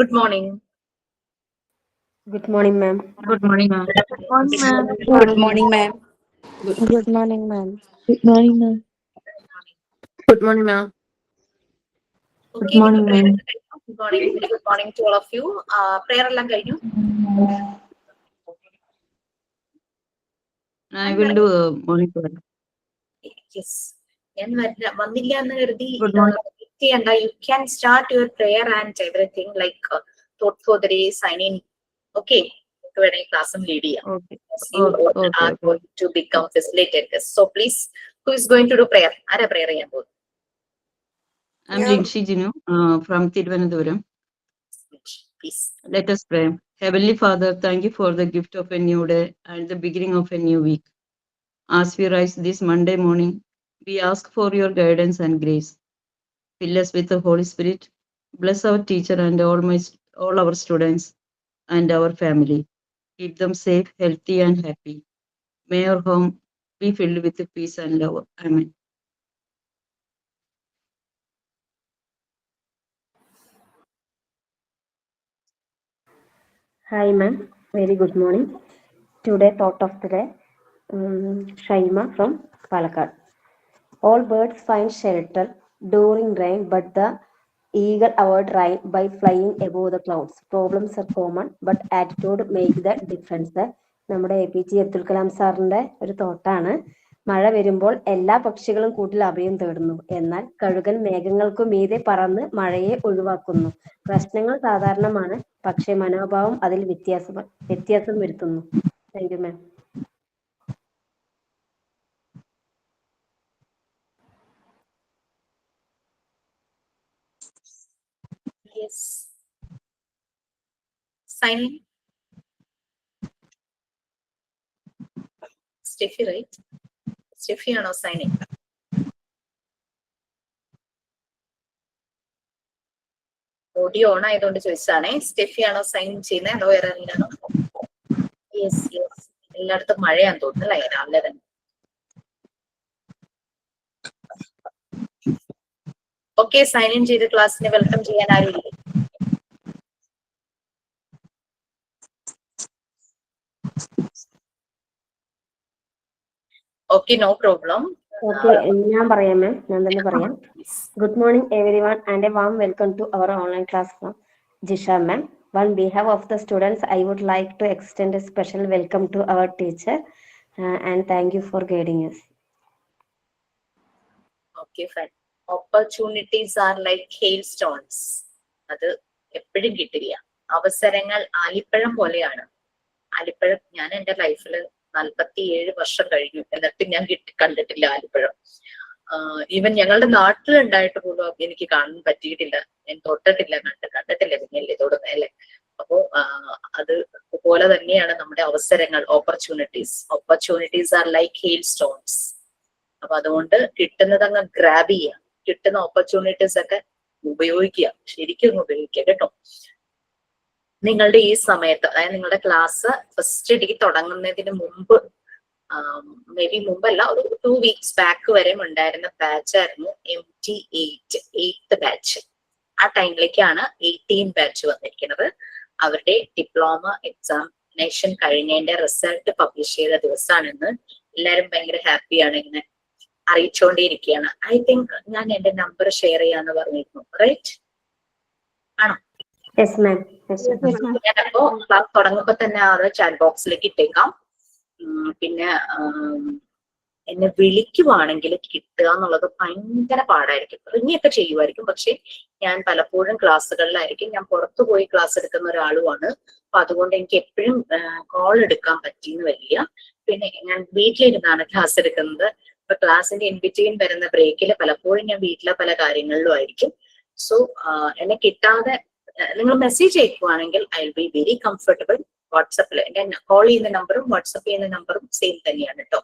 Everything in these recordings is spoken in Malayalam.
Good morning. Good morning, ma'am. Good morning, ma'am. Good morning, ma'am. Good morning, ma'am. Good morning, ma'am. Good morning, ma'am. Good morning, ma'am. Okay, morning, prayer ma'am. Good morning. Very good morning to all of you. Prayer എല്ലാം കഴിഞ്ഞു. I will do morning prayer. Yes. ഞാൻ വന്നില്ല എന്ന് കരുതി Good morning. ചെയ്യണ്ട. You can start your prayer and everything like thought for the day, sign in. Okay. വേണമെങ്കിൽ ക്ലാസ്സും ലീഡ് ചെയ്യാം. Okay. You are going to become facilitators. So please, who is going to do prayer? ആരാ prayer ചെയ്യാൻ പോകുന്നത്? I'm Lindsay Jinu from Thiruvananthapuram. Please. Let us pray. Heavenly Father, thank you for the gift of a new day and the beginning of a new week. As we rise this Monday morning, we ask for your guidance and grace. Fill us with the Holy Spirit. Bless our teacher and all our students and our family. Keep them safe, healthy, and happy. May our home be filled with peace and love. Amen. Hi, ma'am. Very good morning. Today, thought of the day, Shaima from Palakkad. All birds find shelter during rain, but the eagle avoid rain by flying above the clouds. Problems are common, but attitude make the difference. നമ്മുടെ APJ അബ്ദുൽ കലാം സാറിന്റെ ഒരു തോട്ടാണ്. മഴ വരുമ്പോൾ എല്ലാ പക്ഷികളും കൂട്ടിൽ അഭയം തേടുന്നു. എന്നാൽ കഴുകൻ മേഘങ്ങൾക്കു മീതെ പറന്ന് മഴയെ ഒഴിവാക്കുന്നു. പ്രശ്നങ്ങൾ സാധാരണമാണ്, പക്ഷേ മനോഭാവം അതിൽ വ്യത്യാസം വരുത്തുന്നു. Thank you, ma'am. Yes. Sign in. Steffi, right? Steffi ആണോ sign in? ഓഡിയോ ഓൺ ആയതുകൊണ്ട് ചോദിച്ചതാണേ. സ്റ്റെഫി ആണോ സൈൻ ചെയ്യുന്നത് അതോ വേറെ ആരെങ്കിലാണോ? Yes yes. എല്ലായിടത്തും മഴയാന്ന് തോന്നുന്നു അല്ലേ രാവിലെ തന്നെ. ഓക്കെ, സൈൻ ഇൻ ചെയ്ത് ക്ലാസ്സിനെ വെൽക്കം ചെയ്യാൻ ആരുമില്ലേ? Okay, no problem. ഓക്കെ, ഞാൻ പറയാം മാം. ഞാൻ തന്നെ പറയാം. Good morning, everyone, and a warm welcome to our online class from Jisha ma'am. On behalf of the students, I would like to extend a special welcome to our teacher and thank you for guiding us. Okay, fine. Opportunities are like hailstones. അത് എപ്പോഴും കിട്ടില്ല. അവസരങ്ങൾ ആലിപ്പഴം പോലെയാണ്. ആലിപ്പഴം ഞാൻ എന്റെ ലൈഫിൽ 47 വർഷം കഴിഞ്ഞു, എന്നിട്ട് ഞാൻ കണ്ടിട്ടില്ല ആലിപ്പഴം. ഈവൻ ഞങ്ങളുടെ നാട്ടിലുണ്ടായിട്ട് പോലും എനിക്ക് കാണാൻ പറ്റിയിട്ടില്ല. ഞാൻ തൊട്ടിട്ടില്ല, കണ്ടിട്ടില്ല. പിന്നെയല്ലേ തൊടുന്നല്ലേ. അപ്പോ അത് പോലെ തന്നെയാണ് നമ്മുടെ അവസരങ്ങൾ. Opportunities are like hail stones. അപ്പൊ അതുകൊണ്ട് കിട്ടുന്നത് അങ്ങ് ഗ്രാബ് ചെയ്യുക. കിട്ടുന്ന ഓപ്പർച്യൂണിറ്റീസ് ഒക്കെ ഉപയോഗിക്കുക, ശരിക്കും ഉപയോഗിക്കുക കേട്ടോ. നിങ്ങളുടെ ഈ സമയത്ത്, അതായത് നിങ്ങളുടെ ക്ലാസ് ഫസ്റ്റ് ഡേ തുടങ്ങുന്നതിന് മുമ്പ്, മേ ബി മുമ്പല്ല, ഒരു 2 weeks ബാക്ക് വരെ ഉണ്ടായിരുന്ന ബാച്ച് ആയിരുന്നു MT8 ബാച്ച്. ആ ടൈമിലേക്കാണ് 18 ബാച്ച് വന്നിരിക്കുന്നത്. അവരുടെ ഡിപ്ലോമ എക്സാമിനേഷൻ കഴിഞ്ഞതിന്റെ റിസൾട്ട് പബ്ലിഷ് ചെയ്ത ദിവസമാണെന്ന്. എല്ലാരും ഭയങ്കര ഹാപ്പിയാണ്, ഇങ്ങനെ അറിയിച്ചുകൊണ്ടേയിരിക്കുകയാണ്. ഐ തിങ്ക് ഞാൻ എന്റെ നമ്പർ ഷെയർ ചെയ്യാന്ന് പറഞ്ഞിരുന്നു, റൈറ്റ് ആണോ? Yes, ma'am. ഞാനപ്പോ ക്ലാസ് തുടങ്ങുമ്പോ തന്നെ അത് ചാറ്റ് ബോക്സിലേക്ക് ഇട്ടേക്കാം. പിന്നെ എന്നെ വിളിക്കുവാണെങ്കിൽ കിട്ടുക എന്നുള്ളത് ഭയങ്കര പാടായിരിക്കും. റിങ്ങൊക്കെ ചെയ്യുമായിരിക്കും, പക്ഷെ ഞാൻ പലപ്പോഴും ക്ലാസ്സുകളിലായിരിക്കും. ഞാൻ പുറത്തു പോയി ക്ലാസ് എടുക്കുന്ന ഒരാളുമാണ്. അപ്പൊ അതുകൊണ്ട് എനിക്ക് എപ്പോഴും കോൾ എടുക്കാൻ പറ്റിയെന്ന് വരില്ല. പിന്നെ ഞാൻ വീട്ടിലിരുന്നാണ് ക്ലാസ് എടുക്കുന്നത്. ഇപ്പൊ ക്ലാസ്സിന്റെ ഇൻബിറ്റ്വീൻ വരുന്ന ബ്രേക്കിൽ പലപ്പോഴും ഞാൻ വീട്ടിലെ പല കാര്യങ്ങളിലും ആയിരിക്കും. സോ എന്നെ കിട്ടാതെ നിങ്ങൾ മെസ്സേജ് അയക്കുവാണെങ്കിൽ I will be very comfortable. വാട്സപ്പിൽ എന്റെ കോൾ ചെയ്യുന്ന നമ്പറും വാട്സപ്പ് ചെയ്യുന്ന നമ്പറും സെയിം തന്നെയാണ് കേട്ടോ.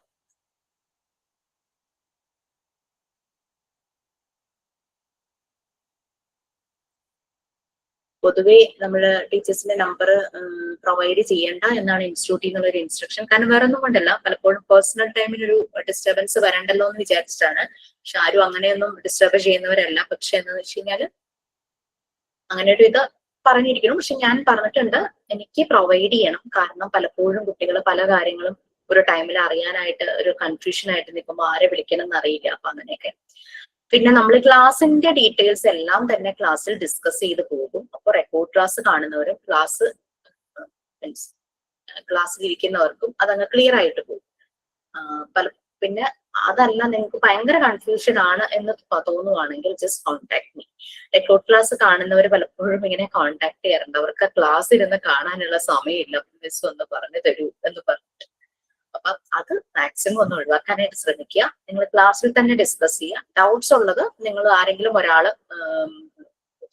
പൊതുവെ നമ്മള് ടീച്ചേഴ്സിന്റെ നമ്പർ പ്രൊവൈഡ് ചെയ്യേണ്ട എന്നാണ് ഇൻസ്റ്റിറ്റ്യൂട്ടിൽ നിന്നുള്ള ഒരു ഇൻസ്ട്രക്ഷൻ. കാരണം വേറെ ഒന്നും കൊണ്ടല്ല, പലപ്പോഴും പേഴ്സണൽ ടൈമിനൊരു ഡിസ്റ്റർബൻസ് വരണ്ടല്ലോ എന്ന് വിചാരിച്ചിട്ടാണ്. പക്ഷെ ആരും അങ്ങനെയൊന്നും ഡിസ്റ്റർബ് ചെയ്യുന്നവരല്ല. പക്ഷെ എന്താന്ന് വെച്ച് കഴിഞ്ഞാല് അങ്ങനെ ഒരു ഇത് പറഞ്ഞിരിക്കണം. പക്ഷെ ഞാൻ പറഞ്ഞിട്ടുണ്ട് എനിക്ക് പ്രൊവൈഡ് ചെയ്യണം. കാരണം പലപ്പോഴും കുട്ടികൾ പല കാര്യങ്ങളും ഒരു ടൈമിൽ അറിയാനായിട്ട് ഒരു കൺഫ്യൂഷൻ ആയിട്ട് നിൽക്കുമ്പോൾ ആരെ വിളിക്കണം എന്ന് അറിയില്ല. അപ്പൊ അങ്ങനെയൊക്കെ. പിന്നെ നമ്മൾ ക്ലാസിന്റെ ഡീറ്റെയിൽസ് എല്ലാം തന്നെ ക്ലാസ്സിൽ ഡിസ്കസ് ചെയ്ത് പോകും. അപ്പൊ റെക്കോർഡ് ക്ലാസ് കാണുന്നവരും ക്ലാസ്സിൽ ഇരിക്കുന്നവർക്കും അതങ്ങ് ക്ലിയർ ആയിട്ട് പോകും. പിന്നെ അതല്ല നിങ്ങൾക്ക് ഭയങ്കര കൺഫ്യൂഷൻ ആണ് എന്ന് തോന്നുവാണെങ്കിൽ just contact me. Record class കാണുന്നവർ പലപ്പോഴും ഇങ്ങനെ കോൺടാക്ട് ചെയ്യാറുണ്ട്. അവർക്ക് ക്ലാസ് ഇരുന്ന് കാണാനുള്ള സമയമില്ല, മിസ് ഒന്ന് പറഞ്ഞു തരൂ എന്ന് പറഞ്ഞിട്ട്. അപ്പൊ അത് മാക്സിമം ഒന്ന് ഒഴിവാക്കാനായിട്ട് ശ്രമിക്കുക. നിങ്ങൾ ക്ലാസ്സിൽ തന്നെ ഡിസ്കസ് ചെയ്യുക. ഡൗട്ട്സ് ഉള്ളത് നിങ്ങൾ ആരെങ്കിലും ഒരാള്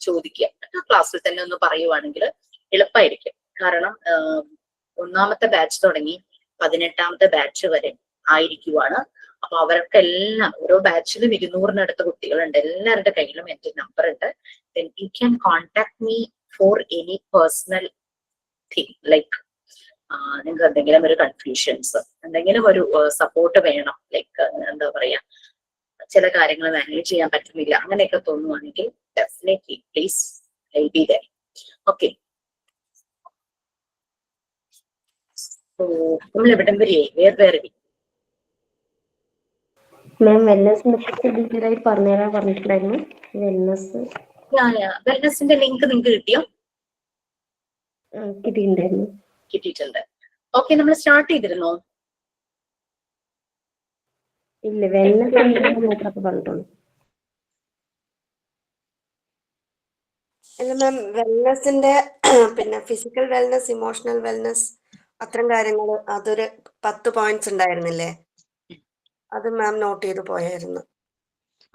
ചോദിക്കുക. ക്ലാസ്സിൽ തന്നെ ഒന്ന് പറയുവാണെങ്കിൽ എളുപ്പമായിരിക്കും. കാരണം ഒന്നാമത്തെ ബാച്ച് തുടങ്ങി 18ാമത്തെ ബാച്ച് വരെ ആയിരിക്കുവാണ്. അപ്പൊ അവർക്കെല്ലാം ഓരോ ബാച്ചിലും 200-നടുത്ത് കുട്ടികളുണ്ട്. എല്ലാവരുടെ കയ്യിലും എന്റെ നമ്പർ ഉണ്ട്. then you can contact me for any personal thing like നിങ്ങൾക്ക് എന്തെങ്കിലും ഒരു കൺഫ്യൂഷൻസ്, എന്തെങ്കിലും ഒരു സപ്പോർട്ട് വേണം, ലൈക്ക് എന്താ പറയാ, ചില കാര്യങ്ങൾ മാനേജ് ചെയ്യാൻ പറ്റുന്നില്ല അങ്ങനെയൊക്കെ തോന്നുവാണെങ്കിൽ definitely please I be there. Okay, നമ്മൾ എവിടം വരെയായി? വേറെ മാം വെൽനസിനെ കുറിച്ച് ഡീറ്റെയിൽ ആയിട്ട് പറഞ്ഞുതരാൻ പറഞ്ഞിട്ടുണ്ടായിരുന്നു. വെൽനസിന്റെ ലിങ്ക് നിങ്ങൾക്ക് കിട്ടിയോ? കിട്ടിയിട്ടുണ്ടായിരുന്നു. കിട്ടിയിട്ടുണ്ട്. ഓക്കെ, നമ്മൾ സ്റ്റാർട്ട് ചെയ്തിരുന്നോ? ഇല്ല, വെൽനസ് മാത്രമൊക്കെ പറഞ്ഞിട്ടുള്ളൂ. അല്ല മാം, വെൽനെസിന്റെ പിന്നെ ഫിസിക്കൽ വെൽനസ്, ഇമോഷണൽ വെൽനസ്, അത്തരം കാര്യങ്ങൾ അതൊരു 10 പോയിന്റ്സ് ഉണ്ടായിരുന്നില്ലേ? അത് മാം നോട്ട് ചെയ്ത് പോയായിരുന്നു.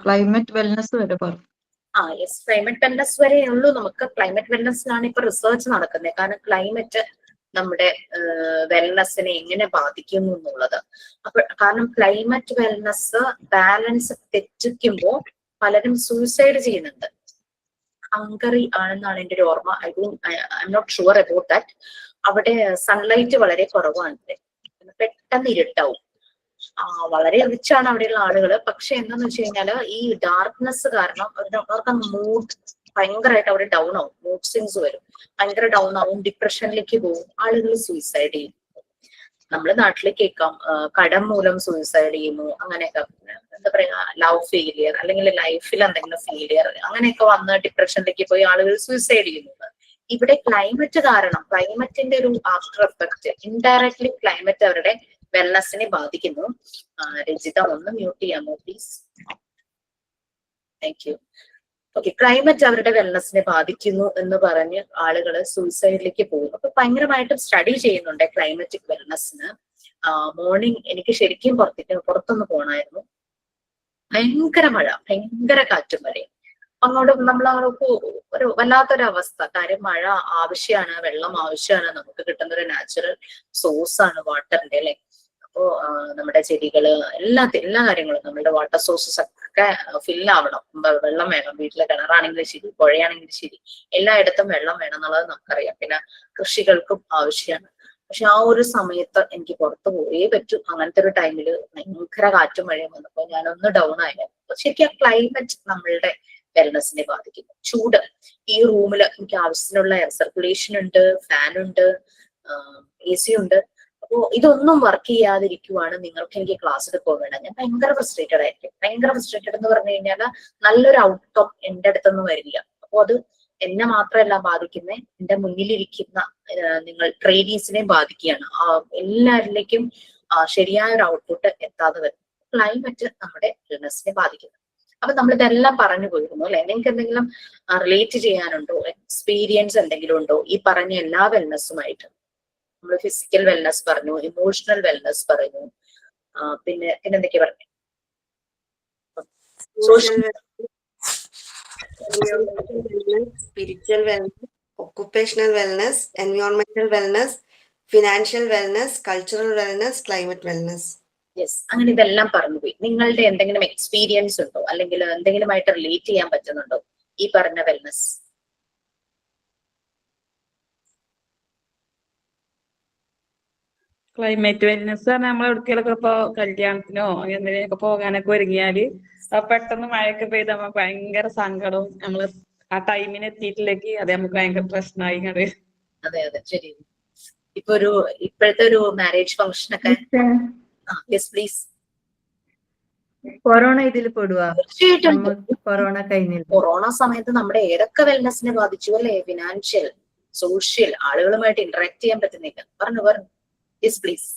ക്ലൈമറ്റ് വെൽനസ് വരെ പറഞ്ഞു. യെസ്, ക്ലൈമറ്റ് വെൽനസ് വരെ ഉള്ളൂ. നമുക്ക് ക്ലൈമറ്റ് വെൽനസിലാണ് ഇപ്പൊ റിസർച്ച് നടക്കുന്നത്. കാരണം ക്ലൈമറ്റ് നമ്മുടെ വെൽനസിനെ എങ്ങനെ ബാധിക്കുന്നു എന്നുള്ളത്. അപ്പൊ കാരണം ക്ലൈമറ്റ് വെൽനസ് ബാലൻസ് തെറ്റിക്കുമ്പോൾ പലരും സൂയിസൈഡ് ചെയ്യുന്നുണ്ട്. ഹംഗറി ആണെന്നാണ് എൻ്റെ ഒരു ഓർമ്മ. I am not sure about that. അവിടെ സൺലൈറ്റ് വളരെ കുറവാണ്, പെട്ടെന്ന് ഇരുട്ടാവും. വളരെ റിച്ച് ആണ് അവിടെയുള്ള ആളുകൾ. പക്ഷെ എന്താന്ന് വെച്ച് കഴിഞ്ഞാല് ഈ ഡാർക്ക്നെസ് കാരണം അവർക്ക് മൂഡ് ഭയങ്കരമായിട്ട് അവിടെ ഡൗൺ ആവും, മൂഡ് സ്വിങ്സ് വരും, ഭയങ്കര ഡൗൺ ആവും, ഡിപ്രഷനിലേക്ക് പോകും, ആളുകൾ സൂയിസൈഡ് ചെയ്യും. നമ്മുടെ നാട്ടിൽ കേൾക്കാം കടം മൂലം സൂയിസൈഡ് ചെയ്യുന്നു, അങ്ങനെയൊക്കെ. എന്താ പറയാ, ലവ് ഫെയിലിയർ അല്ലെങ്കിൽ ലൈഫിൽ എന്തെങ്കിലും ഫെയിലിയർ അങ്ങനെയൊക്കെ വന്ന് ഡിപ്രഷനിലേക്ക് പോയി ആളുകൾ സൂയിസൈഡ് ചെയ്യുന്നത്. ഇവിടെ ക്ലൈമറ്റ് കാരണം, ക്ലൈമറ്റിന്റെ ഒരു ആഫ്റ്റർ എഫക്റ്റ്, ഇൻഡയറക്ട്ലി ക്ലൈമറ്റ് അവരുടെ വെൽനസിനെ ബാധിക്കുന്നു. രജിത ഒന്ന് മ്യൂട്ട് ചെയ്യാമോ please? Thank you. Okay, climate അവരുടെ വെൽനസിനെ ബാധിക്കുന്നു എന്ന് പറഞ്ഞ് ആളുകൾ സൂയിസൈഡിലേക്ക് പോകും. അപ്പൊ ഭയങ്കരമായിട്ടും സ്റ്റഡി ചെയ്യുന്നുണ്ട് ക്ലൈമറ്റിക് വെൽനസിന്. മോർണിംഗ് എനിക്ക് ശരിക്കും പുറത്തൊന്ന് പോകണമായിരുന്നു. ഭയങ്കര മഴ, ഭയങ്കര കാറ്റും വരെയും. അങ്ങോട്ട് നമ്മളങ്ങോട്ട് ഒരു വല്ലാത്തൊരു അവസ്ഥ. കാര്യം മഴ ആവശ്യമാണ്, വെള്ളം ആവശ്യമാണ്, നമുക്ക് കിട്ടുന്ന ഒരു നാച്ചുറൽ സോഴ്സ് ആണ് വാട്ടറിന്റെ, അല്ലെ? അപ്പോ നമ്മുടെ ചെടികള് എല്ലാ കാര്യങ്ങളും, നമ്മുടെ വാട്ടർ സോഴ്സസ് ഒക്കെ ഫില്ലാവണം. വെള്ളം വേണം. വീട്ടിലെ കിണറാണെങ്കിലും ശരി, പുഴയാണെങ്കിലും ശരി, എല്ലായിടത്തും വെള്ളം വേണം എന്നുള്ളത് നമുക്കറിയാം. പിന്നെ കൃഷികൾക്കും ആവശ്യമാണ്. പക്ഷെ ആ ഒരു സമയത്ത് എനിക്ക് പുറത്ത് പോയേ പറ്റൂ. അങ്ങനത്തെ ഒരു ടൈമില് ഭയങ്കര കാറ്റും മഴയും വന്നപ്പോ ഞാനൊന്ന് ഡൗൺ ആയിരുന്നു. ശരിക്കും ആ ക്ലൈമറ്റ് നമ്മളുടെ വെൽനസിനെ ബാധിക്കുന്നു. ചൂട്, ഈ റൂമിൽ എനിക്ക് ആവശ്യത്തിനുള്ള എയർ സർക്കുലേഷൻ ഉണ്ട്, ഫാൻ ഉണ്ട്, AC ഉണ്ട്. അപ്പോ ഇതൊന്നും വർക്ക് ചെയ്യാതിരിക്കുവാണ് നിങ്ങൾക്ക് എനിക്ക് ക്ലാസ് എടുക്കുക വേണം. ഞാൻ ഭയങ്കര ഫ്രസ്ട്രേറ്റഡ് ആയിരിക്കും. ഭയങ്കര ഫ്രസ്ട്രേറ്റഡ് എന്ന് പറഞ്ഞു കഴിഞ്ഞാൽ നല്ലൊരു ഔട്ട്കം എന്റെ അടുത്തൊന്നും വരില്ല. അപ്പൊ അത് എന്നെ മാത്രമല്ല ബാധിക്കുന്നത്, എന്റെ മുന്നിലിരിക്കുന്ന നിങ്ങൾ ട്രെയിനീസിനെ ബാധിക്കുകയാണ്. എല്ലാവരിലേക്കും ശരിയായ ഒരു ഔട്ട്പുട്ട് എത്താതെ വരും. ക്ലൈമറ്റ് നമ്മുടെ വെൽനസിനെ ബാധിക്കുന്നു. അപ്പൊ നമ്മൾ ഇതെല്ലാം പറഞ്ഞു പോയിരുന്നു, അല്ലെ? നിങ്ങൾക്ക് എന്തെങ്കിലും റിലേറ്റ് ചെയ്യാനുണ്ടോ? എക്സ്പീരിയൻസ് എന്തെങ്കിലും ഉണ്ടോ ഈ പറഞ്ഞ എല്ലാ വെൽനസ്സുമായിട്ട്? നമ്മൾ ഫിസിക്കൽ വെൽനസ് പറഞ്ഞു, ഇമോഷണൽ വെൽനസ് പറഞ്ഞു, പിന്നെ എന്തൊക്കെയാ പറഞ്ഞു? സ്പിരിച്വൽ വെൽനസ്, ഒക്കുപേഷണൽ വെൽനസ്, എൻവയോൺമെന്റൽ wellness, financial wellness, cultural wellness, climate wellness. Yes, അങ്ങനെ ഇതെല്ലാം പറഞ്ഞുപോയി. നിങ്ങളുടെ എന്തെങ്കിലും എക്സ്പീരിയൻസ് ഉണ്ടോ, അല്ലെങ്കിൽ എന്തെങ്കിലുമായിട്ട് റിലേറ്റ് ചെയ്യാൻ പറ്റുന്നുണ്ടോ ഈ പറഞ്ഞ വെൽനസ്? ക്ലൈമറ്റ് വെൽനസ് പറഞ്ഞാൽ നമ്മൾ എവിടേക്കെങ്കിലൊക്കെ ഇപ്പൊ കല്യാണത്തിനോ എന്തിനൊക്കെ പോകാനൊക്കെ ഒരുങ്ങിയാല് പെട്ടെന്ന് മഴയൊക്കെ പെയ്ത് നമ്മൾ ഭയങ്കര സങ്കടവും, നമ്മള് ആ ടൈമിന് എത്തിയിട്ടില്ലെങ്കിൽ അത് നമുക്ക് ഭയങ്കര പ്രശ്നമായി ഇങ്ങട്. അതെ അതെ ശരി. ഇപ്പൊ ഇപ്പോഴത്തെ ഒരു മാരേജ് ഫംഗ്ഷൻ ഒക്കെ യെസ് പ്ലീസ്. കൊറോണ ഇതിൽ പെടുവാ? തീർച്ചയായിട്ടും നമുക്ക് കൊറോണ കഴിഞ്ഞില്ല. കൊറോണ സമയത്ത് നമ്മുടെ ഏതൊക്കെ വെൽനെസ്സിനെ ബാധിച്ചു അല്ലെ? ഫിനാൻഷ്യൽ, സോഷ്യൽ, ആളുകളുമായിട്ട് ഇന്ററാക്ട് ചെയ്യാൻ പറ്റുന്നില്ല. പറഞ്ഞു യെസ് പ്ലീസ്.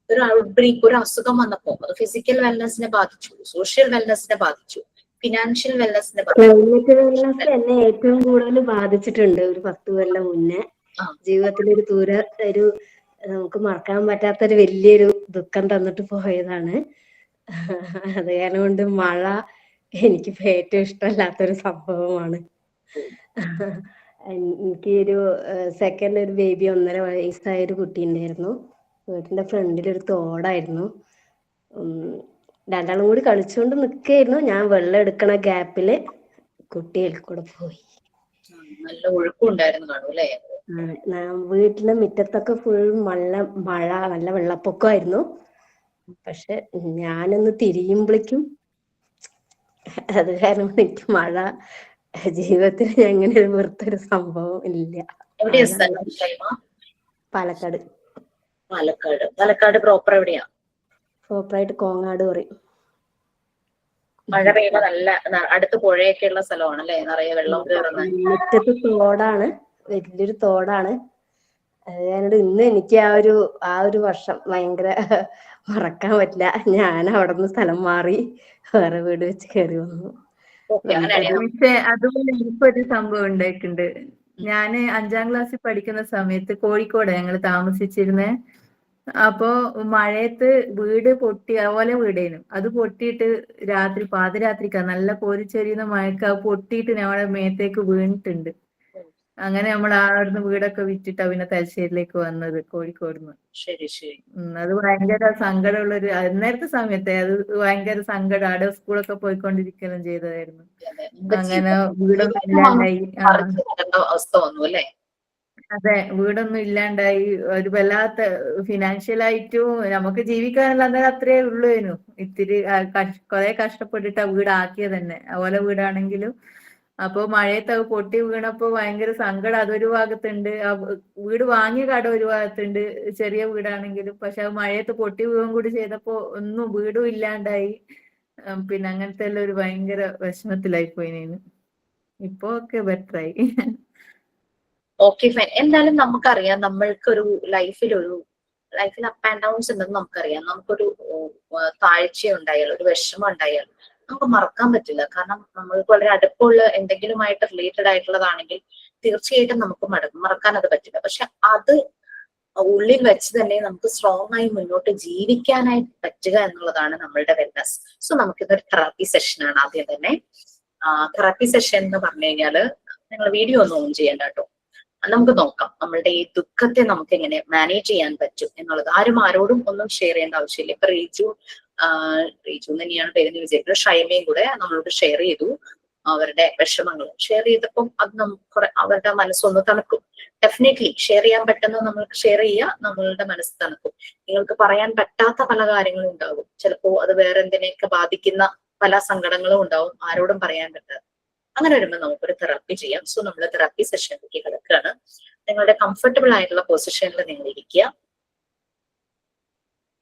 ഒരു ഔട്ട്ബ്രേക്ക്, ഒരു അസുഖം വന്നപ്പോ അത് ഫിസിക്കൽ വെൽനെസ്സിനെ ബാധിച്ചു, സോഷ്യൽ വെൽനെസ്സിനെ ബാധിച്ചു, ഫിനാൻഷ്യൽ വെൽനെസ്സിനെ ബാധിച്ചു. ക്ലൈമറ്റ് വെൽനെസ് എന്നെ ഏറ്റവും കൂടുതൽ ബാധിച്ചിട്ടുണ്ട്. ഒരു 10 കൊല്ലം മുന്നേ ജീവിതത്തിൽ ഒരു നമുക്ക് മറക്കാൻ പറ്റാത്തൊരു വലിയൊരു ദുഃഖം തന്നിട്ട് പോയതാണ്. അത് കാരണം കൊണ്ട് മഴ എനിക്ക് ഏറ്റവും ഇഷ്ടമല്ലാത്തൊരു സംഭവമാണ്. എനിക്ക് സെക്കൻഡ് ഒരു ബേബി 1.5 വയസ്സായ ഒരു കുട്ടി ഉണ്ടായിരുന്നു. വീട്ടിന്റെ ഫ്രണ്ടിൽ ഒരു തോടായിരുന്നു. രണ്ടാളും കൂടി കളിച്ചുകൊണ്ട് നിൽക്കായിരുന്നു. ഞാൻ വെള്ളം എടുക്കണ ഗ്യാപ്പില് കുട്ടിയിൽ കൂടെ പോയി. നല്ല ഒഴുക്കുണ്ടായിരുന്നു കാണും അല്ലേ? വീട്ടിലെ മുറ്റത്തൊക്കെ ഫുൾ മഴ, നല്ല വെള്ളപ്പൊക്കമായിരുന്നു. പക്ഷെ ഞാനൊന്ന് തിരിയുമ്പോഴേക്കും അത് കാരണം എനിക്ക് മഴ ജീവിതത്തിൽ അങ്ങനെ ഒരു വെറുത്തൊരു സംഭവം ഇല്ല. പാലക്കാട്. പാലക്കാട് പ്രോപ്പർ എവിടെയാ? പ്രോപ്പറായിട്ട് കോങ്ങാട് പറയും. മഴ പെയ്യുമ്പോ നല്ല അടുത്ത് പുഴയൊക്കെ ഉള്ള സ്ഥലമാണ് അല്ലെ? നിറയെ വെള്ളം കയറുന്ന മുറ്റത്ത് തോടാണ്, വലിയൊരു തോടാണ്. അത് കാരണം ഇന്ന് എനിക്ക് ആ ഒരു വർഷം ഭയങ്കര മറക്കാൻ പറ്റില്ല. ഞാൻ അവിടെ നിന്ന് സ്ഥലം മാറി വേറെ വീട് വെച്ച് കയറി വന്നു. പക്ഷെ അതുപോലെ എനിക്കൊരു സംഭവം ഉണ്ടായിട്ടുണ്ട്. ഞാന് 5ാം ക്ലാസ്സിൽ പഠിക്കുന്ന സമയത്ത് കോഴിക്കോട് ഞങ്ങൾ താമസിച്ചിരുന്നേ. അപ്പോ മഴയത്ത് വീട് പൊട്ടി, അതുപോലെ വീടേനു. അത് പൊട്ടിയിട്ട് പാതിരാത്രിക്കാ നല്ല കോരിച്ചൊരിയുന്ന മഴക്ക് അത് പൊട്ടിയിട്ട് ഞങ്ങളുടെ മേത്തേക്ക് വീണിട്ടുണ്ട്. അങ്ങനെ നമ്മൾ അവിടുന്ന് വീടൊക്കെ വിറ്റിട്ടാ പിന്നെ തലശ്ശേരിയിലേക്ക് വന്നത്, കോഴിക്കോടുന്ന്. ശരി ശരി. അത് ഭയങ്കര സങ്കടമുള്ളൊരു അന്നേരത്തെ സമയത്തെ അത് ഭയങ്കര സങ്കടം. അവിടെ സ്കൂളൊക്കെ പോയിക്കൊണ്ടിരിക്കുകയും ചെയ്തതായിരുന്നു. അങ്ങനെ വീടൊന്നും ഇല്ലാണ്ടായി. അവസ്ഥ വന്നു അല്ലേ? അതെ, വീടൊന്നും ഇല്ലാണ്ടായി. ഒരു വല്ലാത്ത ഫിനാൻഷ്യലായിട്ടും നമുക്ക് ജീവിക്കാനുള്ള അന്നേരം അത്രേ ഉള്ളൂനു. ഇത്തിരി കുറെ കഷ്ടപ്പെട്ടിട്ട് ആ വീടാക്കിയത് തന്നെ, അതുപോലെ വീടാണെങ്കിലും. അപ്പൊ മഴയത്ത് അത് പൊട്ടി വീണപ്പോ ഭയങ്കര സങ്കടം. അതൊരു ഭാഗത്തുണ്ട്, വീട് വാങ്ങിയ കടം ഒരു ഭാഗത്തുണ്ട്, ചെറിയ വീടാണെങ്കിലും. പക്ഷെ അത് മഴയത്ത് പൊട്ടി വീഴും കൂടി ചെയ്തപ്പോ ഒന്നും വീടും ഇല്ലാണ്ടായി. പിന്നെ അങ്ങനത്തെ എല്ലാം ഒരു ഭയങ്കര വിഷമത്തിലായി പോയിനു. ഇപ്പൊ ഒക്കെ ബെറ്ററായി. Okay fine. എന്തായാലും നമുക്കറിയാം, നമ്മൾക്കൊരു ലൈഫിൽ അപ്പ് ആൻഡ് ഡൗൺസ് ഉണ്ടെന്ന് നമുക്കറിയാം. നമുക്കൊരു താഴ്ച ഉണ്ടായാൽ, ഒരു വിഷമം ഉണ്ടായാൽ നമുക്ക് മറക്കാൻ പറ്റില്ല. കാരണം നമ്മൾക്ക് വളരെ അടുപ്പമുള്ള എന്തെങ്കിലുമായിട്ട് റിലേറ്റഡ് ആയിട്ടുള്ളതാണെങ്കിൽ തീർച്ചയായിട്ടും നമുക്ക് മറക്കാൻ അത് പറ്റില്ല. പക്ഷെ അത് ഉള്ളിൽ വെച്ച് തന്നെ നമുക്ക് സ്ട്രോങ് ആയി മുന്നോട്ട് ജീവിക്കാനായിട്ട് പറ്റുക എന്നുള്ളതാണ് നമ്മളുടെ വെൽനെസ്. സോ നമുക്കിതൊരു തെറാപ്പി സെഷനാണ്. ആദ്യം തന്നെ തെറാപ്പി സെഷൻ എന്ന് പറഞ്ഞു കഴിഞ്ഞാല് നിങ്ങൾ വീഡിയോ ഒന്നും ഓൺ ചെയ്യേണ്ട കേട്ടോ. നമുക്ക് നോക്കാം നമ്മളുടെ ഈ ദുഃഖത്തെ നമുക്ക് എങ്ങനെ മാനേജ് ചെയ്യാൻ പറ്റും എന്നുള്ളത്. ആരോടും ഒന്നും ഷെയർ ചെയ്യേണ്ട ആവശ്യമില്ല. ഇപ്പൊ റീജു തന്നെയാണ് പേരെന്ന് വിചാരിക്കുന്നത്. ഷൈമയും കൂടെ നമ്മളോട് ഷെയർ ചെയ്തു അവരുടെ വിഷമങ്ങൾ. ഷെയർ ചെയ്തപ്പം അത് നമുക്ക് അവരുടെ മനസ്സൊന്ന് തണുക്കും. ഡെഫിനറ്റ്ലി ഷെയർ ചെയ്യാൻ പറ്റുന്ന നമ്മൾക്ക് ഷെയർ ചെയ്യുക, നമ്മളുടെ മനസ്സ് തണുക്കും. നിങ്ങൾക്ക് പറയാൻ പറ്റാത്ത പല കാര്യങ്ങളും ഉണ്ടാകും. ചിലപ്പോ അത് വേറെ എന്തിനെയൊക്കെ ബാധിക്കുന്ന പല സങ്കടങ്ങളും ഉണ്ടാവും, ആരോടും പറയാൻ പറ്റാതെ. അങ്ങനെ വരുമ്പോൾ നമുക്കൊരു തെറാപ്പി ചെയ്യാം. സോ നമ്മൾ തെറാപ്പി സെഷനിലേക്ക് കിടക്കുകയാണ്. നിങ്ങളുടെ കംഫർട്ടബിൾ ആയിട്ടുള്ള പൊസിഷനിൽ നിങ്ങൾ ഇരിക്കുക.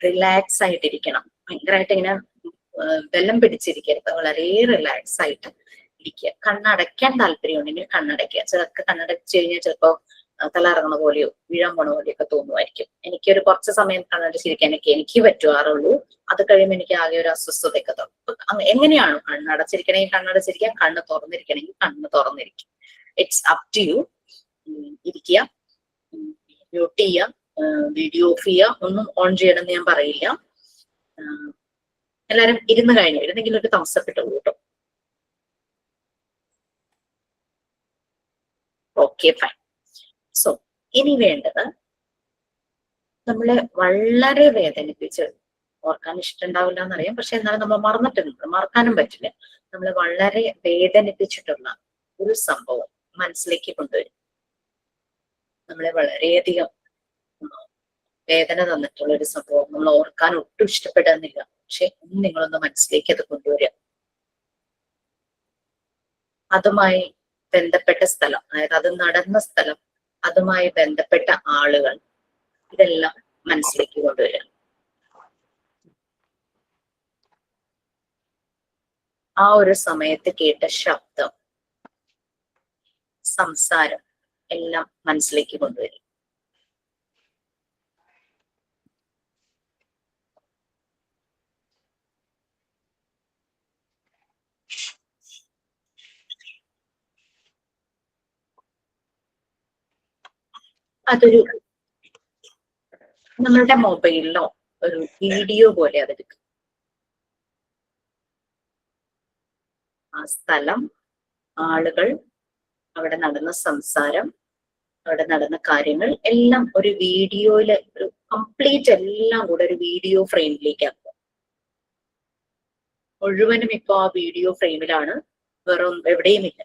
റിലാക്സ് ആയിട്ടിരിക്കണം. ഭയങ്കരമായിട്ട് ഇങ്ങനെ വെള്ളം പിടിച്ചിരിക്കരുത്. വളരെ റിലാക്സ് ആയിട്ട് ഇരിക്കുക. കണ്ണടയ്ക്കാൻ താല്പര്യമുണ്ടെങ്കിൽ കണ്ണടയ്ക്കുക. ചിലർക്ക് കണ്ണടച്ച് കഴിഞ്ഞാൽ ചിലപ്പോ തലറങ്ങണ പോലെയോ വീഴാൻ പോണ പോലെയോ ഒക്കെ തോന്നുമായിരിക്കും. എനിക്കൊരു കുറച്ച് സമയം കണ്ണടച്ചിരിക്കാനൊക്കെ എനിക്ക് പറ്റുവാറുള്ളൂ. അത് കഴിയുമ്പോൾ എനിക്ക് ആകെ ഒരു അസ്വസ്ഥതയൊക്കെ തോന്നും. എങ്ങനെയാണോ കണ്ണടച്ചിരിക്കണമെങ്കിൽ കണ്ണടച്ചിരിക്കാം, കണ്ണ് തുറന്നിരിക്കണമെങ്കിൽ കണ്ണ് തുറന്നിരിക്കും. It's up to you. ഇരിക്കുക, മ്യൂട്ട് ചെയ്യുക, വീഡിയോ ഓഫ് ചെയ്യുക. ഒന്നും ഓൺ ചെയ്യണമെന്ന് ഞാൻ പറയില്ല. എല്ലാരും ഇരുന്നെങ്കിലും ഒരു തംസപ്പ് ഇട്ടുള്ളൂ കേട്ടോ. Okay fine. സോ ഇനി വേണ്ടത്, നമ്മളെ വളരെ വേദനിപ്പിച്ച്, ഓർക്കാൻ ഇഷ്ടമുണ്ടാവില്ല എന്നറിയാം, പക്ഷെ എന്നാലും നമ്മൾ മറന്നിട്ടുണ്ട്, മറക്കാനും പറ്റില്ല. നമ്മൾ വളരെ വേദനിപ്പിച്ചിട്ടുള്ള ഒരു സംഭവം മനസ്സിലേക്ക് കൊണ്ടുവരും. നമ്മളെ വളരെയധികം വേദന തന്നിട്ടുള്ള ഒരു സംഭവം നമ്മൾ ഓർക്കാൻ ഒട്ടും ഇഷ്ടപ്പെടുന്നില്ല. പക്ഷെ നിങ്ങളൊന്ന് മനസ്സിലേക്ക് അത് കൊണ്ടുവരിക. അതുമായി ബന്ധപ്പെട്ട സ്ഥലം, അതായത് അത് നടന്ന സ്ഥലം, അതുമായി ബന്ധപ്പെട്ട ആളുകൾ, ഇതെല്ലാം മനസ്സിലേക്ക് കൊണ്ടുവരിക. ആ ഒരു സമയത്ത് കേട്ട ശബ്ദം, സംസാരം എല്ലാം മനസ്സിലേക്ക് കൊണ്ടുവരും. അതൊരു നമ്മളുടെ മൊബൈലിലോ ഒരു വീഡിയോ പോലെ അതെടുക്കും. ആ സ്ഥലം, ആളുകൾ, അവിടെ നടന്ന സംസാരം, അവിടെ നടന്ന കാര്യങ്ങൾ എല്ലാം ഒരു വീഡിയോയില്, ഒരു കംപ്ലീറ്റ് എല്ലാം കൂടെ ഒരു വീഡിയോ ഫ്രെയിമിലേക്ക് ആക്കുക. മുഴുവനും ഇപ്പൊ ആ വീഡിയോ ഫ്രെയിമിലാണ്, വേറെ എവിടെയുമില്ല.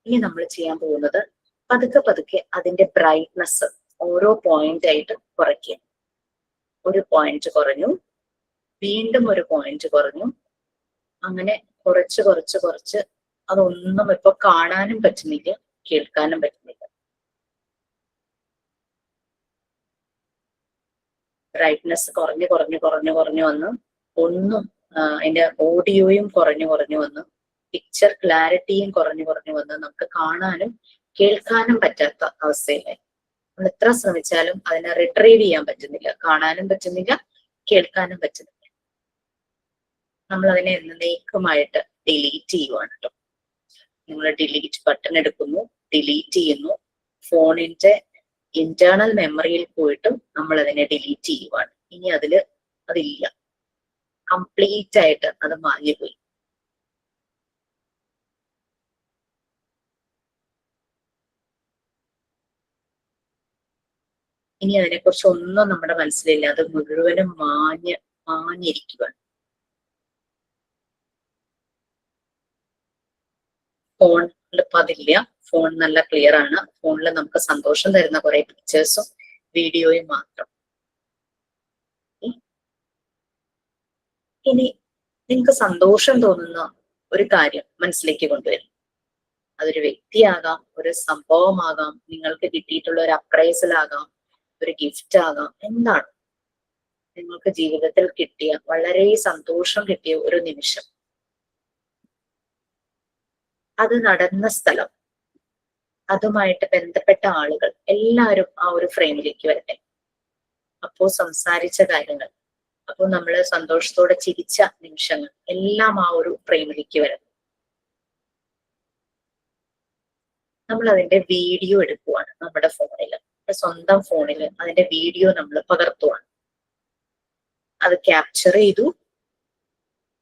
ഇനി നമ്മൾ ചെയ്യാൻ പോകുന്നത് പതുക്കെ പതുക്കെ അതിന്റെ ബ്രൈറ്റ്നസ് ഓരോ പോയിന്റ് ആയിട്ട് കുറയ്ക്കുക. ഒരു പോയിന്റ് കുറഞ്ഞു, വീണ്ടും ഒരു പോയിന്റ് കുറഞ്ഞു, അങ്ങനെ കുറച്ച് കുറച്ച് കുറച്ച് അതൊന്നും ഇപ്പൊ കാണാനും പറ്റുന്നില്ല, കേൾക്കാനും പറ്റുന്നില്ല. ബ്രൈറ്റ്നസ് കുറഞ്ഞു കുറഞ്ഞു കുറഞ്ഞു കുറഞ്ഞു വന്ന് ഒന്നും അതിന്റെ ഓഡിയോയും കുറഞ്ഞു കുറഞ്ഞു വന്ന് പിക്ചർ ക്ലാരിറ്റിയും കുറഞ്ഞു കുറഞ്ഞു വന്ന് നമുക്ക് കാണാനും കേൾക്കാനും പറ്റാത്ത അവസ്ഥയിലായി. നമ്മൾ എത്ര ശ്രമിച്ചാലും അതിനെ റിട്രീവ് ചെയ്യാൻ പറ്റുന്നില്ല, കാണാനും പറ്റുന്നില്ല, കേൾക്കാനും പറ്റുന്നില്ല. നമ്മൾ അതിനെ എന്നേക്കുമായിട്ട് ഡിലീറ്റ് ചെയ്യുവാണ് കേട്ടോ. നിങ്ങൾ ഡിലീറ്റ് ബട്ടൺ എടുക്കുന്നു, ഡിലീറ്റ് ചെയ്യുന്നു, ഫോണിന്റെ ഇന്റേണൽ മെമ്മറിയിൽ പോയിട്ട് നമ്മൾ അതിനെ ഡിലീറ്റ് ചെയ്യുവാണ്. ഇനി അതില്ല, കംപ്ലീറ്റ് ആയിട്ട് അത് മാഞ്ഞുപോയി. ഇനി അതിനെക്കുറിച്ച് ഒന്നും നമ്മുടെ മനസ്സിലില്ല, അത് മുഴുവനും മാഞ്ഞിരിക്കുകയാണ്. ഫോണിൽ ഇപ്പൊ അതില്ല, ഫോൺ നല്ല ക്ലിയർ ആണ്. ഫോണിൽ നമുക്ക് സന്തോഷം തരുന്ന കുറെ പിക്ചേഴ്സും വീഡിയോയും മാത്രം. ഇനി നിങ്ങൾക്ക് സന്തോഷം തോന്നുന്ന ഒരു കാര്യം മനസ്സിലേക്ക് കൊണ്ടുവരും. അതൊരു വ്യക്തിയാകാം, ഒരു സംഭവമാകാം, നിങ്ങൾക്ക് കിട്ടിയിട്ടുള്ള ഒരു അപ്രൈസൽ ആകാം, ഒരു ഗിഫ്റ്റ് ആകാം, എന്താണ് നിങ്ങൾക്ക് ജീവിതത്തിൽ കിട്ടിയ വളരെ സന്തോഷം കിട്ടിയ ഒരു നിമിഷം, അത് നടന്ന സ്ഥലം, അതുമായിട്ട് ബന്ധപ്പെട്ട ആളുകൾ എല്ലാവരും ആ ഒരു ഫ്രെയിമിലേക്ക് വരട്ടെ. അപ്പോ സംസാരിച്ച കാര്യങ്ങൾ, അപ്പോൾ നമ്മൾ സന്തോഷത്തോടെ ചിരിച്ച നിമിഷങ്ങൾ എല്ലാം ആ ഒരു ഫ്രെയിമിലേക്ക് വരണം. നമ്മൾ അതിന്റെ വീഡിയോ എടുക്കുവാണ് നമ്മുടെ ഫോണിൽ, സ്വന്തം ഫോണിൽ അതിന്റെ വീഡിയോ നമ്മൾ പകർത്തുവാണ്. അത് ക്യാപ്ചർ ചെയ്തു,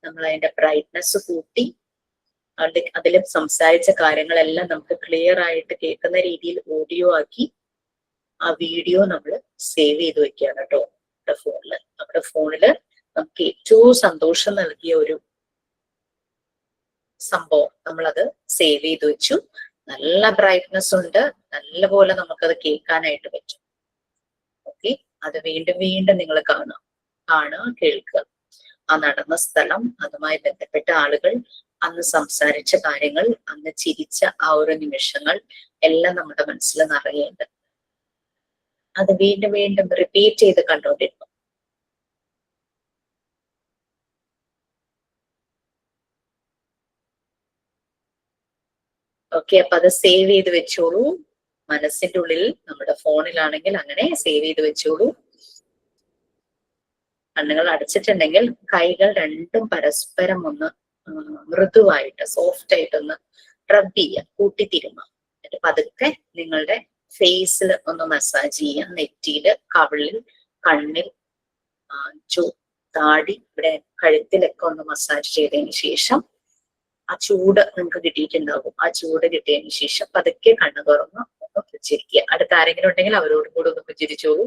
നമ്മൾ അതിന്റെ ബ്രൈറ്റ്നസ് കൂട്ടി, അതിൽ സംസാരിച്ച കാര്യങ്ങളെല്ലാം നമുക്ക് ക്ലിയർ ആയിട്ട് കേൾക്കുന്ന രീതിയിൽ ഓഡിയോ ആക്കി ആ വീഡിയോ നമ്മൾ സേവ് ചെയ്ത് വെക്കുകയാണ് കേട്ടോ നമ്മുടെ ഫോണില് നമുക്ക് ഏറ്റവും സന്തോഷം നൽകിയ ഒരു സംഭവം നമ്മളത് സേവ് ചെയ്ത് വെച്ചു. നല്ല ബ്രൈറ്റ്നസ് ഉണ്ട്, നല്ലപോലെ നമുക്കത് കേൾക്കാനായിട്ട് പറ്റും. ഓക്കെ, അത് വീണ്ടും വീണ്ടും നിങ്ങൾ കാണുക, കേൾക്കുക. ആ നടന്ന സ്ഥലം, അതുമായി ബന്ധപ്പെട്ട ആളുകൾ, അന്ന് സംസാരിച്ച കാര്യങ്ങൾ, അന്ന് ചിരിച്ച ആ ഒരു നിമിഷങ്ങൾ എല്ലാം നമ്മുടെ മനസ്സിൽ നിറയുന്നുണ്ട്. അത് വീണ്ടും വീണ്ടും റിപ്പീറ്റ് ചെയ്ത് കണ്ടോണ്ടിരുന്നു. ഓക്കെ, അപ്പൊ അത് സേവ് ചെയ്ത് വെച്ചോളൂ മനസ്സിന്റെ ഉള്ളിൽ. നമ്മുടെ ഫോണിലാണെങ്കിൽ അങ്ങനെ സേവ് ചെയ്ത് വെച്ചോളൂ. കണ്ണുകൾ അടച്ചിട്ടുണ്ടെങ്കിൽ കൈകൾ രണ്ടും പരസ്പരം ഒന്ന് മൃദുവായിട്ട് സോഫ്റ്റ് ആയിട്ടൊന്ന് റബ് ചെയ്യുക, കൂട്ടിത്തിരുമ. എന്നിട്ട് പതുക്കെ നിങ്ങളുടെ ഫേസിൽ ഒന്ന് മസാജ് ചെയ്യുക. നെറ്റിയില്, കവിളിൽ, കണ്ണിൽ, താടി, ഇവിടെ കഴുത്തിലൊക്കെ ഒന്ന് മസാജ് ചെയ്തതിന് ശേഷം ആ ചൂട് നിങ്ങൾക്ക് കിട്ടിയിട്ടുണ്ടാകും. ആ ചൂട് കിട്ടിയതിന് ശേഷം പതുക്കെ കണ്ണു തുറന്ന് ഒന്ന് പുഞ്ചിരിക്കുക. അടുത്ത ആരെങ്കിലും ഉണ്ടെങ്കിൽ അവരോടും കൂടെ ഒന്ന് പുഞ്ചിരിച്ചോളൂ.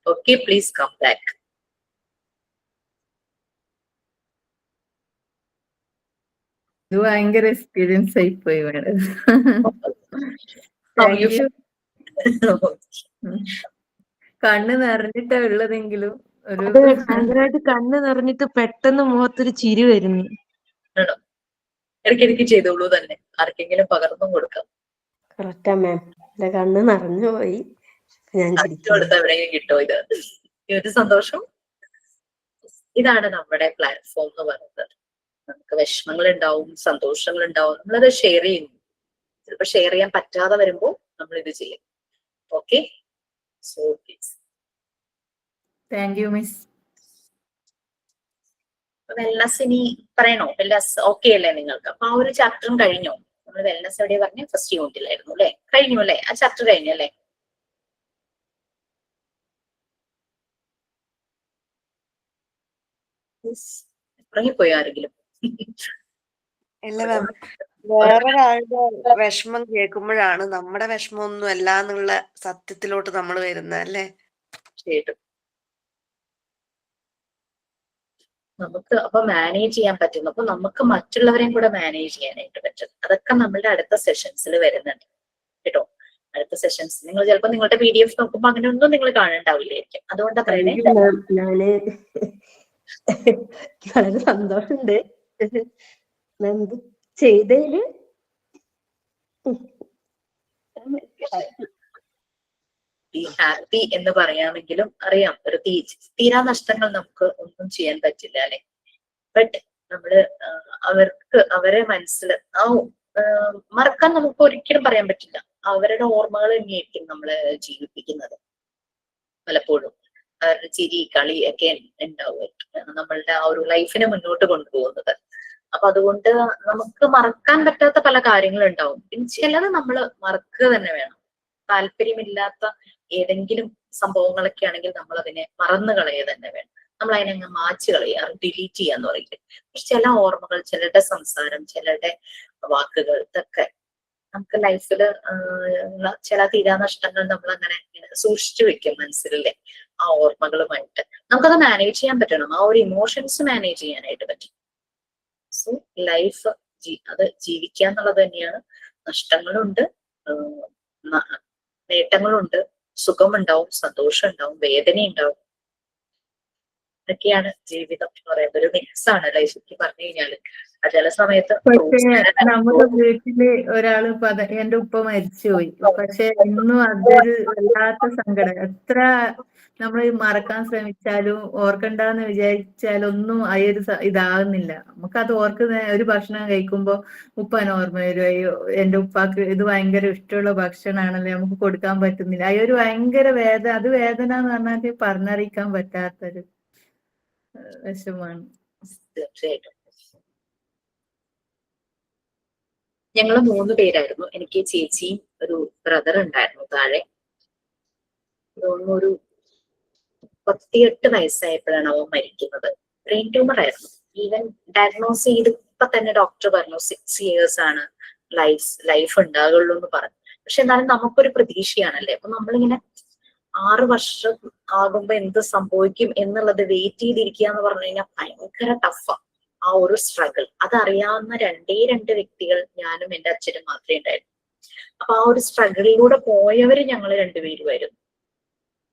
Okay, please come back. ഇത് ഭയങ്കര എക്സ്പീരിയൻസ് ആയി പോയി മാഡം. കണ്ണ് നിറഞ്ഞിട്ടാ ഉള്ളതെങ്കിലും ഒരു ഭയങ്കരമായിട്ട് കണ്ണ് നിറഞ്ഞിട്ട് പെട്ടെന്ന് മുഖത്തൊരു ചിരി വരുന്നു. ഇടയ്ക്കിടയ്ക്ക് ചെയ്തോളൂ തന്നെ. ആർക്കെങ്കിലും പകർന്നും കൊടുക്കാം. കറക്റ്റാ മാം, എന്റെ കണ്ണ് നിറഞ്ഞു പോയി. ഞാൻ അടിച്ചു കൊടുത്ത എവിടെയെങ്കിലും കിട്ടോ ഇത്? ഈ ഒരു സന്തോഷം. ഇതാണ് നമ്മുടെ പ്ലാറ്റ്ഫോം എന്ന് പറയുന്നത്. നമുക്ക് വിഷമങ്ങൾ ഉണ്ടാവും, സന്തോഷങ്ങൾ ഉണ്ടാവും, നമ്മളത് ഷെയർ ചെയ്യുന്നു. ചിലപ്പോൾ ഷെയർ ചെയ്യാൻ പറ്റാതെ വരുമ്പോൾ നമ്മൾ ഇത് ചെയ്യും. Okay, so please. Thank you miss. Wellness ഇനി പറയണോ? വെൽനസ് ഓക്കെ അല്ലേ നിങ്ങൾക്ക്? അപ്പൊ ആ ഒരു ചാപ്റ്ററും കഴിഞ്ഞോ? നമ്മൾ വെൽനസ് എവിടെ പറഞ്ഞ ഫസ്റ്റ് യൂണിറ്റിലായിരുന്നു അല്ലെ? കഴിഞ്ഞു അല്ലെ? ആ ചാപ്റ്റർ കഴിഞ്ഞു അല്ലെ? ഇറങ്ങിപ്പോയോ ആരെങ്കിലും? ഇല്ല മാം, വേറൊരാളുടെ വിഷമം കേൾക്കുമ്പോഴാണ് നമ്മുടെ വിഷമം ഒന്നും അല്ല എന്നുള്ള സത്യത്തിലോട്ട് നമ്മൾ വരുന്നത് അല്ലേ? ശരി, നമുക്ക് അപ്പൊ മാനേജ് ചെയ്യാൻ പറ്റുന്നു. അപ്പൊ നമുക്ക് മറ്റുള്ളവരെയും കൂടെ മാനേജ് ചെയ്യാനായിട്ട് പറ്റും. അതൊക്കെ നമ്മളുടെ അടുത്ത സെഷൻസിൽ വരുന്നുണ്ട് കേട്ടോ. അടുത്ത സെഷൻസ് നിങ്ങൾ ചിലപ്പോൾ നിങ്ങളുടെ PDF നോക്കുമ്പോൾ അങ്ങനെയൊന്നും നിങ്ങൾ കാണണ്ടാവില്ലായിരിക്കും. അതുകൊണ്ടാണ് പറയണേ. ഞാന് വളരെ സന്തോഷമുണ്ട് ചെയ്തതില്. ബി ഹാപ്പി എന്ന് പറയാമെങ്കിലും അറിയാം, ഒരു തീരാ നഷ്ടങ്ങൾ നമുക്ക് ഒന്നും ചെയ്യാൻ പറ്റില്ല അല്ലെ. ബട്ട് നമ്മള് അവരെ മനസ്സിൽ മറക്കാൻ നമുക്ക് ഒരിക്കലും പറയാൻ പറ്റില്ല. അവരുടെ ഓർമ്മകൾ തന്നെയായിരിക്കും നമ്മളെ ജീവിപ്പിക്കുന്നത്. പലപ്പോഴും അവരുടെ ചിരി കളി ഒക്കെ ഉണ്ടാവുമായിരിക്കും നമ്മളുടെ ആ ഒരു ലൈഫിനെ മുന്നോട്ട് കൊണ്ടുപോകുന്നത്. അപ്പൊ അതുകൊണ്ട് നമുക്ക് മറക്കാൻ പറ്റാത്ത പല കാര്യങ്ങളുണ്ടാവും. പിന്നെ ചിലത് നമ്മൾ മറക്കുക തന്നെ വേണം. താല്പര്യമില്ലാത്ത ഏതെങ്കിലും സംഭവങ്ങളൊക്കെ ആണെങ്കിൽ നമ്മൾ അതിനെ മറന്നു കളയുക തന്നെ വേണം. നമ്മൾ അതിനങ്ങ് മാച്ച് കളയുക, ഡിലീറ്റ് ചെയ്യാന്ന് പറയില്ലേ. പക്ഷെ ചില ഓർമ്മകൾ, ചിലരുടെ സംസാരം, ചിലരുടെ വാക്കുകൾ, ഇതൊക്കെ നമുക്ക് ലൈഫിൽ ചില തീരാനഷ്ടങ്ങൾ നമ്മൾ അങ്ങനെ സൂക്ഷിച്ചു വെക്കും മനസ്സിലല്ലേ, ആ ഓർമ്മകളുമായിട്ട്. നമുക്കത് മാനേജ് ചെയ്യാൻ പറ്റണം, ആ ഒരു ഇമോഷൻസ് മാനേജ് ചെയ്യാനായിട്ട് പറ്റും. സോ ലൈഫ് അത് ജീവിക്കുക എന്നുള്ളത് തന്നെയാണ്. നഷ്ടങ്ങളുണ്ട്, നേട്ടങ്ങളുണ്ട്, സുഖമുണ്ടാവും, സന്തോഷം ഉണ്ടാവും, വേദന ഉണ്ടാവും. ഇതൊക്കെയാണ് ജീവിതം എന്ന് പറയുന്നത്. ഒരു മിക്സ് ആണ് ലൈഫ് പറഞ്ഞു കഴിഞ്ഞാല്. ചില സമയത്ത് പക്ഷേ നമ്മുടെ വീട്ടില് ഒരാള് എന്റെ ഉപ്പ മരിച്ചുപോയി. പക്ഷെ ഇന്നും അതൊരു വല്ലാത്ത സങ്കടം. എത്ര നമ്മൾ മറക്കാൻ ശ്രമിച്ചാലും ഓർക്കണ്ടെന്ന് വിചാരിച്ചാലും ഒന്നും ആ ഒരു ഇതാകുന്നില്ല. നമുക്കത് ഓർക്കുന്ന ഒരു ഭക്ഷണം കഴിക്കുമ്പോ ഉപ്പാന് ഓർമ്മ വരും. അയ്യോ എന്റെ ഉപ്പാക്ക് ഇത് ഭയങ്കര ഇഷ്ടമുള്ള ഭക്ഷണമാണല്ലേ, നമുക്ക് കൊടുക്കാൻ പറ്റുന്നില്ല. ആ ഒരു ഭയങ്കര വേദന, അത് വേദന എന്ന് പറഞ്ഞാൽ പറഞ്ഞറിയിക്കാൻ പറ്റാത്തൊരു വിഷമാണ്. തീർച്ചയായിട്ടും. ഞങ്ങള് 3 പേരായിരുന്നു. എനിക്ക് ചേച്ചിയും ഒരു ബ്രദർ ഉണ്ടായിരുന്നു താഴെ. ഒരു 38 വയസ്സായപ്പോഴാണ് അവൻ മരിക്കുന്നത്. ബ്രെയിൻ ട്യൂമർ ആയിരുന്നു. ഈവൻ ഡയഗ്നോസ് ചെയ്ത് ഇപ്പൊ തന്നെ ഡോക്ടർ പറഞ്ഞു 6 years ആണ് ലൈഫ് ഉണ്ടാകുള്ളൂ എന്ന് പറഞ്ഞു. പക്ഷെ എന്നാലും നമുക്കൊരു പ്രതീക്ഷയാണല്ലേ. അപ്പൊ നമ്മളിങ്ങനെ 6 വർഷം ആകുമ്പോ എന്ത് സംഭവിക്കും എന്നുള്ളത് വെയിറ്റ് ചെയ്തിരിക്കുക എന്ന് പറഞ്ഞു കഴിഞ്ഞാൽ ഭയങ്കര ടഫാ. ആ ഒരു സ്ട്രഗിൾ അതറിയാവുന്ന 2 വ്യക്തികൾ ഞാനും എന്റെ അച്ഛനും മാത്രമേ ഉണ്ടായിരുന്നു. അപ്പൊ ആ ഒരു സ്ട്രഗിളിലൂടെ പോയവര് ഞങ്ങള് 2 പേരുമായിരുന്നു.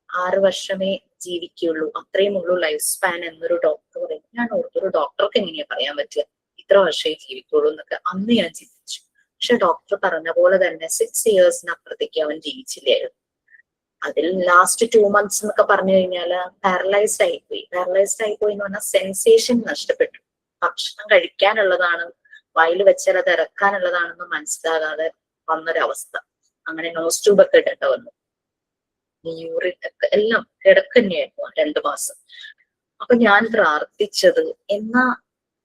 6 വർഷമേ ജീവിക്കുള്ളൂ, അത്രയും ഉള്ളൂ ലൈഫ് സ്പാൻ എന്നൊരു ഡോക്ടർ പറയും. ഞാൻ ഓർത്തൊരു ഡോക്ടർക്ക് എങ്ങനെയാ പറയാൻ പറ്റുക ഇത്ര വർഷമേ ജീവിക്കുള്ളൂ എന്നൊക്കെ അന്ന് ഞാൻ ചിന്തിച്ചു. പക്ഷെ ഡോക്ടർ പറഞ്ഞ പോലെ തന്നെ 6 yearsനപ്പുറത്തേക്ക് അവൻ ജീവിച്ചില്ലായിരുന്നു. അതിൽ ലാസ്റ്റ് 2 months എന്നൊക്കെ പറഞ്ഞു കഴിഞ്ഞാല് പാരലൈസ്ഡ് ആയിപ്പോയി എന്ന് പറഞ്ഞാൽ സെൻസേഷൻ നഷ്ടപ്പെട്ടു. ഭക്ഷണം കഴിക്കാനുള്ളതാണ്, വായിൽ വെച്ചാൽ അത് ഇറക്കാനുള്ളതാണെന്ന് മനസ്സിലാകാതെ വന്നൊരവസ്ഥ. അങ്ങനെ നോസ് ട്യൂബ് ഒക്കെ ഇടേണ്ട വന്നു. യൂറിൻ ഒക്കെ എല്ലാം കിടക്കന്നെയായിരുന്നു 2 മാസം. അപ്പൊ ഞാൻ പ്രാർത്ഥിച്ചത് എന്നാ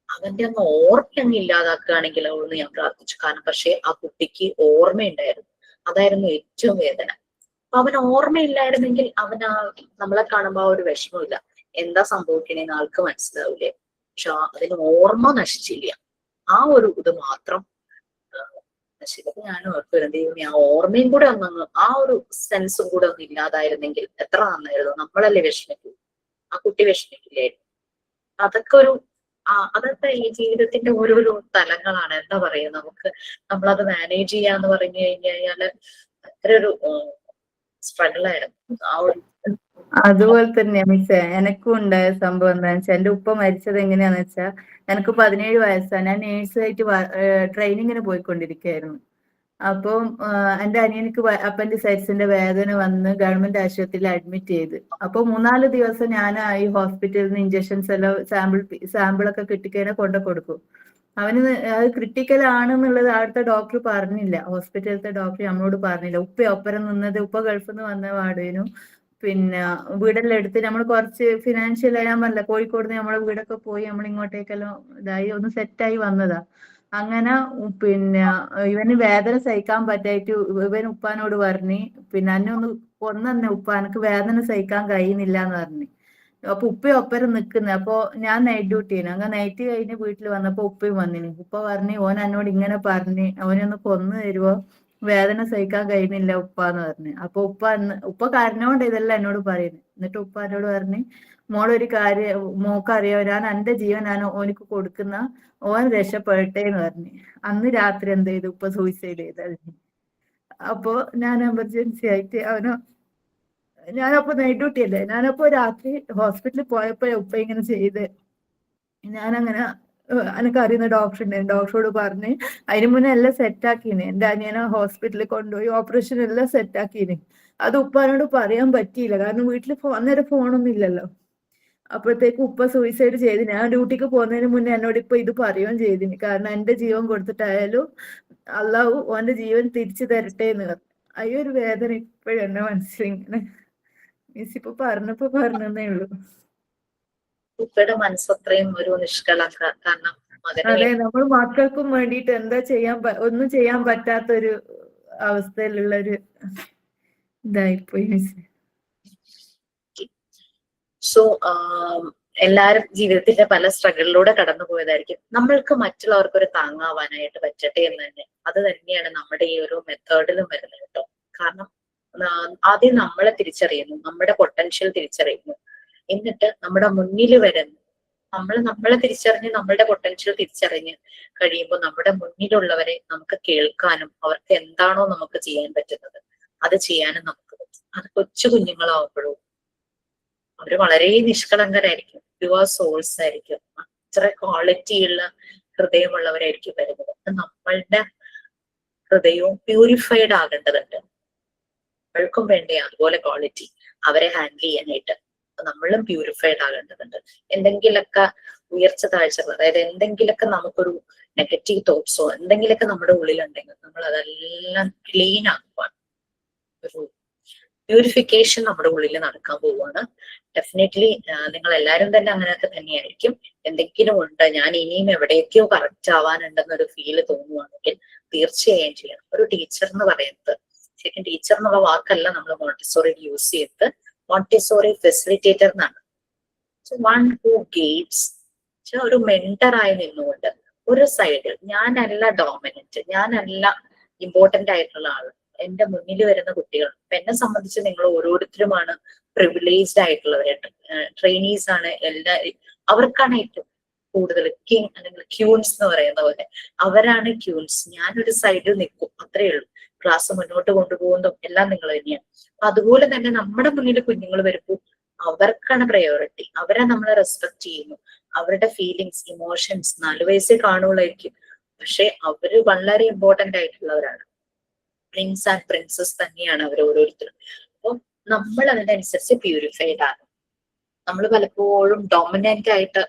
അവന്റെ അങ്ങ് ഓർമ്മ അങ്ങ് ഇല്ലാതാക്കുകയാണെങ്കിലോ എന്ന് ഞാൻ പ്രാർത്ഥിച്ചു. കാരണം പക്ഷെ ആ കുട്ടിക്ക് ഓർമ്മയുണ്ടായിരുന്നു. അതായിരുന്നു ഏറ്റവും വേദന. അപ്പൊ അവൻ ഓർമ്മയില്ലായിരുന്നെങ്കിൽ അവന് നമ്മളെ കാണുമ്പോ ആ ഒരു വിഷമമില്ല, എന്താ സംഭവിക്കണേന്ന് ആൾക്ക് മനസ്സിലാവില്ലേ. പക്ഷെ അതിന് ഓർമ്മ നശിച്ചില്ല. ആ ഒരു ഇത് മാത്രം നശിച്ചത്. ഞാൻ ഓർത്തുവരും ദൈവമേ ആ ഓർമ്മയും കൂടെ ഒന്നങ്ങ്, ആ ഒരു സെൻസും കൂടെ ഒന്നും ഇല്ലാതായിരുന്നെങ്കിൽ എത്ര നന്നായിരുന്നു. നമ്മളല്ലേ വിഷമിക്കൂ, ആ കുട്ടി വിഷമിക്കില്ലായിരുന്നു. അതൊക്കെ അതൊക്കെ ഈ ജീവിതത്തിന്റെ ഓരോരോ തലങ്ങളാണ്. എന്താ പറയുക, നമ്മളത് മാനേജ് ചെയ്യാന്ന് പറഞ്ഞു കഴിഞ്ഞാല് ഭയങ്കര ഒരു സ്ട്രഗിൾ ആയിരുന്നു. ആ ഒരു അതുപോലെ തന്നെയാ മിസ്സേ, എനക്കും ഉണ്ടായ സംഭവം എന്താണെന്ന് വെച്ചാൽ എന്റെ ഉപ്പ മരിച്ചത് എങ്ങനെയാന്ന് വെച്ചാൽ എനിക്ക് 17 വയസ്സാണ്. ഞാൻ നേഴ്സായിട്ട് ട്രെയിനിങ്ങിന് പോയിക്കൊണ്ടിരിക്കുകയായിരുന്നു. അപ്പം എന്റെ അനിയനിക്ക് അപ്പൻഡിസൈറ്റ്സിന്റെ വേദന വന്ന് ഗവൺമെന്റ് ആശുപത്രിയിൽ അഡ്മിറ്റ് ചെയ്ത്. അപ്പൊ 3-4 ദിവസം ഞാൻ ഈ ഹോസ്പിറ്റലിൽ നിന്ന് ഇഞ്ചക്ഷൻസ് എല്ലാം സാമ്പിളൊക്കെ കിട്ടിക്കഴിഞ്ഞാൽ കൊണ്ടു കൊടുക്കും. അവന് അത് ക്രിട്ടിക്കൽ ആണെന്നുള്ളത് അവിടുത്തെ ഡോക്ടർ പറഞ്ഞില്ല, ഹോസ്പിറ്റലിലത്തെ ഡോക്ടർ നമ്മളോട് പറഞ്ഞില്ല. ഒപ്പരം നിന്നത്, ഉപ്പ ഗൾഫിൽ നിന്ന് വന്ന പാടേനും പിന്നെ വീടെല്ലാം എടുത്ത് നമ്മൾ കുറച്ച് ഫിനാൻഷ്യൽ ഞാൻ പറഞ്ഞില്ല, കോഴിക്കോട് നിന്ന് നമ്മളെ വീടൊക്കെ പോയി നമ്മൾ ഇങ്ങോട്ടേക്കെല്ലാം ഇതായി ഒന്ന് സെറ്റായി വന്നതാ. അങ്ങനെ പിന്നെ ഇവന് വേദന സഹിക്കാൻ പറ്റായിട്ട് ഇവൻ ഉപ്പാനോട് പറഞ്ഞ്, പിന്നെ എന്നെ ഒന്ന് കൊന്നെ ഉപ്പ, എനിക്ക് വേദന സഹിക്കാൻ കഴിയുന്നില്ല എന്ന് പറഞ്ഞു. അപ്പൊ ഉപ്പയും ഒപ്പരം നിക്കുന്നത്. അപ്പൊ ഞാൻ നൈറ്റ് ഡ്യൂട്ടി ആണ്. അങ്ങനെ നൈറ്റ് കഴിഞ്ഞ് വീട്ടിൽ വന്നപ്പോ ഉപ്പയും വന്നിന്. ഉപ്പ പറഞ്ഞ് ഓൻ എന്നോട് ഇങ്ങനെ പറഞ്ഞ് അവനൊന്ന് കൊന്നു തരുവോ, വേദന സഹിക്കാൻ കഴിയുന്നില്ല ഉപ്പ എന്ന് പറഞ്ഞു. അപ്പൊ ഉപ്പ കരഞ്ഞോണ്ട് ഇതെല്ലാം എന്നോട് പറയുന്നു. എന്നിട്ട് ഉപ്പ എന്നോട് പറഞ്ഞ്, മോളൊരു കാര്യം മോക്കറിയോ, ഞാൻ എന്റെ ജീവൻ ഞാൻ ഓനിക്ക് കൊടുക്കുന്ന, ഓൻ രക്ഷപ്പെടട്ടെ എന്ന് പറഞ്ഞു. അന്ന് രാത്രി എന്ത് ചെയ്തു, ഉപ്പ സൂയിസൈഡ് ചെയ്തത്. അപ്പൊ ഞാൻ എമർജൻസി ആയിട്ട് ഞാനപ്പോ നൈറ്റ് ഡ്യൂട്ടി അല്ലേ, ഞാനപ്പോ രാത്രി ഹോസ്പിറ്റലിൽ പോയപ്പോഴേ ഉപ്പ ഇങ്ങനെ ചെയ്ത്. ഞാനങ്ങനെ എനിക്ക് അറിയുന്ന ഡോക്ടറോട് പറഞ്ഞ് അതിന് മുന്നേ എല്ലാം സെറ്റാക്കീന്. എന്റെ അനിയനെ ഹോസ്പിറ്റലിൽ കൊണ്ടുപോയി ഓപ്പറേഷൻ എല്ലാം സെറ്റാക്കീന്. അത് ഉപ്പാനോട് പറയാൻ പറ്റിയില്ല, കാരണം വീട്ടിൽ അന്നേരം ഫോണൊന്നും ഇല്ലല്ലോ. അപ്പോഴത്തേക്ക് ഉപ്പ സൂയിസൈഡ് ചെയ്ത്. ഞാൻ ഡ്യൂട്ടിക്ക് പോകുന്നതിന് മുന്നേ എന്നോട് ഇപ്പൊ ഇത് പറയുകയും ചെയ്തിന്, കാരണം എന്റെ ജീവൻ കൊടുത്തിട്ടായാലും അള്ളാഹു ഓന്റെ ജീവൻ തിരിച്ചു തരട്ടെ എന്ന് പറഞ്ഞു. ഈ ഒരു വേദന ഇപ്പോഴും എന്നെ മനസ്സിലിങ്ങനെ മിസ് ഇപ്പൊ പറഞ്ഞതേ ഉള്ളൂ. ഉപ്പയുടെ മനസ്സത്രയും ഒരു നിഷ്കളങ്ക. കാരണം മകന് അതെ, നമ്മൾ മക്കൾക്കും വേണ്ടിയിട്ട് എന്താ ഒന്നും ചെയ്യാൻ പറ്റാത്തൊരു അവസ്ഥയിലുള്ള ഒരു ഇതായിപ്പോയി മിസ്. സോ എല്ലാരും ജീവിതത്തിന്റെ പല സ്ട്രഗിളിലൂടെ കടന്നു പോയതായിരിക്കും. നമ്മൾക്ക് മറ്റുള്ളവർക്ക് ഒരു താങ്ങാവാനായിട്ട് പറ്റട്ടെ എന്ന് തന്നെ, അത് തന്നെയാണ് നമ്മുടെ ഈ ഒരു മെത്തേഡിലും വരുന്നത് കേട്ടോ. കാരണം ആദ്യം നമ്മളെ തിരിച്ചറിയുന്നു, നമ്മുടെ പൊട്ടൻഷ്യൽ തിരിച്ചറിയുന്നു, എന്നിട്ട് നമ്മുടെ മുന്നിൽ വരുന്നു. നമ്മളെ തിരിച്ചറിഞ്ഞ് നമ്മളുടെ പൊട്ടൻഷ്യൽ തിരിച്ചറിഞ്ഞ് കഴിയുമ്പോൾ നമ്മുടെ മുന്നിലുള്ളവരെ നമുക്ക് കേൾക്കാനും അവർക്ക് എന്താണോ നമുക്ക് ചെയ്യാൻ പറ്റുന്നത് അത് ചെയ്യാനും നമുക്ക് പറ്റും. അത് കൊച്ചു കുഞ്ഞുങ്ങളാവുമ്പോഴും അവര് വളരെ നിഷ്കളങ്കരായിരിക്കും, പ്യുവർ സോൾസ് ആയിരിക്കും, അത്ര ക്വാളിറ്റിയുള്ള ഹൃദയമുള്ളവരായിരിക്കും വരുന്നത്. നമ്മളുടെ ഹൃദയവും പ്യൂരിഫൈഡ് ആകേണ്ടതുണ്ട്. നമ്മൾക്കും വേണ്ടേ അതുപോലെ ക്വാളിറ്റി അവരെ ഹാൻഡിൽ ചെയ്യാനായിട്ട്. നമ്മളും പ്യൂരിഫൈഡ് ആകേണ്ടതുണ്ട്. എന്തെങ്കിലൊക്കെ ഉയർച്ച താഴ്ചകൾ, അതായത് എന്തെങ്കിലൊക്കെ നമുക്കൊരു നെഗറ്റീവ് തോട്ട്സോ എന്തെങ്കിലൊക്കെ നമ്മുടെ ഉള്ളിലുണ്ടെങ്കിൽ നമ്മൾ അതെല്ലാം ക്ലീൻ ആക്കുവാണ്. ഒരു പ്യൂരിഫിക്കേഷൻ നമ്മുടെ ഉള്ളിൽ നടക്കാൻ പോവുകയാണ്. ഡെഫിനറ്റ്ലി നിങ്ങൾ എല്ലാവരും തന്നെ അങ്ങനെയൊക്കെ തന്നെയായിരിക്കും. എന്തെങ്കിലും ഉണ്ട്, ഞാൻ ഇനിയും എവിടേക്കോ കറക്റ്റ് ആവാനുണ്ടെന്നൊരു ഫീല് തോന്നുവാണെങ്കിൽ തീർച്ചയായും ചെയ്യണം. ഒരു ടീച്ചർ എന്ന് പറയുന്നത്, ശരിക്കും ടീച്ചർ എന്നുള്ള വാക്കല്ല നമ്മൾ മോണ്ടിസോറിയിൽ യൂസ് ചെയ്തത്, മോണ്ടിസോറി ഫെസിലിറ്റേറ്റർ എന്നാണ്. വൺ ഹൂ ഗൈഡ്സ്, ഒരു മെന്ററായി നിന്നുകൊണ്ട് ഒരു സൈഡിൽ ഞാനല്ല ഡോമിനന്റ്, ഞാനല്ല ഇമ്പോർട്ടന്റ് ആയിട്ടുള്ള ആള്, എന്റെ മുന്നിൽ വരുന്ന കുട്ടികൾ. ഇപ്പൊ എന്നെ സംബന്ധിച്ച് നിങ്ങൾ ഓരോരുത്തരുമാണ് പ്രിവിലേജ്ഡ് ആയിട്ടുള്ളവർ, ട്രെയിനീസ് ആണ് എല്ലാവരും. അവർക്കാണ് ഏറ്റവും കൂടുതൽ കിങ് അല്ലെങ്കിൽ ക്യൂൻസ് എന്ന് പറയുന്ന പോലെ അവരാണ് ക്യൂൻസ്. ഞാനൊരു സൈഡിൽ നിൽക്കും, അത്രയേ ഉള്ളൂ. ക്ലാസ് മുന്നോട്ട് കൊണ്ടുപോകുന്നതും എല്ലാം നിങ്ങൾ തന്നെയാണ്. അപ്പൊ അതുപോലെ തന്നെ നമ്മുടെ മുന്നിൽ കുഞ്ഞുങ്ങൾ വരുമ്പോൾ അവർക്കാണ് പ്രയോറിറ്റി. അവരെ നമ്മൾ റെസ്പെക്ട് ചെയ്യുന്നു. അവരുടെ ഫീലിങ്സ്, ഇമോഷൻസ് 4 വയസ്സേ കാണുള്ളായിരിക്കും, പക്ഷെ അവര് വളരെ ഇമ്പോർട്ടന്റ് ആയിട്ടുള്ളവരാണ്. പ്രിൻസ് ആൻഡ് പ്രിൻസസ് തന്നെയാണ് അവർ ഓരോരുത്തരും. അപ്പം നമ്മൾ അതിനനുസരിച്ച് പ്യൂരിഫൈഡ് ആണ്. നമ്മൾ പലപ്പോഴും ഡോമിനന്റ് ആയിട്ട്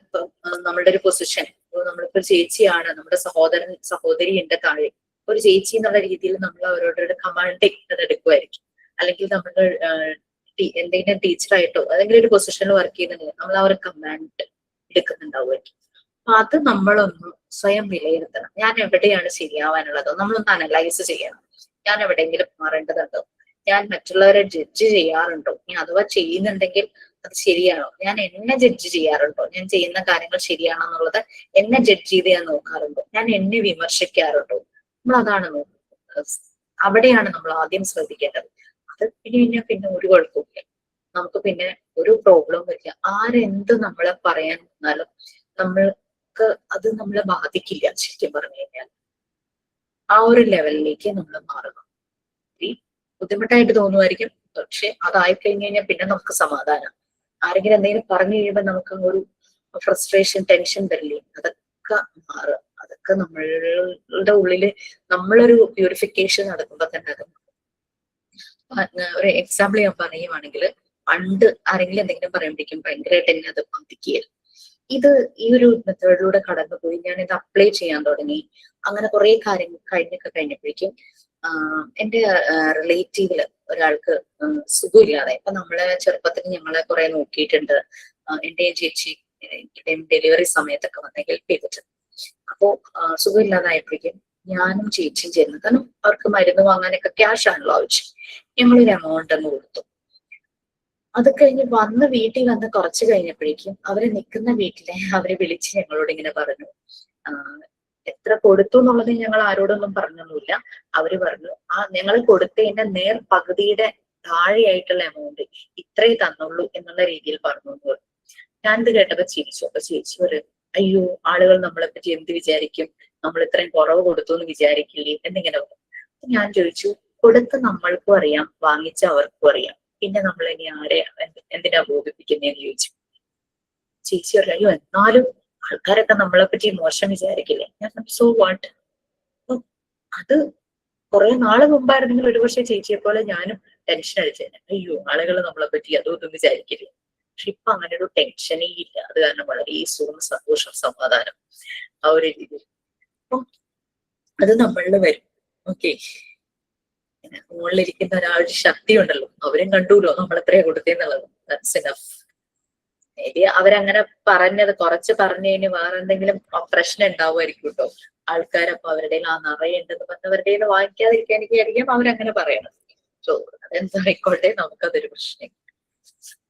നമ്മളുടെ ഒരു പൊസിഷൻ, നമ്മളിപ്പോ ചേച്ചിയാണ്, നമ്മുടെ സഹോദരി ഉണ്ട് താഴെ, ഒരു ചേച്ചി എന്നുള്ള രീതിയിൽ നമ്മൾ അവരോട് കമാൻഡ് എടുക്കുമായിരിക്കും. അല്ലെങ്കിൽ നമ്മൾ എന്തെങ്കിലും ടീച്ചറായിട്ടോ അല്ലെങ്കിൽ ഒരു പൊസിഷനിൽ വർക്ക് ചെയ്യുന്നുണ്ടെങ്കിൽ നമ്മൾ അവരെ കമാൻഡ് എടുക്കുന്നുണ്ടാവുമായിരിക്കും. അപ്പൊ അത് നമ്മളൊന്ന് സ്വയം വിലയിരുത്തണം. ഞാൻ എവിടെയാണ് ശരിയാവാനുള്ളതോ നമ്മളൊന്ന് അനലൈസ് ചെയ്യണം. ഞാൻ എവിടെയെങ്കിലും മാറേണ്ടതുണ്ടോ? ഞാൻ മറ്റുള്ളവരെ ജഡ്ജ് ചെയ്യാറുണ്ടോ? ഇനി അഥവാ ചെയ്യുന്നുണ്ടെങ്കിൽ അത് ശരിയാണോ? ഞാൻ എന്നെ ജഡ്ജ് ചെയ്യാറുണ്ടോ? ഞാൻ ചെയ്യുന്ന കാര്യങ്ങൾ ശരിയാണോ എന്നുള്ളത് എന്നെ ജഡ്ജ് ചെയ്ത് ഞാൻ നോക്കാറുണ്ടോ? ഞാൻ എന്നെ വിമർശിക്കാറുണ്ടോ? നമ്മൾ അതാണ് നോക്കുന്നത്. അവിടെയാണ് നമ്മൾ ആദ്യം ശ്രദ്ധിക്കേണ്ടത്. അത് പിന്നെ ഒരു കുഴപ്പമില്ല, നമുക്ക് പിന്നെ ഒരു പ്രോബ്ലവും ഇല്ല. ആരെന്ത് നമ്മളെ പറയാൻ വന്നാലും നമ്മൾക്ക് അത് നമ്മളെ ബാധിക്കില്ല. ശരിക്കും പറഞ്ഞു കഴിഞ്ഞാൽ ആ ഒരു ലെവലിലേക്ക് നമ്മൾ മാറുക. ബുദ്ധിമുട്ടായിട്ട് തോന്നുമായിരിക്കും, പക്ഷെ അതായി കഴിഞ്ഞ് കഴിഞ്ഞാൽ പിന്നെ നമുക്ക് സമാധാനം. ആരെങ്കിലും എന്തെങ്കിലും പറഞ്ഞു കഴിയുമ്പോൾ നമുക്ക് ഒരു ഫ്രസ്ട്രേഷൻ, ടെൻഷൻ വരില്ലേ, അതൊക്കെ മാറുക. അതൊക്കെ നമ്മളുടെ ഉള്ളില് നമ്മളൊരു പ്യൂരിഫിക്കേഷൻ നടക്കുമ്പോ തന്നെ അത് ഒരു എക്സാമ്പിൾ ഞാൻ പറയുവാണെങ്കിൽ, പണ്ട് ആരെങ്കിലും എന്തെങ്കിലും പറയുമ്പോഴേക്കും ഭയങ്കരമായിട്ട് എന്നെ അത് ബാധിക്കുകയായിരുന്നു. ഇത് ഈ ഒരു മെത്തേഡിലൂടെ കടന്നുപോയി ഞാൻ ഇത് അപ്ലൈ ചെയ്യാൻ തുടങ്ങി. അങ്ങനെ കുറെ കാര്യങ്ങൾ കഴിഞ്ഞപ്പോഴേക്കും എന്റെ റിലേറ്റീവില് ഒരാൾക്ക് സുഖമില്ലാതെ, ഇപ്പൊ നമ്മളെ ചെറുപ്പത്തിൽ ഞങ്ങളെ കുറെ നോക്കിയിട്ടുണ്ട്. എന്റെ ചേച്ചി ഡെലിവറി സമയത്തൊക്കെ വന്ന് ഹെൽപ്പ് ചെയ്തിട്ടുണ്ട്. അപ്പോ സുഖമില്ലാതായപ്പോഴേക്കും ഞാനും ചേച്ചിയും ചേർന്ന്, കാരണം അവർക്ക് മരുന്ന് വാങ്ങാനൊക്കെ ക്യാഷ് ആണല്ലോ ആവശ്യം, ഞങ്ങളൊരു എമൗണ്ട് അങ്ങ് കൊടുത്തു. അത് കഴിഞ്ഞ് വന്ന് വീട്ടിൽ വന്ന് കുറച്ച് കഴിഞ്ഞപ്പോഴേക്കും അവര് നിൽക്കുന്ന വീട്ടിലെ അവരെ വിളിച്ച് ഞങ്ങളോട് ഇങ്ങനെ പറഞ്ഞു, എത്ര കൊടുത്തു എന്നുള്ളത് ഞങ്ങൾ ആരോടൊന്നും പറഞ്ഞൊന്നുമില്ല. അവര് പറഞ്ഞു, ഞങ്ങൾ കൊടുത്തതിന്റെ നേർ പകുതിയുടെ താഴെയായിട്ടുള്ള എമൗണ്ട് ഇത്രേ തന്നുള്ളൂ എന്നുള്ള രീതിയിൽ പറഞ്ഞു എന്ന് പറഞ്ഞു. ഞാനിത് കേട്ടപ്പോ ചിരിച്ചു. അപ്പൊ ചേച്ചി പറയും, അയ്യോ, ആളുകൾ നമ്മളെ പറ്റി എന്ത് വിചാരിക്കും, നമ്മൾ ഇത്രയും കുറവ് കൊടുത്തു എന്ന് വിചാരിക്കില്ലേ എന്നിങ്ങനെ പറഞ്ഞു. ഞാൻ ചോദിച്ചു, കൊടുത്ത് നമ്മൾക്കും അറിയാം, വാങ്ങിച്ച അവർക്കും അറിയാം, പിന്നെ നമ്മൾ ഇനി എന്തിനാ ബോധിപ്പിക്കുന്നതെന്ന് ചോദിച്ചു. ചേച്ചി പറഞ്ഞു, അയ്യോ എന്നാലും ആൾക്കാരൊക്കെ നമ്മളെ പറ്റി മോശം വിചാരിക്കില്ലേ. ഞാൻ സോ വാട്ട്, അത് കുറെ നാള് മുമ്പായിരുന്നെങ്കിൽ ഒരുപക്ഷെ ചേച്ചിയെ പോലെ ഞാനും ടെൻഷൻ അടിച്ചേനെ, അയ്യോ ആളുകൾ നമ്മളെ പറ്റി അതും ഇതും വിചാരിക്കില്ലേ. പക്ഷെ ഇപ്പൊ അങ്ങനെ ഒരു ടെൻഷനേ ഇല്ല. അത് കാരണം വളരെ സുഖം, സന്തോഷം, സമാധാനം ആ ഒരു രീതിയിൽ. അപ്പൊ അത് നമ്മളിൽ വരും. ഓക്കെ, മുകളിലിരിക്കുന്ന ഒരാളുടെ ശക്തി ഉണ്ടല്ലോ, അവരും കണ്ടുല്ലോ നമ്മൾ എത്രയാ കൊടുത്തേന്നുള്ളത്. That's enough. മേ ബി അവരങ്ങനെ പറഞ്ഞത് കുറച്ച് പറഞ്ഞു കഴിഞ്ഞ് വേറെ എന്തെങ്കിലും പ്രശ്നം ഉണ്ടാവുമായിരിക്കും കേട്ടോ. ആൾക്കാരപ്പൊ അവരുടെ നിറയുണ്ടെന്ന് പറഞ്ഞവരുടെ വാങ്ങിക്കാതിരിക്കാനിരിക്കും അവരങ്ങനെ പറയണം. സോ അതെന്തായിക്കോട്ടെ, നമുക്കതൊരു പ്രശ്നം.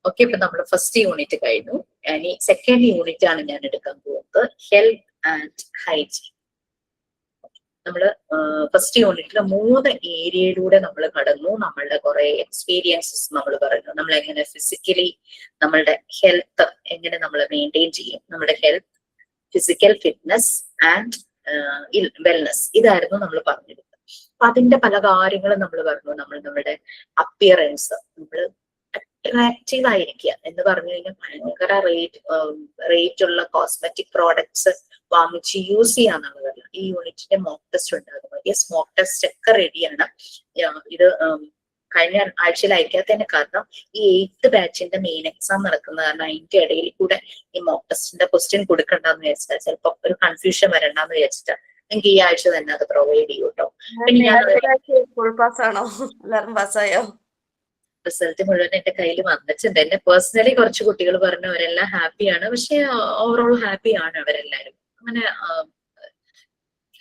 ഓക്കെ, ഇപ്പൊ നമ്മൾ ഫസ്റ്റ് യൂണിറ്റ് കഴിഞ്ഞു. ഇനി സെക്കൻഡ് യൂണിറ്റ് ആണ് ഞാൻ എടുക്കാൻ പോകുന്നത്, ഹെൽത്ത് ആൻഡ് ഹൈജീൻ. നമ്മള് ഫസ്റ്റ് യൂണിറ്റില് 3 ഏരിയയിലൂടെ നമ്മൾ കടന്നു. നമ്മളുടെ കുറെ എക്സ്പീരിയൻസസ് നമ്മൾ പറഞ്ഞു. നമ്മൾ എങ്ങനെ ഫിസിക്കലി നമ്മളുടെ ഹെൽത്ത് എങ്ങനെ നമ്മൾ മെയിൻറ്റെയിൻ ചെയ്യും, നമ്മുടെ health, physical fitness and wellness, ഇതായിരുന്നു നമ്മൾ പറഞ്ഞിരുന്നത്. അപ്പൊ അതിന്റെ പല കാര്യങ്ങളും നമ്മൾ പറഞ്ഞു. നമ്മുടെ അപ്പിയറൻസ്, നമ്മൾ അട്രാക്റ്റീവ് ആയിരിക്കുക എന്ന് പറഞ്ഞു കഴിഞ്ഞാൽ ഭയങ്കര റേറ്റ് ഉള്ള കോസ്മെറ്റിക് പ്രോഡക്ട്സ് വാങ്ങിച്ച് യൂസ് ചെയ്യാന്നുള്ളതല്ല. ഈ യൂണിറ്റിന്റെ മോക്ക് ടെസ്റ്റ് ഉണ്ടാകുന്നത്. യെസ്, മോക്ക് ടെസ്റ്റ് ഒക്കെ റെഡിയാണ്. ഇത് കഴിഞ്ഞ ആഴ്ചയിൽ അയക്കാത്തതിന് കാരണം ഈ 8th ബാച്ചിന്റെ മെയിൻ എക്സാം നടക്കുന്ന കാരണം അതിന്റെ ഇടയിൽ കൂടെ ഈ മോക്ക് ടെസ്റ്റിന്റെ ക്വസ്റ്റ്യൻ കൊടുക്കണ്ടെന്ന് വിചാരിച്ചാൽ ചിലപ്പോ ഒരു കൺഫ്യൂഷൻ വരണ്ടെന്ന് വെച്ചിട്ടാ നിങ്ങൾക്ക് ഈ ആഴ്ച തന്നെ അത് പ്രൊവൈഡ് ചെയ്യും കേട്ടോ. പിന്നെ ഞാൻ ഫുൾ പാസ് ആണോ, എല്ലാവരും പാസ്സായോ? റിസൾട്ട് മുഴുവൻ എന്റെ കയ്യിൽ വന്നിട്ടുണ്ട്. എന്നെ പേഴ്സണലി കുറച്ച് കുട്ടികൾ പറഞ്ഞു അവരെല്ലാം ഹാപ്പിയാണ്, പക്ഷെ ഓവറോൾ ഹാപ്പിയാണ് അവരെല്ലാരും. അങ്ങനെ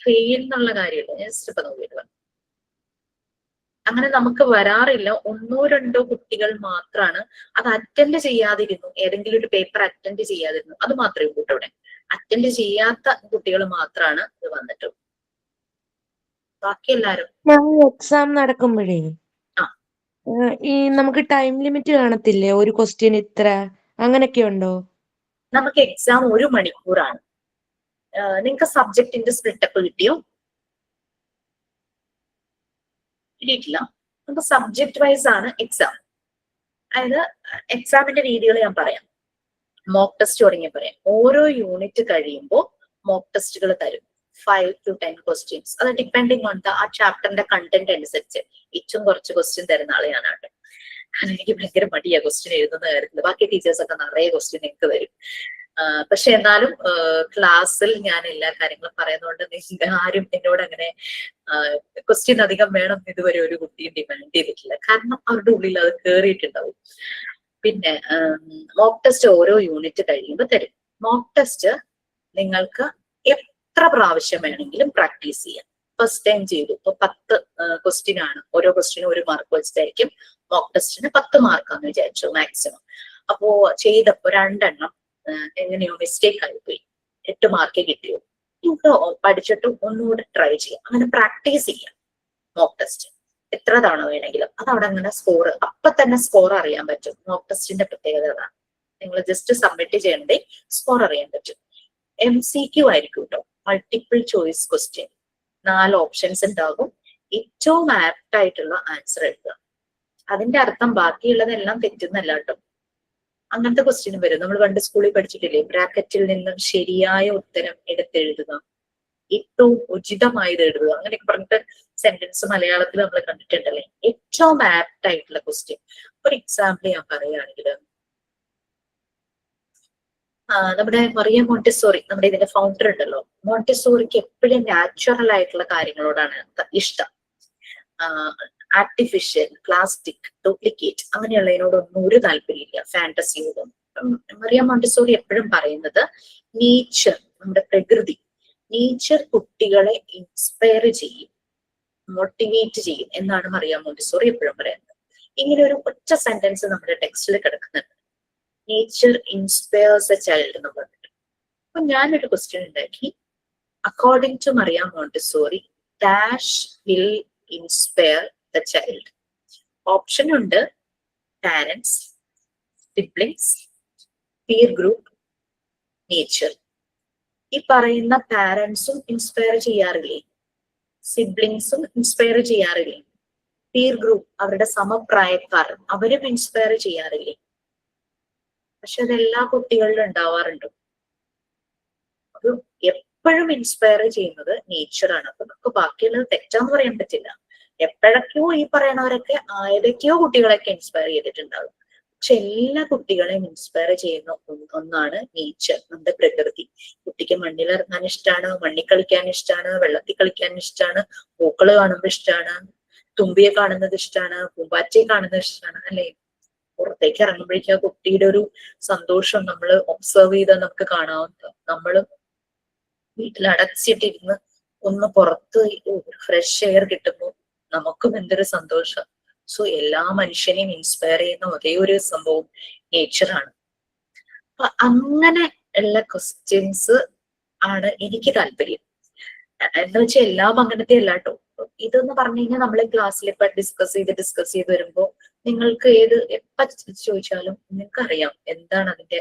ഫെയിൽ എന്നുള്ള കാര്യമില്ല. ജസ്റ്റ് ഇപ്പൊ നോക്കിയിട്ട് വന്നു. അങ്ങനെ നമുക്ക് വരാറില്ല. 1-2 കുട്ടികൾ മാത്രമാണ് അത് അറ്റൻഡ് ചെയ്യാതിരുന്നു, ഏതെങ്കിലും ഒരു പേപ്പർ അറ്റൻഡ് ചെയ്യാതിരുന്നു, അത് മാത്രമേ ഉള്ളൂ ഇവിടെ. അറ്റൻഡ് ചെയ്യാത്ത കുട്ടികൾ മാത്രമാണ് ഇത് വന്നിട്ടുള്ളൂ. ബാക്കി എല്ലാരും എക്സാം നടക്കുമ്പോഴേ ഈ നമുക്ക് ടൈം ലിമിറ്റ് കാണത്തില്ലേ, ഒരു ക്വസ്റ്റ്യൻ ഇത്ര, അങ്ങനെയൊക്കെ ഉണ്ടോ? നമുക്ക് എക്സാം 1 മണിക്കൂറാണ്. നിങ്ങൾക്ക് സബ്ജക്റ്റിന്റെ സ്പ്ലിറ്റപ്പ് കിട്ടിയോ? കിട്ടിയിട്ടില്ല. നമുക്ക് സബ്ജക്ട് വൈസ് ആണ് എക്സാം. അതായത് എക്സാമിന്റെ രീതികൾ ഞാൻ പറയാം. മോക്ക് ടെസ്റ്റ് തുടങ്ങി പറയാം. ഓരോ യൂണിറ്റ് കഴിയുമ്പോൾ മോക്ക് ടെസ്റ്റുകൾ തരും. 5 to 10 questions. അത് ഡിപ്പെൻഡിങ് ഓൺ ആ ചാപ്റ്ററിന്റെ കണ്ടന്റ് അനുസരിച്ച് ഏറ്റവും കുറച്ച് ക്വസ്റ്റ്യൻ തരുന്ന ആളെയാണ് കേട്ടോ. കാരണം എനിക്ക് ഭയങ്കര മടിയാ ക്വസ്റ്റ്യൻ എഴുതുന്ന കാര്യത്തിൽ. ബാക്കി ടീച്ചേഴ്സ് ഒക്കെ നിറയെ ക്വസ്റ്റ്യൻ എനിക്ക് തരും. പക്ഷെ എന്നാലും ക്ലാസ്സിൽ ഞാൻ എല്ലാ കാര്യങ്ങളും പറയുന്നതുകൊണ്ട് ആരും എന്നോട് അങ്ങനെ ക്വസ്റ്റ്യൻ അധികം വേണം ഇതുവരെ ഒരു കുട്ടിയും ഡിമാൻഡ് ചെയ്തിട്ടില്ല. കാരണം അവരുടെ ഉള്ളിൽ അത് കയറിയിട്ടുണ്ടാവും. പിന്നെ മോക്ക് ടെസ്റ്റ് ഓരോ യൂണിറ്റ് കഴിയുമ്പോൾ തരും. മോക്ക് ടെസ്റ്റ് നിങ്ങൾക്ക് എത്ര പ്രാവശ്യം വേണമെങ്കിലും പ്രാക്ടീസ് ചെയ്യാം. ഫസ്റ്റ് ടൈം ചെയ്തു, ഇപ്പൊ 10 ക്വസ്റ്റ്യൻ ആണ്, ഓരോ ക്വസ്റ്റ്യനും 1 മാർക്ക് വെച്ചിട്ടായിരിക്കും. മോക്ക് ടെസ്റ്റിന് 10 മാർക്കാന്ന് വിചാരിച്ചു മാക്സിമം. അപ്പോ ചെയ്തപ്പോ 2 എണ്ണം എങ്ങനെയോ മിസ്റ്റേക്ക് ആയിപ്പോയി, 8 മാർക്ക് കിട്ടിയോ. നമുക്ക് പഠിച്ചിട്ട് ഒന്നുകൂടെ ട്രൈ ചെയ്യാം. അങ്ങനെ പ്രാക്ടീസ് ചെയ്യാം. മോക്ക് ടെസ്റ്റ് എത്ര തവണ വേണമെങ്കിലും അത് അവിടെ അങ്ങനെ സ്കോർ അപ്പൊ തന്നെ സ്കോർ അറിയാൻ പറ്റും. മോക്ക് ടെസ്റ്റിന്റെ പ്രത്യേകത അതാണ്. നിങ്ങൾ ജസ്റ്റ് സബ്മിറ്റ് ചെയ്യണ്ടേ സ്കോർ അറിയാൻ പറ്റും. MCQ ആയിരിക്കും കേട്ടോ, മൾട്ടിപ്പിൾ ചോയ്സ് ക്വസ്റ്റ്യൻ. 4 ഓപ്ഷൻസ് ഉണ്ടാകും. ഏറ്റവും ആപ്റ്റ് ആയിട്ടുള്ള ആൻസർ എഴുതുക. അതിന്റെ അർത്ഥം ബാക്കിയുള്ളതെല്ലാം തെറ്റുന്നല്ല കേട്ടോ. അങ്ങനത്തെ ക്വസ്റ്റ്യൻ വരും. നമ്മൾ പണ്ട് സ്കൂളിൽ പഠിച്ചിട്ടില്ലേ, ബ്രാക്കറ്റിൽ നിന്നും ശരിയായ ഉത്തരം എടുത്തെഴുതുക, ഏറ്റവും ഉചിതമായത് എഴുതുക, അങ്ങനെയൊക്കെ പറഞ്ഞിട്ട് സെന്റൻസ് മലയാളത്തിൽ നമ്മൾ കണ്ടിട്ടുണ്ടല്ലേ. ഏറ്റവും ആപ്റ്റ് ആയിട്ടുള്ള ക്വസ്റ്റ്യൻ. ഒരു എക്സാമ്പിൾ ഞാൻ പറയുകയാണെങ്കിൽ, നമ്മുടെ മറിയ മോണ്ടിസോറി, നമ്മുടെ ഇതിന്റെ ഫൗണ്ടർ ഉണ്ടല്ലോ, മോണ്ടിസോറിക്ക് എപ്പോഴും നാച്ചുറൽ ആയിട്ടുള്ള കാര്യങ്ങളോടാണ് ഇഷ്ടം. ആർട്ടിഫിഷ്യൽ, പ്ലാസ്റ്റിക്, ഡ്യൂപ്ലിക്കേറ്റ് അങ്ങനെയുള്ളതിനോടൊന്നും ഒരു താല്പര്യമില്ല, ഫാന്റസിയോടും. മറിയ മോണ്ടിസോറി എപ്പോഴും പറയുന്നത് നേച്ചർ, നമ്മുടെ പ്രകൃതി, നേച്ചർ കുട്ടികളെ ഇൻസ്പയർ ചെയ്യും, മോട്ടിവേറ്റ് ചെയ്യും എന്നാണ് മറിയ മോണ്ടിസോറി എപ്പോഴും പറയുന്നത്. ഇങ്ങനെ ഒരു ഒറ്റ സെന്റൻസ് നമ്മുടെ ടെക്സ്റ്റിൽ കിടക്കുന്നുണ്ട്, നേച്ചർ ഇൻസ്പയർസ് എ ചൈൽഡ് എന്ന് പറഞ്ഞിട്ട്. അപ്പൊ ഞാനൊരു ക്വസ്റ്റ്യൻ ഉണ്ടാക്കി, according to Maria Montessori dash will inspire the child. Option ഉണ്ട്, parents, siblings, peer group, nature. ഈ പറയുന്ന പാരന്റ്സും ഇൻസ്പയർ ചെയ്യാറില്ലേ, സിബ്ലിങ്സും ഇൻസ്പയർ ചെയ്യാറില്ലേ, പീർ ഗ്രൂപ്പ് അവരുടെ സമപ്രായക്കാർ അവരും ഇൻസ്പയർ ചെയ്യാറില്ലേ? പക്ഷെ അതെല്ലാ കുട്ടികളിലും ഉണ്ടാവാറുണ്ട്. ഒരു എപ്പോഴും ഇൻസ്പയർ ചെയ്യുന്നത് നേച്ചറാണ്. അപ്പൊ നമുക്ക് ബാക്കിയുള്ളത് തെറ്റാന്ന് പറയാൻ പറ്റില്ല. എപ്പോഴൊക്കെയോ ഈ പറയണവരൊക്കെ ഏതൊക്കെയോ കുട്ടികളൊക്കെ ഇൻസ്പയർ ചെയ്തിട്ടുണ്ടാകും. പക്ഷെ എല്ലാ കുട്ടികളെയും ഇൻസ്പയർ ചെയ്യുന്ന ഒന്നാണ് നേച്ചർ, നമ്മുടെ പ്രകൃതി. കുട്ടിക്ക് മണ്ണിലിറങ്ങാൻ ഇഷ്ടമാണ്, മണ്ണിൽ കളിക്കാൻ ഇഷ്ടമാണ്, വെള്ളത്തിൽ കളിക്കാൻ ഇഷ്ടമാണ്, പൂക്കള് കാണുമ്പോൾ ഇഷ്ടമാണ്, തുമ്പിയെ കാണുന്നത് ഇഷ്ടമാണ്, പൂമ്പാറ്റയെ കാണുന്നത് ഇഷ്ടമാണ്, അല്ലെ? പുറത്തേക്ക് ഇറങ്ങുമ്പോഴേക്കും ആ കുട്ടിയുടെ ഒരു സന്തോഷം നമ്മൾ ഒബ്സർവ് ചെയ്താൽ നമുക്ക് കാണാവുന്നത്. നമ്മള് വീട്ടിൽ അടച്ചിട്ടിരുന്ന് ഒന്ന് പുറത്ത് ഫ്രഷ് എയർ കിട്ടുമ്പോൾ നമുക്കും എന്തൊരു സന്തോഷം. സോ എല്ലാ മനുഷ്യനെയും ഇൻസ്പയർ ചെയ്യുന്ന ഒരേ ഒരു സംഭവം നേച്ചറാണ്. അപ്പൊ അങ്ങനെ ഉള്ള ക്വസ്റ്റ്യൻസ് ആണ് എനിക്ക് താല്പര്യം. എന്ന് വെച്ചാൽ എല്ലാം അങ്ങനത്തെ അല്ല കേട്ടോ. ഇതെന്ന് പറഞ്ഞു കഴിഞ്ഞാൽ നമ്മൾ ക്ലാസ്സിൽ ഇപ്പൊ ഡിസ്കസ് ചെയ്ത് വരുമ്പോ നിങ്ങൾക്ക് എപ്പ ചോദിച്ചാലും നിങ്ങൾക്ക് അറിയാം എന്താണ് അതിന്റെ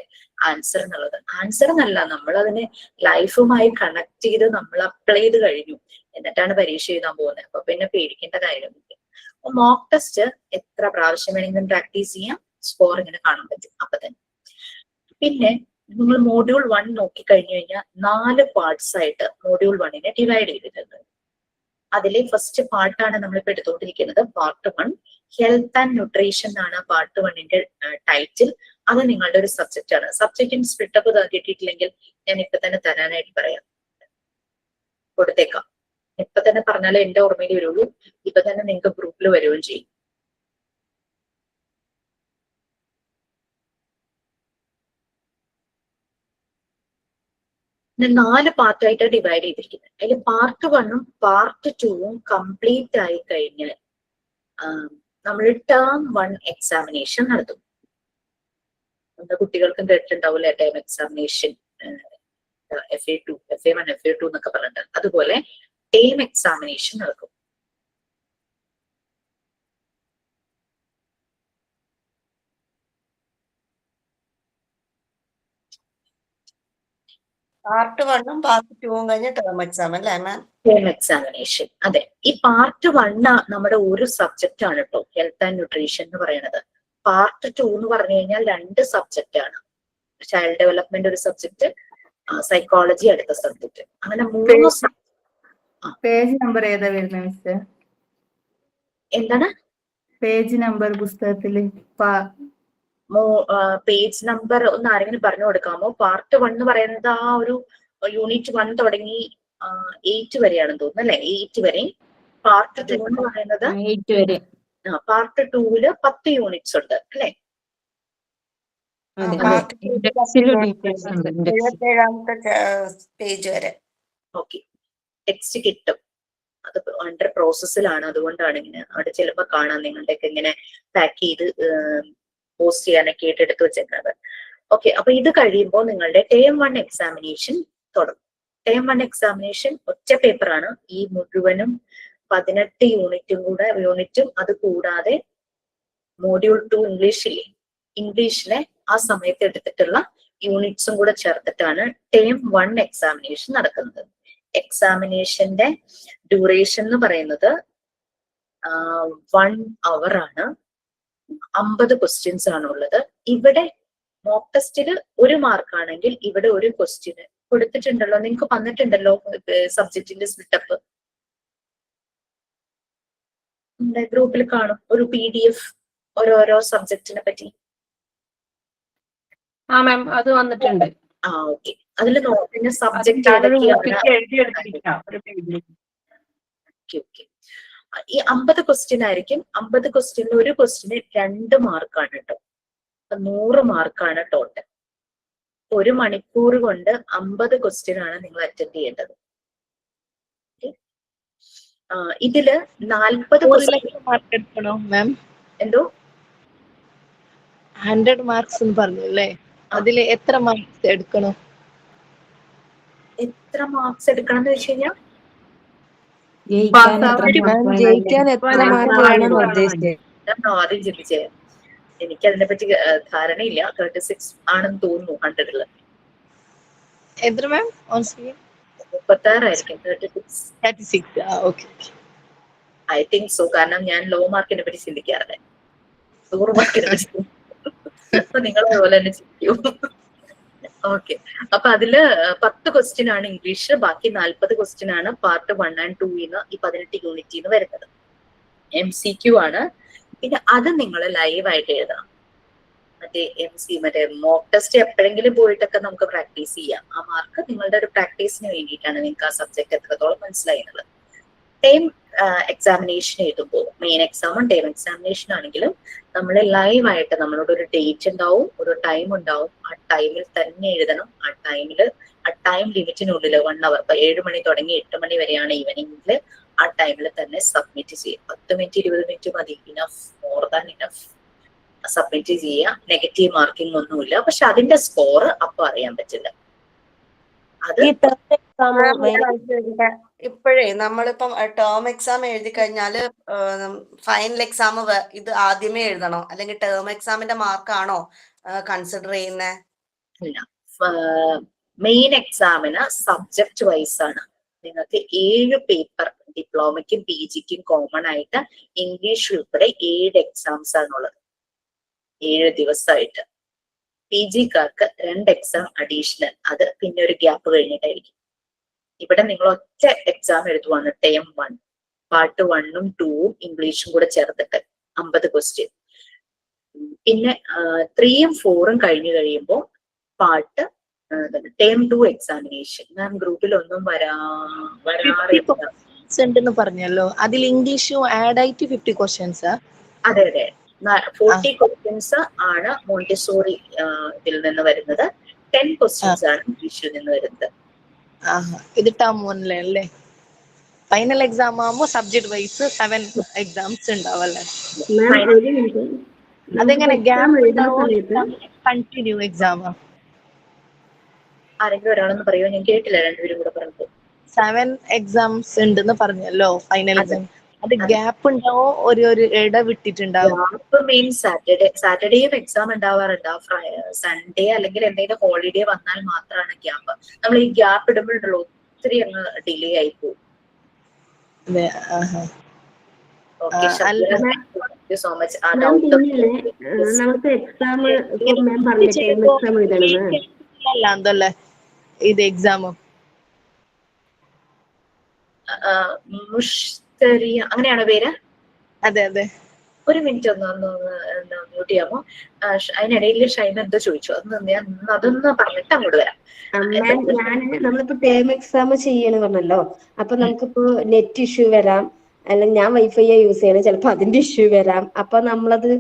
ആൻസർ എന്നുള്ളത്. ആൻസർ എന്നല്ല, നമ്മൾ അതിനെ ലൈഫുമായി കണക്ട് ചെയ്ത് നമ്മൾ അപ്ലൈ ചെയ്ത് കഴിഞ്ഞു, എന്നിട്ടാണ് പരീക്ഷ എഴുതാൻ പോകുന്നത്. അപ്പൊ പിന്നെ പേടിക്കേണ്ട കാര്യമൊന്നുമില്ല. അപ്പൊ മോക്ക് ടെസ്റ്റ് എത്ര പ്രാവശ്യം വേണമെങ്കിലും പ്രാക്ടീസ് ചെയ്യാം, സ്കോർ ഇങ്ങനെ കാണാൻ പറ്റും അപ്പൊ തന്നെ. പിന്നെ നിങ്ങൾ മോഡ്യൂൾ 1 നോക്കിക്കഴിഞ്ഞു കഴിഞ്ഞാൽ 4 പാർട്സ് ആയിട്ട് മോഡ്യൂൾ 1 ഡിവൈഡ് ചെയ്തിട്ടുണ്ട്. അതിലെ ഫസ്റ്റ് പാർട്ടാണ് നമ്മളിപ്പോ എടുത്തോണ്ടിരിക്കുന്നത്, പാർട്ട് 1. ഹെൽത്ത് ആൻഡ് ന്യൂട്രീഷൻ എന്നാണ് പാർട്ട് 1ന്റെ ടൈറ്റിൽ. അത് നിങ്ങളുടെ ഒരു സബ്ജക്റ്റ് ആണ്. സബ്ജക്റ്റിന് സ്പ്ലിറ്റപ്പ് കിട്ടിയിട്ടില്ലെങ്കിൽ ഞാൻ ഇപ്പൊ തന്നെ തരാനായിട്ട് പറയാം, കൊടുത്തേക്കാം. ഇപ്പൊ തന്നെ പറഞ്ഞാലേ എന്റെ ഓർമ്മയിൽ വരുള്ളൂ. ഇപ്പൊ തന്നെ നിങ്ങൾക്ക് ഗ്രൂപ്പിൽ വരികയും ചെയ്യും. പിന്നെ 4 പാർട്ടായിട്ട് ഡിവൈഡ് ചെയ്തിരിക്കുന്നത്. അതിൽ പാർട്ട് 1ഉം പാർട്ട് 2ഉം കംപ്ലീറ്റ് ആയി കഴിഞ്ഞാൽ നമ്മൾ ടേം 1 എക്സാമിനേഷൻ നടത്തും. നമ്മുടെ കുട്ടികൾക്കും കേട്ടിട്ടുണ്ടാവില്ല term examination, FA2, FA1, FA2 എന്നൊക്കെ പറഞ്ഞിട്ട്. അതുപോലെ ടേം എക്സാമിനേഷൻ നടക്കും. പാർട്ട് 1ഉം പാർട്ട് 2ഉം കഴിഞ്ഞ് ടേം എക്സാം അല്ലേ മാം? ടേം എക്സാമിനേഷൻ, അതെ. ഈ പാർട്ട് 1 നമ്മുടെ ഒരു സബ്ജക്റ്റ് ആണ് കേട്ടോ, ഹെൽത്ത് ആൻഡ് ന്യൂട്രീഷൻ എന്ന് പറയുന്നത്. പാർട്ട് 2 എന്ന് പറഞ്ഞു കഴിഞ്ഞാൽ 2 സബ്ജക്റ്റ് ആണ്. ചൈൽഡ് ഡെവലപ്മെന്റ് ഒരു സബ്ജക്ട്, സൈക്കോളജി അടുത്ത സബ്ജക്ട്. അങ്ങനെ 3 പേജ് നമ്പർ ഏതാ വരുന്നത് മിസ്റ്റർ? എന്താണ് പേജ് നമ്പർ പുസ്തകത്തില്? പേജ് നമ്പർ ഒന്ന് ആരെങ്കിലും പറഞ്ഞു കൊടുക്കാമോ? പാർട്ട് 1 എന്ന് പറയുന്നത് ആ ഒരു യൂണിറ്റ് 1 തുടങ്ങി 8 വരെയാണെന്ന് തോന്നുന്നു അല്ലെ? 8 വരെ. പാർട്ട് 2 എന്ന് പറയുന്നത് 8 വരെ. പാർട്ട് 2ല് 10 യൂണിറ്റ്സ് ഉണ്ട് അല്ലെ? പാർട്ട് 77ാമത്തെ പേജ് വരെ. ഓക്കെ, ടെക്സ്റ്റ് കിട്ടും. അത് അണ്ടർ പ്രോസസ്സിലാണ്, അതുകൊണ്ടാണ് ഇങ്ങനെ. അവിടെ ചിലപ്പോൾ കാണാം നിങ്ങളുടെയൊക്കെ ഇങ്ങനെ പാക്ക് ചെയ്ത് പോസ്റ്റ് ചെയ്യാനൊക്കെ ആയിട്ട് എടുത്ത് വെച്ചേക്കുന്നത്. ഓക്കെ, അപ്പൊ ഇത് കഴിയുമ്പോൾ നിങ്ങളുടെ ടേം 1 എക്സാമിനേഷൻ തുടങ്ങും. ടേം 1 എക്സാമിനേഷൻ ഒറ്റ പേപ്പറാണ്. ഈ മുഴുവനും 18 യൂണിറ്റും അത് കൂടാതെ മോഡ്യൂൾ 2 ഇംഗ്ലീഷിലെ ആ സമയത്ത് എടുത്തിട്ടുള്ള യൂണിറ്റ്സും കൂടെ ചേർത്തിട്ടാണ് ടേം 1 എക്സാമിനേഷൻ നടക്കുന്നത്. എക്സാമിനേഷന്റെ ഡ്യൂറേഷൻ എന്ന് പറയുന്നത് 1 hour ആണ്. 50 ക്വസ്റ്റ്യൻസ് ആണുള്ളത്. ഇവിടെ മോക്ക് ടെസ്റ്റില് 1 മാർക്കാണെങ്കിൽ ഇവിടെ ഒരു ക്വസ്റ്റ്യന് കൊടുത്തിട്ടുണ്ടല്ലോ, നിങ്ങൾക്ക് വന്നിട്ടുണ്ടല്ലോ സബ്ജക്റ്റിന്റെ സ്പ്ലിറ്റപ്പ് ഗ്രൂപ്പിൽ കാണും, ഒരു PDF ഓരോരോ സബ്ജക്റ്റിനെ പറ്റി. ആ മാം, അത് വന്നിട്ടുണ്ട്. ഓക്കെ. അതിൽ പിന്നെ സബ്ജക്ട് ഞാനൊരു ഏതൊക്കെയാണ്? ബുക്കിൽ എഴുതിയെടുത്തിരിക്കാം ഒരു പേജിൽ. ഓക്കെ. ഈ 50 ക്വസ്റ്റ്യൻ ആയിരിക്കും. 50 ക്വസ്റ്റ്യനിൽ ഒരു ക്വസ്റ്റ്യന് 2 മാർക്കാണ് കേട്ടോ. 100 മാർക്കാണ് ടോട്ടൽ. 1 മണിക്കൂർ കൊണ്ട് 50 ക്വസ്റ്റ്യൻ ആണ് നിങ്ങൾ അറ്റൻഡ് ചെയ്യേണ്ടത്. ഇതില് 40 മാർക്ക് എടുക്കണോ മാം? എന്തോ 100 മാർക്സ് പറഞ്ഞു അല്ലേ? അതിൽ എത്ര മാർക്സ് എടുക്കണം? എത്ര മാർക്സ് എടുക്കണം എന്ന് വെച്ച് കഴിഞ്ഞാൽ ജയിക്കാൻ എത്ര മാർക്ക് വേണം ഉദ്ദേശിച്ചത്? ഞാൻ ആദ്യം ചിന്തിച്ചേ, എനിക്ക് അതിനെ പറ്റി ധാരണയില്ല. 36 ആണെന്ന് തോന്നുന്നു 100-ല്. എത്ര മാം? 36 ആയിരിക്കും. 36. ഓക്കെ. I think so. കാരണം ഞാൻ ലോ മാർക്കിനെ പറ്റി ചിന്തിക്കാറില്ല, 100 മാർക്കിനെ പറ്റി. അപ്പൊ നിങ്ങളെ പോലെ തന്നെ ചിന്തിക്കൂ. ഓക്കെ. അപ്പൊ അതില് 10 ക്വസ്റ്റ്യൻ ആണ് ഇംഗ്ലീഷ്, ബാക്കി 40 ക്വസ്റ്റ്യൻ ആണ് പാർട്ട് 1 and 2 ഈ 18 യൂണിറ്റിന്ന് വരുന്നത്. MCQ ആണ്. പിന്നെ അത് നിങ്ങൾ ലൈവായിട്ട് എഴുതണം. മറ്റേ മോക്ക് ടെസ്റ്റ് എപ്പോഴെങ്കിലും പോയിട്ടൊക്കെ നമുക്ക് പ്രാക്ടീസ് ചെയ്യാം. ആ മാർക്ക് നിങ്ങളുടെ ഒരു പ്രാക്ടീസിന് വേണ്ടിയിട്ടാണ്, നിങ്ങൾക്ക് ആ സബ്ജക്ട് എത്രത്തോളം മനസ്സിലായി എന്നുള്ളത്. ടൈം എക്സാമിനേഷൻ എഴുതുമ്പോൾ, മെയിൻ എക്സാമും ടൈം എക്സാമിനേഷൻ ആണെങ്കിലും നമ്മൾ ലൈവായിട്ട് നമ്മളോട് ഒരു ഡേറ്റ് ഉണ്ടാവും, ഒരു ടൈം ഉണ്ടാവും. ആ ടൈമിൽ തന്നെ എഴുതണം. ആ ടൈം ലിമിറ്റിനുള്ളിൽ 1 hour, ഇപ്പൊ 7 മണി തുടങ്ങി 8 മണി വരെയാണ് ഈവനിങ്ങിൽ, ആ ടൈമിൽ തന്നെ സബ്മിറ്റ് ചെയ്യും. 10 മിനിറ്റ് 20 മിനിറ്റ് മതി, enough, more than enough. Submit ചെയ്യുക. നെഗറ്റീവ് മാർക്കിംഗ് ഒന്നുമില്ല. പക്ഷെ അതിന്റെ സ്കോർ അപ്പൊ അറിയാൻ പറ്റില്ല. അത് ഇപ്പോഴേ നമ്മളിപ്പം ടേം എക്സാം എഴുതി കഴിഞ്ഞാല് ഫൈനൽ എക്സാം ഇത് ആദ്യമേ എഴുതണോ, അല്ലെങ്കിൽ ടേം എക്സാമിന്റെ മാർക്കാണോ കൺസിഡർ ചെയ്യുന്നത്? ഇല്ല, മെയിൻ എക്സാമിന് സബ്ജക്ട് വൈസ് ആണ്. നിങ്ങൾക്ക് 7 പേപ്പർ ഡിപ്ലോമയ്ക്കും PGക്കും കോമൺ ആയിട്ട് ഇംഗ്ലീഷ് ഉൾപ്പെടെ 7 എക്സാംസ് ആണുള്ളത്. 7 ദിവസമായിട്ട്. PGക്കാർക്ക് 2 എക്സാം അഡീഷണൽ, അത് പിന്നെ ഒരു ഗ്യാപ്പ് കഴിഞ്ഞിട്ടായിരിക്കും. ഇവിടെ നിങ്ങൾ ഒറ്റ എക്സാം എഴുതുവാണ്, ടേം 1, പാർട്ട് 1ഉം 2ഉം ഇംഗ്ലീഷും കൂടെ ചേർത്തിട്ട് 50 ക്വസ്റ്റ്യൻ. പിന്നെ 3ഉം 4ഉം കഴിഞ്ഞു കഴിയുമ്പോൾ പാർട്ട് ടേം 2 എക്സാമിനേഷൻ. ഞാൻ ഗ്രൂപ്പിലൊന്നും വരാറില്ല പറഞ്ഞല്ലോ, അതിൽ ഇംഗ്ലീഷും ആഡ് ആയിട്ട് 50 ക്വസ്റ്റ്യൻസ്. അതെ. 40 ക്വസ്റ്റ്യൻസ് ആണ് മോണ്ടിസോറി ഇതിൽ നിന്ന് വരുന്നത്. 10 ക്വസ്റ്റ്യൻസ് ആണ് ഇംഗ്ലീഷിൽ നിന്ന് വരുന്നത്. ഇത് ടേം 1 അല്ലേ? ഫൈനൽ എക്സാം ആകുമ്പോൾ സബ്ജക്ട് വൈസ് 7 എക്സാംസ് ഉണ്ടാവല്ലേ? അതെങ്ങനെ കണ്ടിന്യൂ എക്സാം? ആരെങ്കിലും ഒരാളെന്ന് പറയുമോ? ഞാൻ കേട്ടില്ല, രണ്ടുപേരും കൂടെ പറഞ്ഞത്. 7 എക്സാംസ് ഉണ്ടെന്ന് പറഞ്ഞല്ലോ ഫൈനൽ എക്സാം. അത് ഗ്യാപ്പ് ഉണ്ടാവോ, ഒരു ഇട വിട്ടിട്ടുണ്ടാവും? ഗ്യാപ്പ് മീൻസ് സാറ്റർഡേയും എക്സാം ഉണ്ടാവാറുണ്ട്. സൺഡേ അല്ലെങ്കിൽ എന്തെങ്കിലും ഹോളിഡേ വന്നാൽ മാത്രമാണ് ഗ്യാപ്പ്. നമ്മൾ ഈ ഗ്യാപ്പ് ഇടുമ്പോഴുണ്ടല്ലോ ഒത്തിരി അങ്ങ് ഡിലേ ആയി പോകും. So much. നമുക്ക് എക്സാം പറഞ്ഞില്ലേ ഇത് എക്സാം മുഷ്തരിയ അങ്ങനെയാണോ പേര്? അതെ. ഒരു മിനിറ്റ് ഒന്ന് മ്യൂട്ട് ചെയ്യാമോ? അതിനിടയിൽ ഷൈന എന്തോ ചോദിച്ചു, അതൊന്ന് പറഞ്ഞിട്ട് അങ്ങോട്ട് വരാം. നമ്മളിപ്പോ ടേം എക്സാം ചെയ്യണ പറഞ്ഞല്ലോ, അപ്പൊ നമുക്കിപ്പോ നെറ്റ് ഇഷ്യൂ വരാം, അല്ലെങ്കിൽ ഞാൻ വൈഫൈ യൂസ് ചെയ്യണം, ചിലപ്പോ അതിന്റെ ഇഷ്യൂ വരാം. അപ്പൊ നമ്മളത്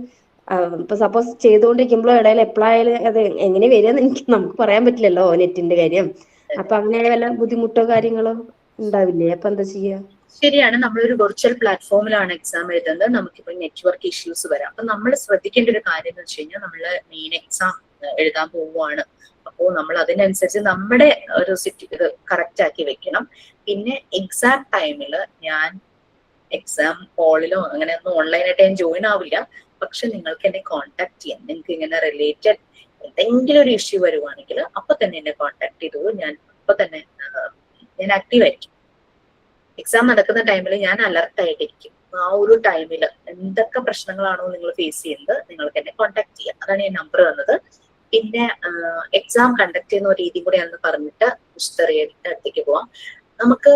ഇപ്പൊ സപ്പോസ് ചെയ്തുകൊണ്ടിരിക്കുമ്പോൾ ഇടയിൽ എപ്പോഴായാലും അത് എങ്ങനെ വരികയെന്ന് നമുക്ക് പറയാൻ പറ്റില്ലല്ലോ, നെറ്റിന്റെ കാര്യം. അപ്പൊ അങ്ങനെ വല്ല ബുദ്ധിമുട്ടോ കാര്യങ്ങളോ ഉണ്ടാവില്ലേ? അപ്പൊ എന്താ ചെയ്യാ? ശരിയാണ്, നമ്മളൊരു വെർച്വൽ പ്ലാറ്റ്ഫോമിലാണ് എക്സാം എഴുതുന്നത്. നമുക്കിപ്പോ നെറ്റ്വർക്ക് ഇഷ്യൂസ് വരാം. അപ്പൊ നമ്മൾ ശ്രദ്ധിക്കേണ്ട ഒരു കാര്യം എന്ന് വെച്ച് കഴിഞ്ഞാൽ, നമ്മള് മെയിൻ എക്സാം എഴുതാൻ പോവുകയാണ്. അപ്പോൾ നമ്മൾ അതിനനുസരിച്ച് നമ്മുടെ ഒരു ഇത് കറക്റ്റ് ആക്കി വെക്കണം. പിന്നെ എക്സാം ടൈമിൽ ഞാൻ എക്സാം ഹാളിലോ അങ്ങനെയൊന്നും ഓൺലൈനായിട്ട് ഞാൻ ജോയിൻ ആവില്ല. പക്ഷെ നിങ്ങൾക്ക് എന്നെ കോൺടാക്ട് ചെയ്യാം. നിങ്ങൾക്ക് ഇങ്ങനെ റിലേറ്റഡ് എന്തെങ്കിലും ഒരു ഇഷ്യൂ വരുവാണെങ്കിൽ അപ്പൊ തന്നെ എന്നെ കോൺടാക്ട് ചെയ്തോളൂ. ഞാൻ അപ്പൊ തന്നെ ഞാൻ ആക്റ്റീവ് ആയിരിക്കും. എക്സാം നടക്കുന്ന ടൈമിൽ ഞാൻ അലർട്ട് ആയിട്ടിരിക്കും. ആ ഒരു ടൈമിൽ എന്തൊക്കെ പ്രശ്നങ്ങളാണോ നിങ്ങൾ ഫേസ് ചെയ്യുന്നത് നിങ്ങൾക്ക് എന്നെ കോൺടാക്ട് ചെയ്യാം. അതാണ് ഞാൻ നമ്പർ തന്നത്. പിന്നെ എക്സാം കണ്ടക്ട് ചെയ്യുന്ന ഒരു രീതി കൂടെയാണെന്ന് പറഞ്ഞിട്ട് മിസ്റ്ററിയുടെ അടുത്തേക്ക് പോവാം. നമുക്ക്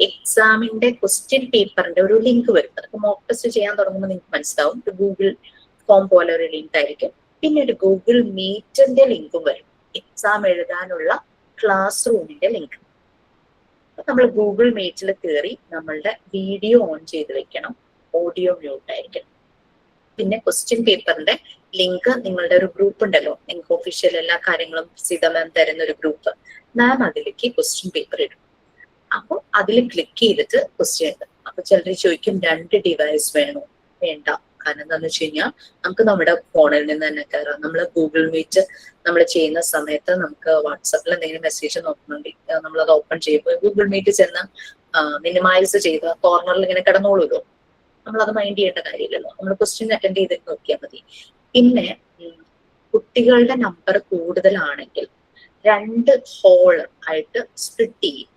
എക്സാമിന്റെ ക്വസ്റ്റ്യൻ പേപ്പറിന്റെ ഒരു ലിങ്ക് വരും. അതൊക്കെ മോക്ക് ടെസ്റ്റ് ചെയ്യാൻ തുടങ്ങുമ്പോൾ നിങ്ങൾക്ക് മനസ്സിലാവും. ഒരു ഗൂഗിൾ ഫോം പോലെ ഒരു ലിങ്ക് ആയിരിക്കും. പിന്നെ ഒരു ഗൂഗിൾ മീറ്റിന്റെ ലിങ്കും വരും, എക്സാം എഴുതാനുള്ള ക്ലാസ് റൂമിന്റെ ലിങ്ക്. നമ്മൾ ഗൂഗിൾ മീറ്റിൽ കയറി നമ്മളുടെ വീഡിയോ ഓൺ ചെയ്ത് വെക്കണം, ഓഡിയോ മ്യൂട്ട് ആയിരിക്കണം. പിന്നെ ക്വസ്റ്റ്യൻ പേപ്പറിന്റെ ലിങ്ക് നിങ്ങളുടെ ഒരു ഗ്രൂപ്പ് ഉണ്ടല്ലോ, നിങ്ങൾക്ക് ഒഫീഷ്യൽ എല്ലാ കാര്യങ്ങളും സീത മാം തരുന്ന ഒരു ഗ്രൂപ്പ്, മാം അതിലേക്ക് ക്വസ്റ്റ്യൻ പേപ്പർ ഇടും. അപ്പോൾ അതിൽ ക്ലിക്ക് ചെയ്തിട്ട് ക്വസ്റ്റ്യൻ ഉണ്ട്. അപ്പൊ ചിലർ ചോദിക്കും 2 ഡിവൈസ് വേണോ? വേണ്ട. കാരണം എന്താണെന്ന് വെച്ച് കഴിഞ്ഞാൽ നമുക്ക് നമ്മുടെ ഫോണിൽ നിന്ന് തന്നെ കയറാം. നമ്മൾ ഗൂഗിൾ മീറ്റ് നമ്മൾ ചെയ്യുന്ന സമയത്ത് നമുക്ക് വാട്സാപ്പിൽ എന്തെങ്കിലും മെസ്സേജ് നോക്കുന്നുണ്ടെങ്കിൽ നമ്മളത് ഓപ്പൺ ചെയ്യുമ്പോൾ ഗൂഗിൾ മീറ്റ് ചെന്ന് മിനിമൈസ് ചെയ്ത് കോർണറിൽ ഇങ്ങനെ കിടന്നോളൂല്ലോ, നമ്മളത് മൈൻഡ് ചെയ്യേണ്ട കാര്യമില്ലല്ലോ. നമ്മൾ ക്വസ്റ്റ്യൻ അറ്റൻഡ് ചെയ്ത് നോക്കിയാൽ മതി. പിന്നെ കുട്ടികളുടെ നമ്പർ കൂടുതലാണെങ്കിൽ 2 ഹോൾ ആയിട്ട് സ്പ്ലിറ്റ് ചെയ്യും.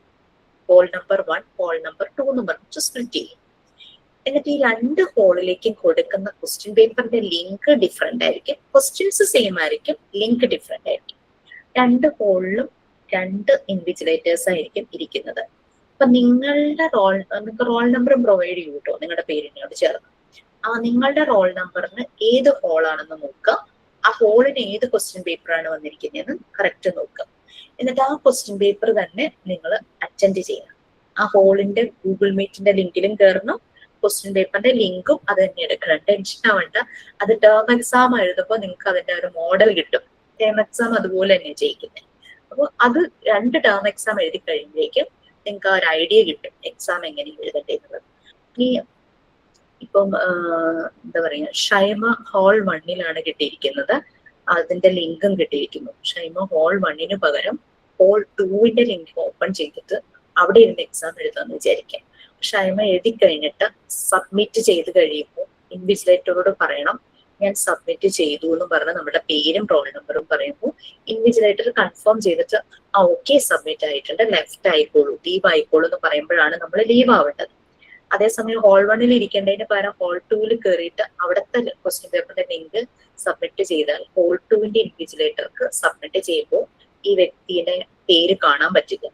ഹോൾ നമ്പർ 1, ഹോൾ നമ്പർ 2 എന്ന് പറഞ്ഞിട്ട് സ്പ്ലിറ്റ് ചെയ്യും. എന്നിട്ട് ഈ 2 ഹോളിലേക്കും കൊടുക്കുന്ന ക്വസ്റ്റ്യൻ പേപ്പറിന്റെ ലിങ്ക് ഡിഫറെന്റ് ആയിരിക്കും, ക്വസ്റ്റ്യൻസ് സെയിം ആയിരിക്കും, ലിങ്ക് ഡിഫറെന്റ് ആയിരിക്കും. 2 ഹോളിലും 2 ഇൻവിജിലേറ്റേഴ്സ് ആയിരിക്കും ഇരിക്കുന്നത്. അപ്പൊ നിങ്ങൾക്ക് റോൾ നമ്പർ പ്രൊവൈഡ് ചെയ്യൂ കേട്ടോ, നിങ്ങളുടെ പേരിനോട് ചേർന്ന്. നിങ്ങളുടെ റോൾ നമ്പറിന് ഏത് ഹോളാണെന്ന് നോക്കുക, ആ ഹോളിന് ഏത് ക്വസ്റ്റ്യൻ പേപ്പറാണ് വന്നിരിക്കുന്നതെന്ന് കറക്റ്റ് നോക്കുക. എന്നിട്ട് ആ ക്വസ്റ്റ്യൻ പേപ്പർ തന്നെ നിങ്ങൾ അറ്റൻഡ് ചെയ്യണം. ആ ഹോളിന്റെ ഗൂഗിൾ മീറ്റിന്റെ ലിങ്കിലും കയറണം, ക്വസ്റ്റ്യൻ പേപ്പറിന്റെ ലിങ്കും അത് തന്നെ എടുക്കണം. ടെൻഷൻ ആവണ്ട, അത് ടേം എക്സാം എഴുതുമ്പോൾ നിങ്ങൾക്ക് അതിന്റെ ഒരു മോഡൽ കിട്ടും. ടേം എക്സാം അതുപോലെ തന്നെ ചെയ്യിക്കുന്നത്. അപ്പോൾ അത് 2 ടേം എക്സാം എഴുതി കഴിയുമ്പോഴേക്കും നിങ്ങൾക്ക് ആ ഒരു ഐഡിയ കിട്ടും എക്സാം എങ്ങനെ എഴുതേണ്ടത്. ഈ ഇപ്പം എന്താ പറയാ, ഷൈമ ഹോൾ 1-ലാണ് കിട്ടിയിരിക്കുന്നത്, അതിന്റെ ലിങ്കും കിട്ടിയിരിക്കുന്നു. ഷൈമ ഹോൾ 1-ന് പകരം ഹോൾ 2-ന്റെ ലിങ്ക് ഓപ്പൺ ചെയ്തിട്ട് അവിടെ ഇരുന്ന് എക്സാം എഴുതാന്ന് വിചാരിക്കാം. ഷൈമ എഴുതി കഴിഞ്ഞിട്ട് സബ്മിറ്റ് ചെയ്ത് കഴിയുമ്പോൾ ഇൻവിജിലേറ്ററോട് പറയണം ഞാൻ സബ്മിറ്റ് ചെയ്തു എന്ന് പറഞ്ഞ് നമ്മുടെ പേരും റോൾ നമ്പറും പറയുമ്പോൾ ഇൻവിജിലേറ്റർ കൺഫേം ചെയ്തിട്ട് ഓക്കെ സബ്മിറ്റ് ആയിട്ടുണ്ട്, ലെഫ്റ്റ് ആയിക്കോളൂ, ലീവ് ആയിക്കോളൂ എന്ന് പറയുമ്പോഴാണ് നമ്മൾ ലീവ് ആവേണ്ടത്. അതേസമയം ഹോൾ 1-ൽ ഇരിക്കേണ്ടതിന് പകരം ഹോൾ 2-ൽ കയറിയിട്ട് അവിടുത്തെ ക്വസ്റ്റ്യൻ പേപ്പറിന്റെ ലിങ്ക് സബ്മിറ്റ് ചെയ്താൽ ഹോൾ 2-ന്റെ ഇൻവിജിലേറ്റർക്ക് സബ്മിറ്റ് ചെയ്യുമ്പോൾ ഈ വ്യക്തിയുടെ പേര് കാണാൻ പറ്റില്ല.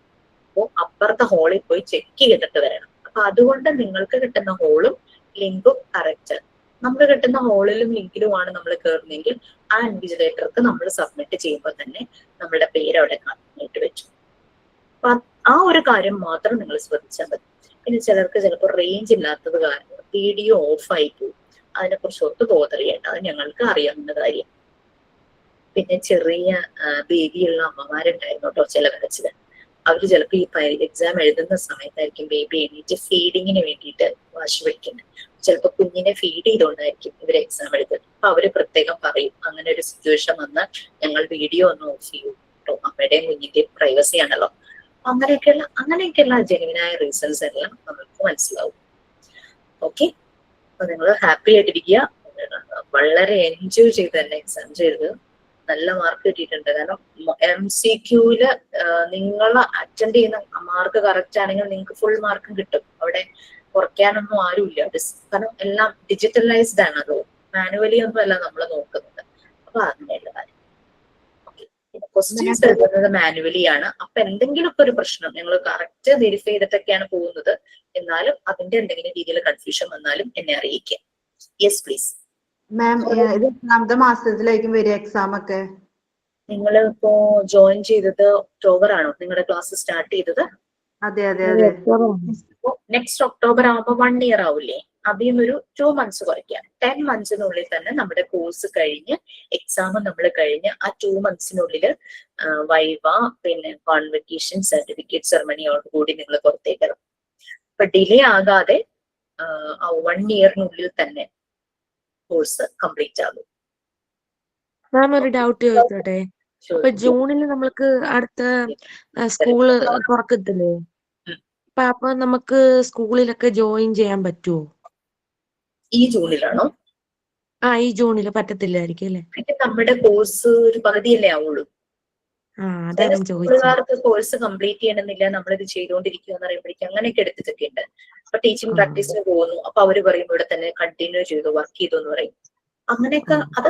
അപ്പോൾ അപ്പുറത്തെ ഹോളിൽ പോയി ചെക്ക് ചെയ്തിട്ട് വരണം. അപ്പൊ അതുകൊണ്ട് നിങ്ങൾക്ക് കിട്ടുന്ന ഹോളും ലിങ്കും കറക്റ്റ്. നമുക്ക് കിട്ടുന്ന ഹോളിലും ലിങ്കിലുമാണ് നമ്മൾ കയറുന്നെങ്കിൽ ആ ഇൻവിജിലേറ്റർക്ക് നമ്മൾ സബ്മിറ്റ് ചെയ്യുമ്പോൾ തന്നെ നമ്മുടെ പേര് അവിടെ കാണാനായിട്ട് വെച്ചു. അപ്പൊ ആ ഒരു കാര്യം മാത്രം നിങ്ങൾ ശ്രദ്ധിച്ചാൽ മതി. പിന്നെ ചിലർക്ക് ചിലപ്പോൾ റേഞ്ച് ഇല്ലാത്തത് കാരണം വീഡിയോ ഓഫ് ആയി പോകും. അതിനെക്കുറിച്ച് ഒത്ത് ബോധർ ചെയ്യേണ്ട, അത് ഞങ്ങൾക്ക് അറിയാവുന്ന കാര്യം. പിന്നെ ചെറിയ ബേബിയുള്ള അമ്മമാരുണ്ടായിരുന്നു കേട്ടോ ചില വരച്ചില്. അവര് ചിലപ്പോൾ ഈ എക്സാം എഴുതുന്ന സമയത്തായിരിക്കും ബേബി എണീറ്റ് ഫീഡിങ്ങിന് വേണ്ടിയിട്ട് വാശി പിടിക്കുന്നത്. ചിലപ്പോൾ കുഞ്ഞിനെ ഫീഡ് ചെയ്തുകൊണ്ടായിരിക്കും ഇവര് എക്സാം എഴുതുന്നത്. അപ്പൊ അവര് പ്രത്യേകം പറയും അങ്ങനെ ഒരു സിറ്റുവേഷൻ വന്നാൽ ഞങ്ങൾ വീഡിയോ ഒന്ന് ഓഫ് ചെയ്യൂ കേട്ടോ, അമ്മയുടെയും കുഞ്ഞിന്റെയും പ്രൈവസി ആണല്ലോ. അങ്ങനെയൊക്കെയുള്ള ജെന്യുവിനായ റീസൺസ് എല്ലാം നമുക്ക് മനസ്സിലാവും. ഓക്കെ, അപ്പൊ നിങ്ങൾ ഹാപ്പി ആയിട്ടിരിക്കുക. വളരെ എൻജോയ് ചെയ്ത് തന്നെ എക്സാം ചെയ്ത് നല്ല മാർക്ക് കിട്ടിയിട്ടുണ്ട്. കാരണം MCQല് നിങ്ങൾ അറ്റൻഡ് ചെയ്യുന്ന മാർക്ക് കറക്റ്റ് ആണെങ്കിൽ നിങ്ങൾക്ക് ഫുൾ മാർക്കും കിട്ടും. അവിടെ കുറയ്ക്കാനൊന്നും ആരുമില്ല. കാരണം എല്ലാം ഡിജിറ്റലൈസ്ഡ് ആണല്ലോ, മാനുവലി ഒന്നും അല്ല നമ്മൾ നോക്കുന്നത്. അപ്പൊ അങ്ങനെയുള്ള കാര്യം. ക്വസ്റ്റ്യൻസ് എഴുതുന്നത് മാനുവലി ആണ്. അപ്പൊ എന്തെങ്കിലുമൊക്കെ ഒരു പ്രശ്നം നിങ്ങൾ കറക്റ്റ് വെരിഫൈ ചെയ്തിട്ടൊക്കെയാണ് പോകുന്നത്, എന്നാലും അതിന്റെ എന്തെങ്കിലും രീതിയിൽ കൺഫ്യൂഷൻ വന്നാലും എന്നെ അറിയിക്കുക. യെസ് പ്ലീസ് മാം. ഇത് എത്രാമത്തെ മാസത്തിലായിരിക്കും വരിക എക്സാം ഒക്കെ? നിങ്ങൾ ഇപ്പോ ജോയിൻ ചെയ്തത് ഒക്ടോബർ ആണോ നിങ്ങളുടെ ക്ലാസ് സ്റ്റാർട്ട് ചെയ്തത്? അതെ അതെ അതെ. നെക്സ്റ്റ് ഒക്ടോബർ ആവുമ്പോൾ 1 ഇയർ ആവില്ലേ? അതിൽ നിന്നൊരു 2 months കുറയ്ക്കാം. 10 monthsനുള്ളിൽ തന്നെ നമ്മുടെ കോഴ്സ് കഴിഞ്ഞ് എക്സാം നമ്മൾ കഴിഞ്ഞ് ആ 2 monthsനുള്ളിൽ വൈവ പിന്നെ കോൺവെക്കേഷൻ സർട്ടിഫിക്കറ്റ് സെറമണിയോട് കൂടി നിങ്ങൾ പുറത്തേക്ക് ഇറങ്ങും. അപ്പൊ ഡിലേ ആകാതെ 1 ഇയറിനുള്ളിൽ തന്നെ കോഴ്സ് കംപ്ലീറ്റ് ആകും. മാം ഒരു ഡൗട്ട് ചോദിച്ചോട്ടെ? ഇപ്പൊ ജൂണിൽ നമ്മൾക്ക് അടുത്ത സ്കൂള് തുറക്കത്തില്ലേ? അപ്പൊ നമുക്ക് സ്കൂളിലൊക്കെ ജോയിൻ ചെയ്യാൻ പറ്റുമോ? ഈ ജൂണിലാണോ? ഈ ജൂണിൽ പറ്റത്തില്ലായിരിക്കും അല്ലേ? നമ്മുടെ കോഴ്സ് ഒരു പകുതിയല്ലേ ആവുള്ളൂ. അതാ ചില ഞാൻ ചോദിച്ചത്. സ്കൂളുകാർക്ക് കോഴ്സ് കംപ്ലീറ്റ് ചെയ്യണമെന്നില്ല, നമ്മളിത് ചെയ്തുകൊണ്ടിരിക്കുക എന്ന് പറയുമ്പോഴേക്കും അങ്ങനെയൊക്കെ എടുത്തിട്ടൊക്കെ ഉണ്ട്. അപ്പൊ ടീച്ചിങ് ആ. പ്രാക്ടീസിന് പോകുന്നു, അപ്പൊ അവര് പറയും ഇവിടെ തന്നെ കണ്ടിന്യൂ ചെയ്തു വർക്ക് ചെയ്തു എന്ന് പറയും. അങ്ങനെയൊക്കെ അത്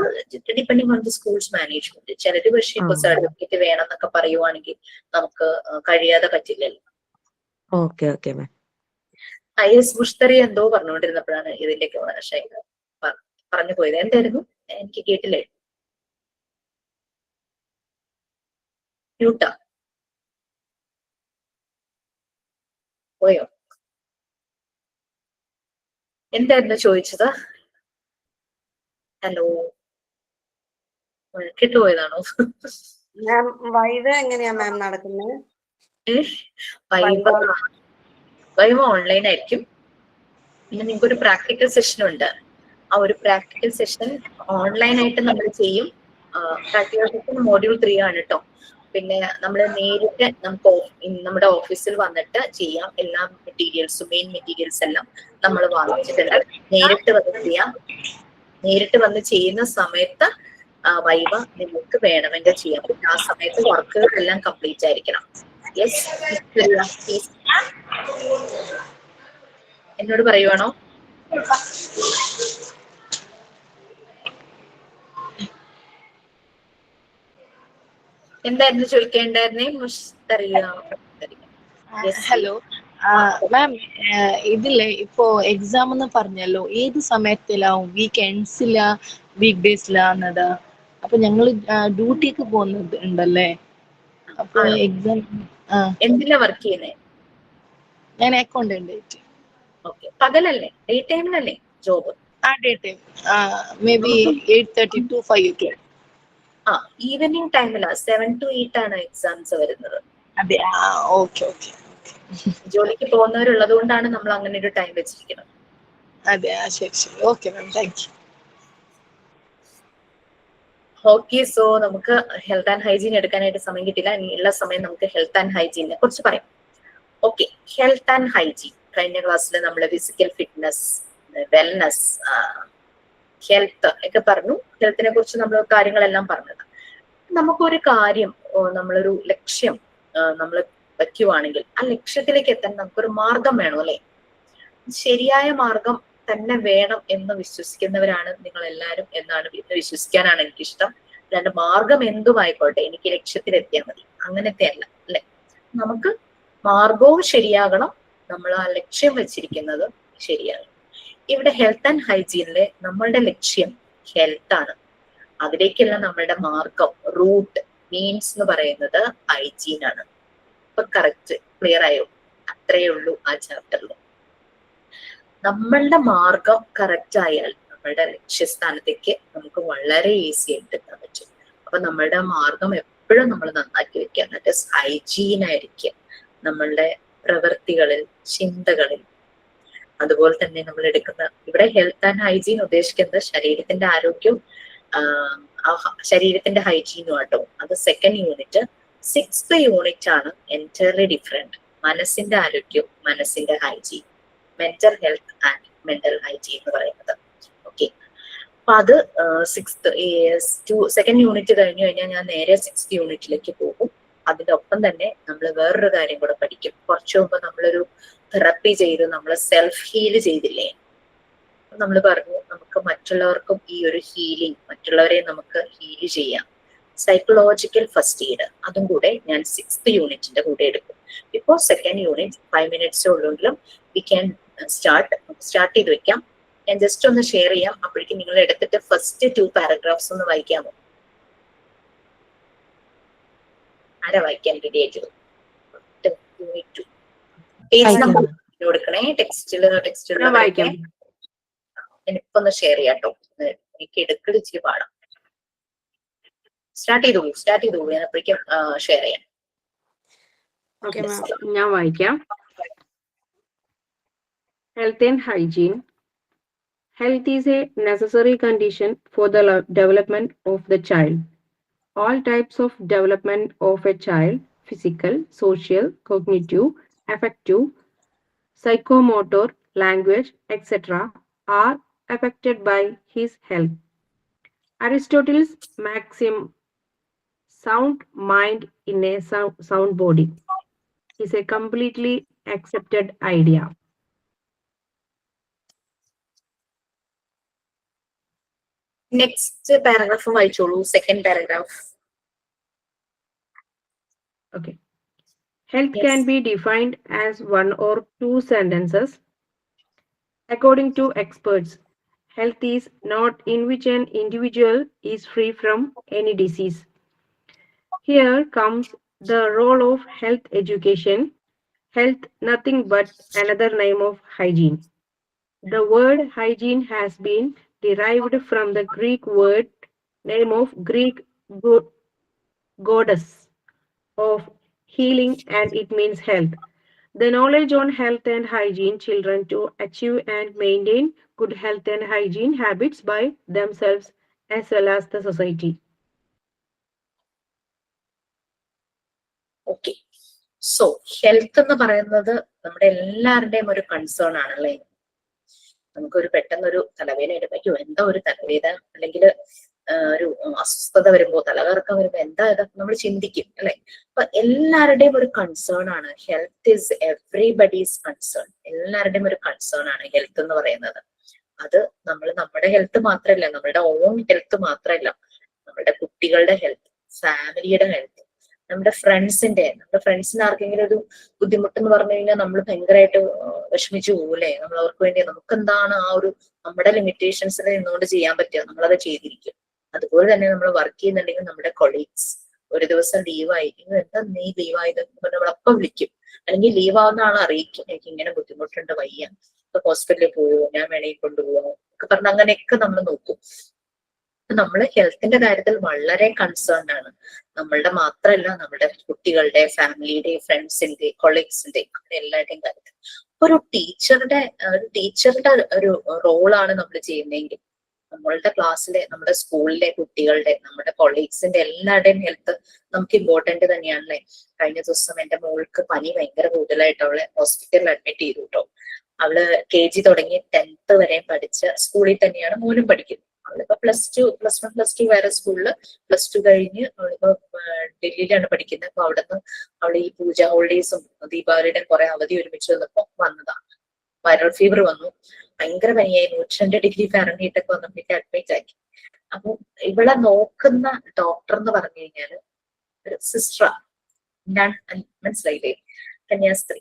depending on the schools management. ചിലര് പക്ഷേ ഇപ്പൊ സർട്ടിഫിക്കറ്റ് വേണം എന്നൊക്കെ പറയുവാണെങ്കിൽ നമുക്ക് കഴിയാതെ പറ്റില്ലല്ലോ. Okay okay ma'am. IS മുഷ്തറി എന്തോ പറഞ്ഞുകൊണ്ടിരുന്നപ്പോഴാണ് ഇതിന്റെയൊക്കെ ഷൈന പറഞ്ഞു പോയത്. എന്തായിരുന്നു? എനിക്ക് കേട്ടില്ലേ. മ്യൂട്ടാ പോയോ? എന്തായിരുന്നു ചോദിച്ചത്? ഹലോ, കിട്ടുപോയതാണോ? മാം വൈവ എങ്ങനെയാ മാം നടക്കുന്നത്? വൈവ ഓൺലൈൻ ആയിരിക്കും. പിന്നെ നിങ്ങൾക്ക് ഒരു പ്രാക്ടിക്കൽ സെഷൻ ഉണ്ട്. ആ ഒരു പ്രാക്ടിക്കൽ സെഷൻ ഓൺലൈൻ ആയിട്ട് നമ്മൾ ചെയ്യും. പ്രാക്ടിക്കൽ സെഷൻ മോഡ്യൂൾ 3 ആണ് കേട്ടോ. പിന്നെ നമ്മൾ നേരിട്ട് നമുക്ക് നമ്മുടെ ഓഫീസിൽ വന്നിട്ട് ചെയ്യാം. എല്ലാ മെറ്റീരിയൽസും മെയിൻ മെറ്റീരിയൽസ് എല്ലാം നമ്മൾ വാങ്ങിച്ചിട്ടുണ്ട്. നേരിട്ട് വന്ന് ചെയ്യാം. നേരിട്ട് വന്ന് ചെയ്യുന്ന സമയത്ത് വൈവ നിങ്ങൾക്ക് വേണമെങ്കിൽ ചെയ്യാം. പിന്നെ ആ സമയത്ത് വർക്കുകൾ എല്ലാം കംപ്ലീറ്റ് ആയിരിക്കണം. യെസ്, എന്നോട് പറയുവാണോ? എന്തായിരുന്നു ചോദിക്കേണ്ടായിരുന്നേ? ഹലോ മാം, ഇതില്ലേ ഇപ്പോ എക്സാം എന്ന് പറഞ്ഞല്ലോ, ഏത് സമയത്തിലാവും? വീക്കെൻഡ്സിലാ വീക്ക് ഡേയ്സിലാന്നത്? അപ്പൊ ഞങ്ങള് ഡ്യൂട്ടിക്ക് പോകുന്നത് ഉണ്ടല്ലേ, അപ്പൊ എക്സാം എന്തിനാ വർക്ക് ചെയ്യുന്നേ? ഞാൻ അക്കൗണ്ടന്റ്. ഓക്കെ, പകലല്ലേ ഡേ ടൈമിലല്ലേ job? Day time may be 8:30 to 5 o'clock. Evening ടൈമിലാ 7 to 8 ആണ് എക്സാംസ് വരുന്നത്. അതെ, ഓക്കെ ഓക്കെ. ജോലിക്ക് പോകുന്നവരുള്ളത് കൊണ്ടാണ് നമ്മൾ അങ്ങനെ ഒരു ടൈം വെച്ചിരിക്കുന്നത്. അതെ, ശരി ശരി. Okay ma'am, thank you. Okay, so നമുക്ക് ഹെൽത്ത് ആൻഡ് ഹൈജീൻ എടുക്കാനായിട്ട് സമയം കിട്ടില്ല. ഇനിയുള്ള സമയം നമുക്ക് ഹെൽത്ത് ആൻഡ് ഹൈജീനെ കുറിച്ച് പറയാം. ഓക്കെ, ഹെൽത്ത് ആൻഡ് ഹൈജീൻ കഴിഞ്ഞ ക്ലാസ്സിൽ നമ്മൾ ഫിസിക്കൽ ഫിറ്റ്നസ്, വെൽനസ്, ഹെൽത്ത് ഒക്കെ പറഞ്ഞു. ഹെൽത്തിനെ കുറിച്ച് നമ്മൾ കാര്യങ്ങളെല്ലാം പറഞ്ഞത്. നമുക്കൊരു കാര്യം, നമ്മളൊരു ലക്ഷ്യം നമ്മൾ വയ്ക്കുവാണെങ്കിൽ ആ ലക്ഷ്യത്തിലേക്ക് എത്താൻ നമുക്കൊരു മാർഗം വേണം അല്ലെ? ശരിയായ മാർഗം തന്നെ വേണം എന്ന് വിശ്വസിക്കുന്നവരാണ് നിങ്ങൾ എല്ലാവരും എന്നാണ് വിശ്വസിക്കാനാണ് എനിക്കിഷ്ടം. അല്ലാണ്ട് മാർഗം എന്തുമായിക്കോട്ടെ, എനിക്ക് ലക്ഷ്യത്തിലെത്തിയാൽ മതി, അങ്ങനത്തെ അല്ല അല്ലെ. നമുക്ക് മാർഗവും ശരിയാകണം, നമ്മൾ ആ ലക്ഷ്യം വെച്ചിരിക്കുന്നത് ശരിയാകണം. ഇവിടെ ഹെൽത്ത് ആൻഡ് ഹൈജീനിലെ നമ്മളുടെ ലക്ഷ്യം ഹെൽത്ത് ആണ്. അതിലേക്കുള്ള നമ്മളുടെ മാർഗം, റൂട്ട്, മീൻസ് എന്ന് പറയുന്നത് ഹൈജീൻ ആണ്. ഇപ്പൊ കറക്റ്റ് ക്ലിയർ ആയോ? അത്രയേ ഉള്ളൂ ആ ചാപ്റ്ററിൽ. നമ്മളുടെ മാർഗം കറക്റ്റ് ആയാൽ നമ്മളുടെ ലക്ഷ്യസ്ഥാനത്തേക്ക് നമുക്ക് വളരെ ഈസി ആയിട്ട് എത്താൻ പറ്റും. അപ്പൊ നമ്മളുടെ മാർഗം എപ്പോഴും നമ്മൾ നന്നാക്കി വെക്കുക. എന്നിട്ട് ഹൈജീൻ ആയിരിക്കുക നമ്മളുടെ പ്രവൃത്തികളിൽ, ചിന്തകളിൽ. അതുപോലെ തന്നെ നമ്മൾ എടുക്കുന്ന ഇവിടെ ഹെൽത്ത് ആൻഡ് ഹൈജീൻ ഉദ്ദേശിക്കുന്നത് ശരീരത്തിന്റെ ആരോഗ്യവും ശരീരത്തിന്റെ ഹൈജീനും ആട്ടോ. അത് സെക്കൻഡ് യൂണിറ്റ്. 6th യൂണിറ്റ് ആണ് എൻറ്റയർലി ഡിഫറെന്റ്. മനസ്സിന്റെ ആരോഗ്യവും മനസ്സിന്റെ hygiene, mental health and mental hygiene എന്ന് പറയുന്നത്. ഓക്കെ, അപ്പൊ അത് സെക്കൻഡ് യൂണിറ്റ് കഴിഞ്ഞു കഴിഞ്ഞാൽ ഞാൻ നേരെ 6th യൂണിറ്റിലേക്ക് പോകും. അതിന്റെ ഒപ്പം തന്നെ നമ്മൾ വേറൊരു കാര്യം കൂടെ പഠിക്കും. കുറച്ചു മുമ്പ് നമ്മളൊരു തെറപ്പി ചെയ്ത് നമ്മൾ സെൽഫ് ഹീല് ചെയ്തില്ലേ? നമ്മൾ പറഞ്ഞു നമുക്ക് മറ്റുള്ളവർക്കും ഈ ഒരു ഹീലിംഗ്, മറ്റുള്ളവരെ നമുക്ക് ഹീല് ചെയ്യാം. സൈക്കോളജിക്കൽ ഫസ്റ്റ് എയ്ഡ്, അതും കൂടെ ഞാൻ 6th യൂണിറ്റിന്റെ കൂടെ എടുക്കും. ഇപ്പോ സെക്കൻഡ് യൂണിറ്റ് 5 minutes ഉള്ളെങ്കിലും വി ക്യാൻ സ്റ്റാർട്ട് ചെയ്ത് വെക്കാം. ഞാൻ ജസ്റ്റ് ഒന്ന് ഷെയർ ചെയ്യാം. അപ്പോഴേക്കും നിങ്ങൾ എടുത്തിട്ട് ഫസ്റ്റ് 2 പാരഗ്രാഫ്സ് ഒന്ന് വായിക്കാമോ? ആരാ വായിക്കാൻ റെഡി ആയിട്ടുള്ളത്? പേജ് നമ്പർ കൊടുക്കണേ. ടെക്സ്റ്റിൽ വായിക്കാം. എനിക്കൊന്ന് ഷെയർ ചെയ്യാട്ടോ. എനിക്ക് എടുക്കൽ ഇച്ചിരി പാടാം. സ്റ്റാർട്ട് ചെയ്തോളൂ. ഞാൻ അപ്പോഴേക്കും ഷെയർ ചെയ്യാം. ഓക്കെ മാം, ഞാൻ വായിക്കാം. Health and hygiene. Health is a necessary condition for the development of the child. All types of development of a child, physical, social, cognitive, affective, psychomotor, language, etc., are affected by his health. Aristotle's maxim, sound mind in a sound body is a completely accepted idea. Next paragraph വായിച്ചോളൂ. Second paragraph. Okay. Health Yes. can be defined as one or two sentences. According to experts, health is not in which an individual is free from any disease. Here comes the role of health education. Health, nothing but another name of hygiene. The word hygiene has been derived from the Greek word name of Greek goddess of healing, and it means health. The knowledge on health and hygiene children to achieve and maintain good health and hygiene habits by themselves as well as the society. Okay. So health എന്ന് പറയുന്നത് നമ്മുടെ എല്ലാവരുടെയും ഒരു കൺസേൺ ആണല്ലേ. നമുക്കൊരു പെട്ടെന്നൊരു തലവേദന എടുക്കും, എന്താ ഒരു തലവേദന, അല്ലെങ്കിൽ ഒരു അസ്വസ്ഥത വരുമ്പോ, തലകറക്കം വരുമ്പോ എന്താ ഇതൊക്കെ നമ്മൾ ചിന്തിക്കും അല്ലെ. അപ്പൊ എല്ലാവരുടെയും ഒരു കൺസേൺ ആണ്. Health is everybody's concern. എല്ലാവരുടെയും ഒരു കൺസേൺ ആണ് ഹെൽത്ത് എന്ന് പറയുന്നത്. അത് നമ്മുടെ ഹെൽത്ത് മാത്രമല്ല, നമ്മുടെ ഓൺ ഹെൽത്ത് മാത്രമല്ല, നമ്മുടെ കുട്ടികളുടെ ഹെൽത്ത്, ഫാമിലിയുടെ ഹെൽത്ത്, നമ്മുടെ ഫ്രണ്ട്സിന് ആർക്കെങ്കിലും ഒരു ബുദ്ധിമുട്ടെന്ന് പറഞ്ഞു കഴിഞ്ഞാൽ നമ്മൾ ഭയങ്കരമായിട്ട് വിഷമിച്ചു പോകൂലേ. നമ്മൾ അവർക്ക് വേണ്ടി നമുക്ക് എന്താണ് ആ ഒരു നമ്മുടെ ലിമിറ്റേഷൻസിൽ നിന്നുകൊണ്ട് ചെയ്യാൻ പറ്റുക, നമ്മളത് ചെയ്തിരിക്കും. അതുപോലെ തന്നെ നമ്മൾ വർക്ക് ചെയ്യുന്നുണ്ടെങ്കിൽ നമ്മുടെ കൊളീഗ്സ് ഒരു ദിവസം ലീവായി, എന്താ നീ ലീവായത് നമ്മളപ്പം വിളിക്കും, അല്ലെങ്കിൽ ലീവ് ആവുന്ന ആൾ അറിയിക്കും, എനിക്ക് ഇങ്ങനെ ബുദ്ധിമുട്ടുണ്ട്, വയ്യ, ഇപ്പൊ ഹോസ്പിറ്റലിൽ പോവോ, ഞാൻ വേണമെങ്കിൽ കൊണ്ടുപോകോ ഒക്കെ പറഞ്ഞ് അങ്ങനെയൊക്കെ നമ്മൾ നോക്കും. നമ്മൾ ഹെൽത്തിന്റെ കാര്യത്തിൽ വളരെ കൺസേൺഡ് ആണ്. നമ്മളുടെ മാത്രമല്ല, നമ്മുടെ കുട്ടികളുടെ, ഫാമിലിയുടെ, ഫ്രണ്ട്സിന്റെ, കൊളീഗ്സിന്റെ, എല്ലാവരുടെയും കാര്യത്തിൽ. ഒരു ടീച്ചറുടെ ഒരു റോളാണ് നമ്മൾ ചെയ്യുന്നതെങ്കിൽ നമ്മളുടെ ക്ലാസ്സിലെ, നമ്മുടെ സ്കൂളിലെ കുട്ടികളുടെ, നമ്മുടെ കൊളീഗ്സിന്റെ എല്ലാവരുടെയും ഹെൽത്ത് നമുക്ക് ഇമ്പോർട്ടന്റ് തന്നെയാണല്ലേ. കഴിഞ്ഞ ദിവസം എന്റെ മോൾക്ക് പനി ഭയങ്കര കൂടുതലായിട്ട് അവളെ ഹോസ്പിറ്റലിൽ അഡ്മിറ്റ് ചെയ്തു കേട്ടോ. അവള് KG തുടങ്ങി 10th വരെ പഠിച്ച സ്കൂളിൽ തന്നെയാണ് മോനും പഠിക്കുന്നത്. അവളിപ്പോ +1 വേറെ സ്കൂളില്, +2 കഴിഞ്ഞ് അവളിപ്പോ ഡൽഹിയിലാണ് പഠിക്കുന്നത്. അപ്പൊ അവിടുന്ന് അവള് ഈ പൂജ ഹോളിഡേയ്സും ദീപാവലിയുടെ കുറെ അവധി ഒരുമിച്ച് വന്നപ്പോ വന്നതാണ്. വൈറൽ ഫീവർ വന്നു, ഭയങ്കര പനിയായി, 102 ഡിഗ്രി ഫാരൻഹീറ്റ് ഒക്കെ വന്നപ്പോഴേക്ക് അഡ്മിറ്റ് ആക്കി. അപ്പൊ ഇവളെ നോക്കുന്ന ഡോക്ടർ എന്ന് പറഞ്ഞു കഴിഞ്ഞാല് ഒരു സിസ്റ്ററാണ്. ഞാൻ മനസ്സിലായില്ലേ, കന്യാസ്ത്രീ.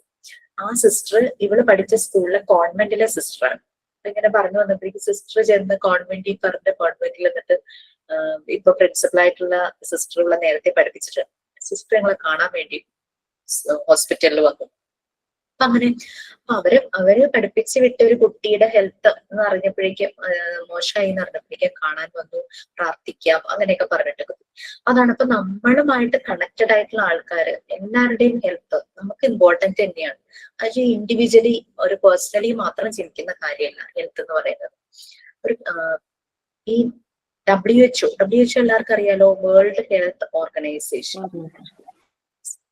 ആ സിസ്റ്റർ ഇവള് പഠിച്ച സ്കൂളിലെ കോൺവെന്റിലെ സിസ്റ്ററാണ്. അപ്പൊ ഇങ്ങനെ പറഞ്ഞു വന്നപ്പോഴേക്ക് സിസ്റ്റർ ചെന്ന് കോൺവെന്റിൽ എന്നിട്ട് ഇപ്പൊ പ്രിൻസിപ്പൽ ആയിട്ടുള്ള സിസ്റ്റർ ഇവളെ നേരത്തെ പഠിപ്പിച്ചിട്ട് സിസ്റ്റർ ഞങ്ങളെ കാണാൻ വേണ്ടി ഹോസ്പിറ്റലിൽ വന്നു. അപ്പൊ അങ്ങനെ അവര് പഠിപ്പിച്ച് വിട്ട ഒരു കുട്ടിയുടെ ഹെൽത്ത് എന്ന് അറിഞ്ഞപ്പോഴേക്കും മോശമായി എന്ന് അറിഞ്ഞപ്പോഴേക്കും കാണാൻ വന്നു, പ്രാർത്ഥിക്കാം അങ്ങനെയൊക്കെ പറഞ്ഞിട്ട്. അതാണ് ഇപ്പൊ നമ്മളുമായിട്ട് കണക്റ്റഡ് ആയിട്ടുള്ള ആൾക്കാര് എല്ലാവരുടെയും ഹെൽത്ത് നമുക്ക് ഇമ്പോർട്ടന്റ് തന്നെയാണ്. അത് ഇൻഡിവിജ്വലി ഒരു പേഴ്സണലി മാത്രം ചിന്തിക്കുന്ന കാര്യമല്ല ഹെൽത്ത് എന്ന് പറയുന്നത്. ഒരു ഈ WHO എല്ലാവർക്കും അറിയാലോ, വേൾഡ് ഹെൽത്ത് ഓർഗനൈസേഷൻ.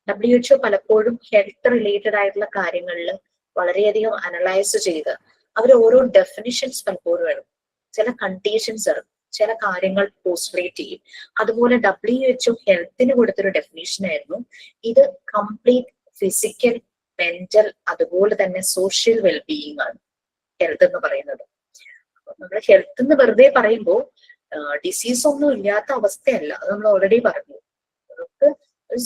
WHO പലപ്പോഴും ഹെൽത്ത് റിലേറ്റഡ് ആയിട്ടുള്ള കാര്യങ്ങളിൽ വളരെയധികം അനലൈസ് ചെയ്ത് അവർ ഓരോ ഡെഫിനിഷൻസ് പലപ്പോഴും ഇടും, ചില കണ്ടീഷൻസ് ഇടും, ചില കാര്യങ്ങൾ പോസ്റ്റുലേറ്റ് ചെയ്യും. അതുപോലെ WHO ഹെൽത്തിന് കൊടുത്തൊരു ഡെഫിനിഷൻ ആയിരുന്നു, ഇത് കംപ്ലീറ്റ് ഫിസിക്കൽ, മെന്റൽ, അതുപോലെ തന്നെ സോഷ്യൽ വെൽബീയിങ് ആണ് ഹെൽത്ത് എന്ന് പറയുന്നത്. നമ്മൾ ഹെൽത്ത് എന്ന് വെറുതെ പറയുമ്പോൾ ഡിസീസ് ഒന്നും ഇല്ലാത്ത അവസ്ഥയല്ല, അത് നമ്മൾ ഓൾറെഡി പറഞ്ഞു. നമുക്ക് ഒരു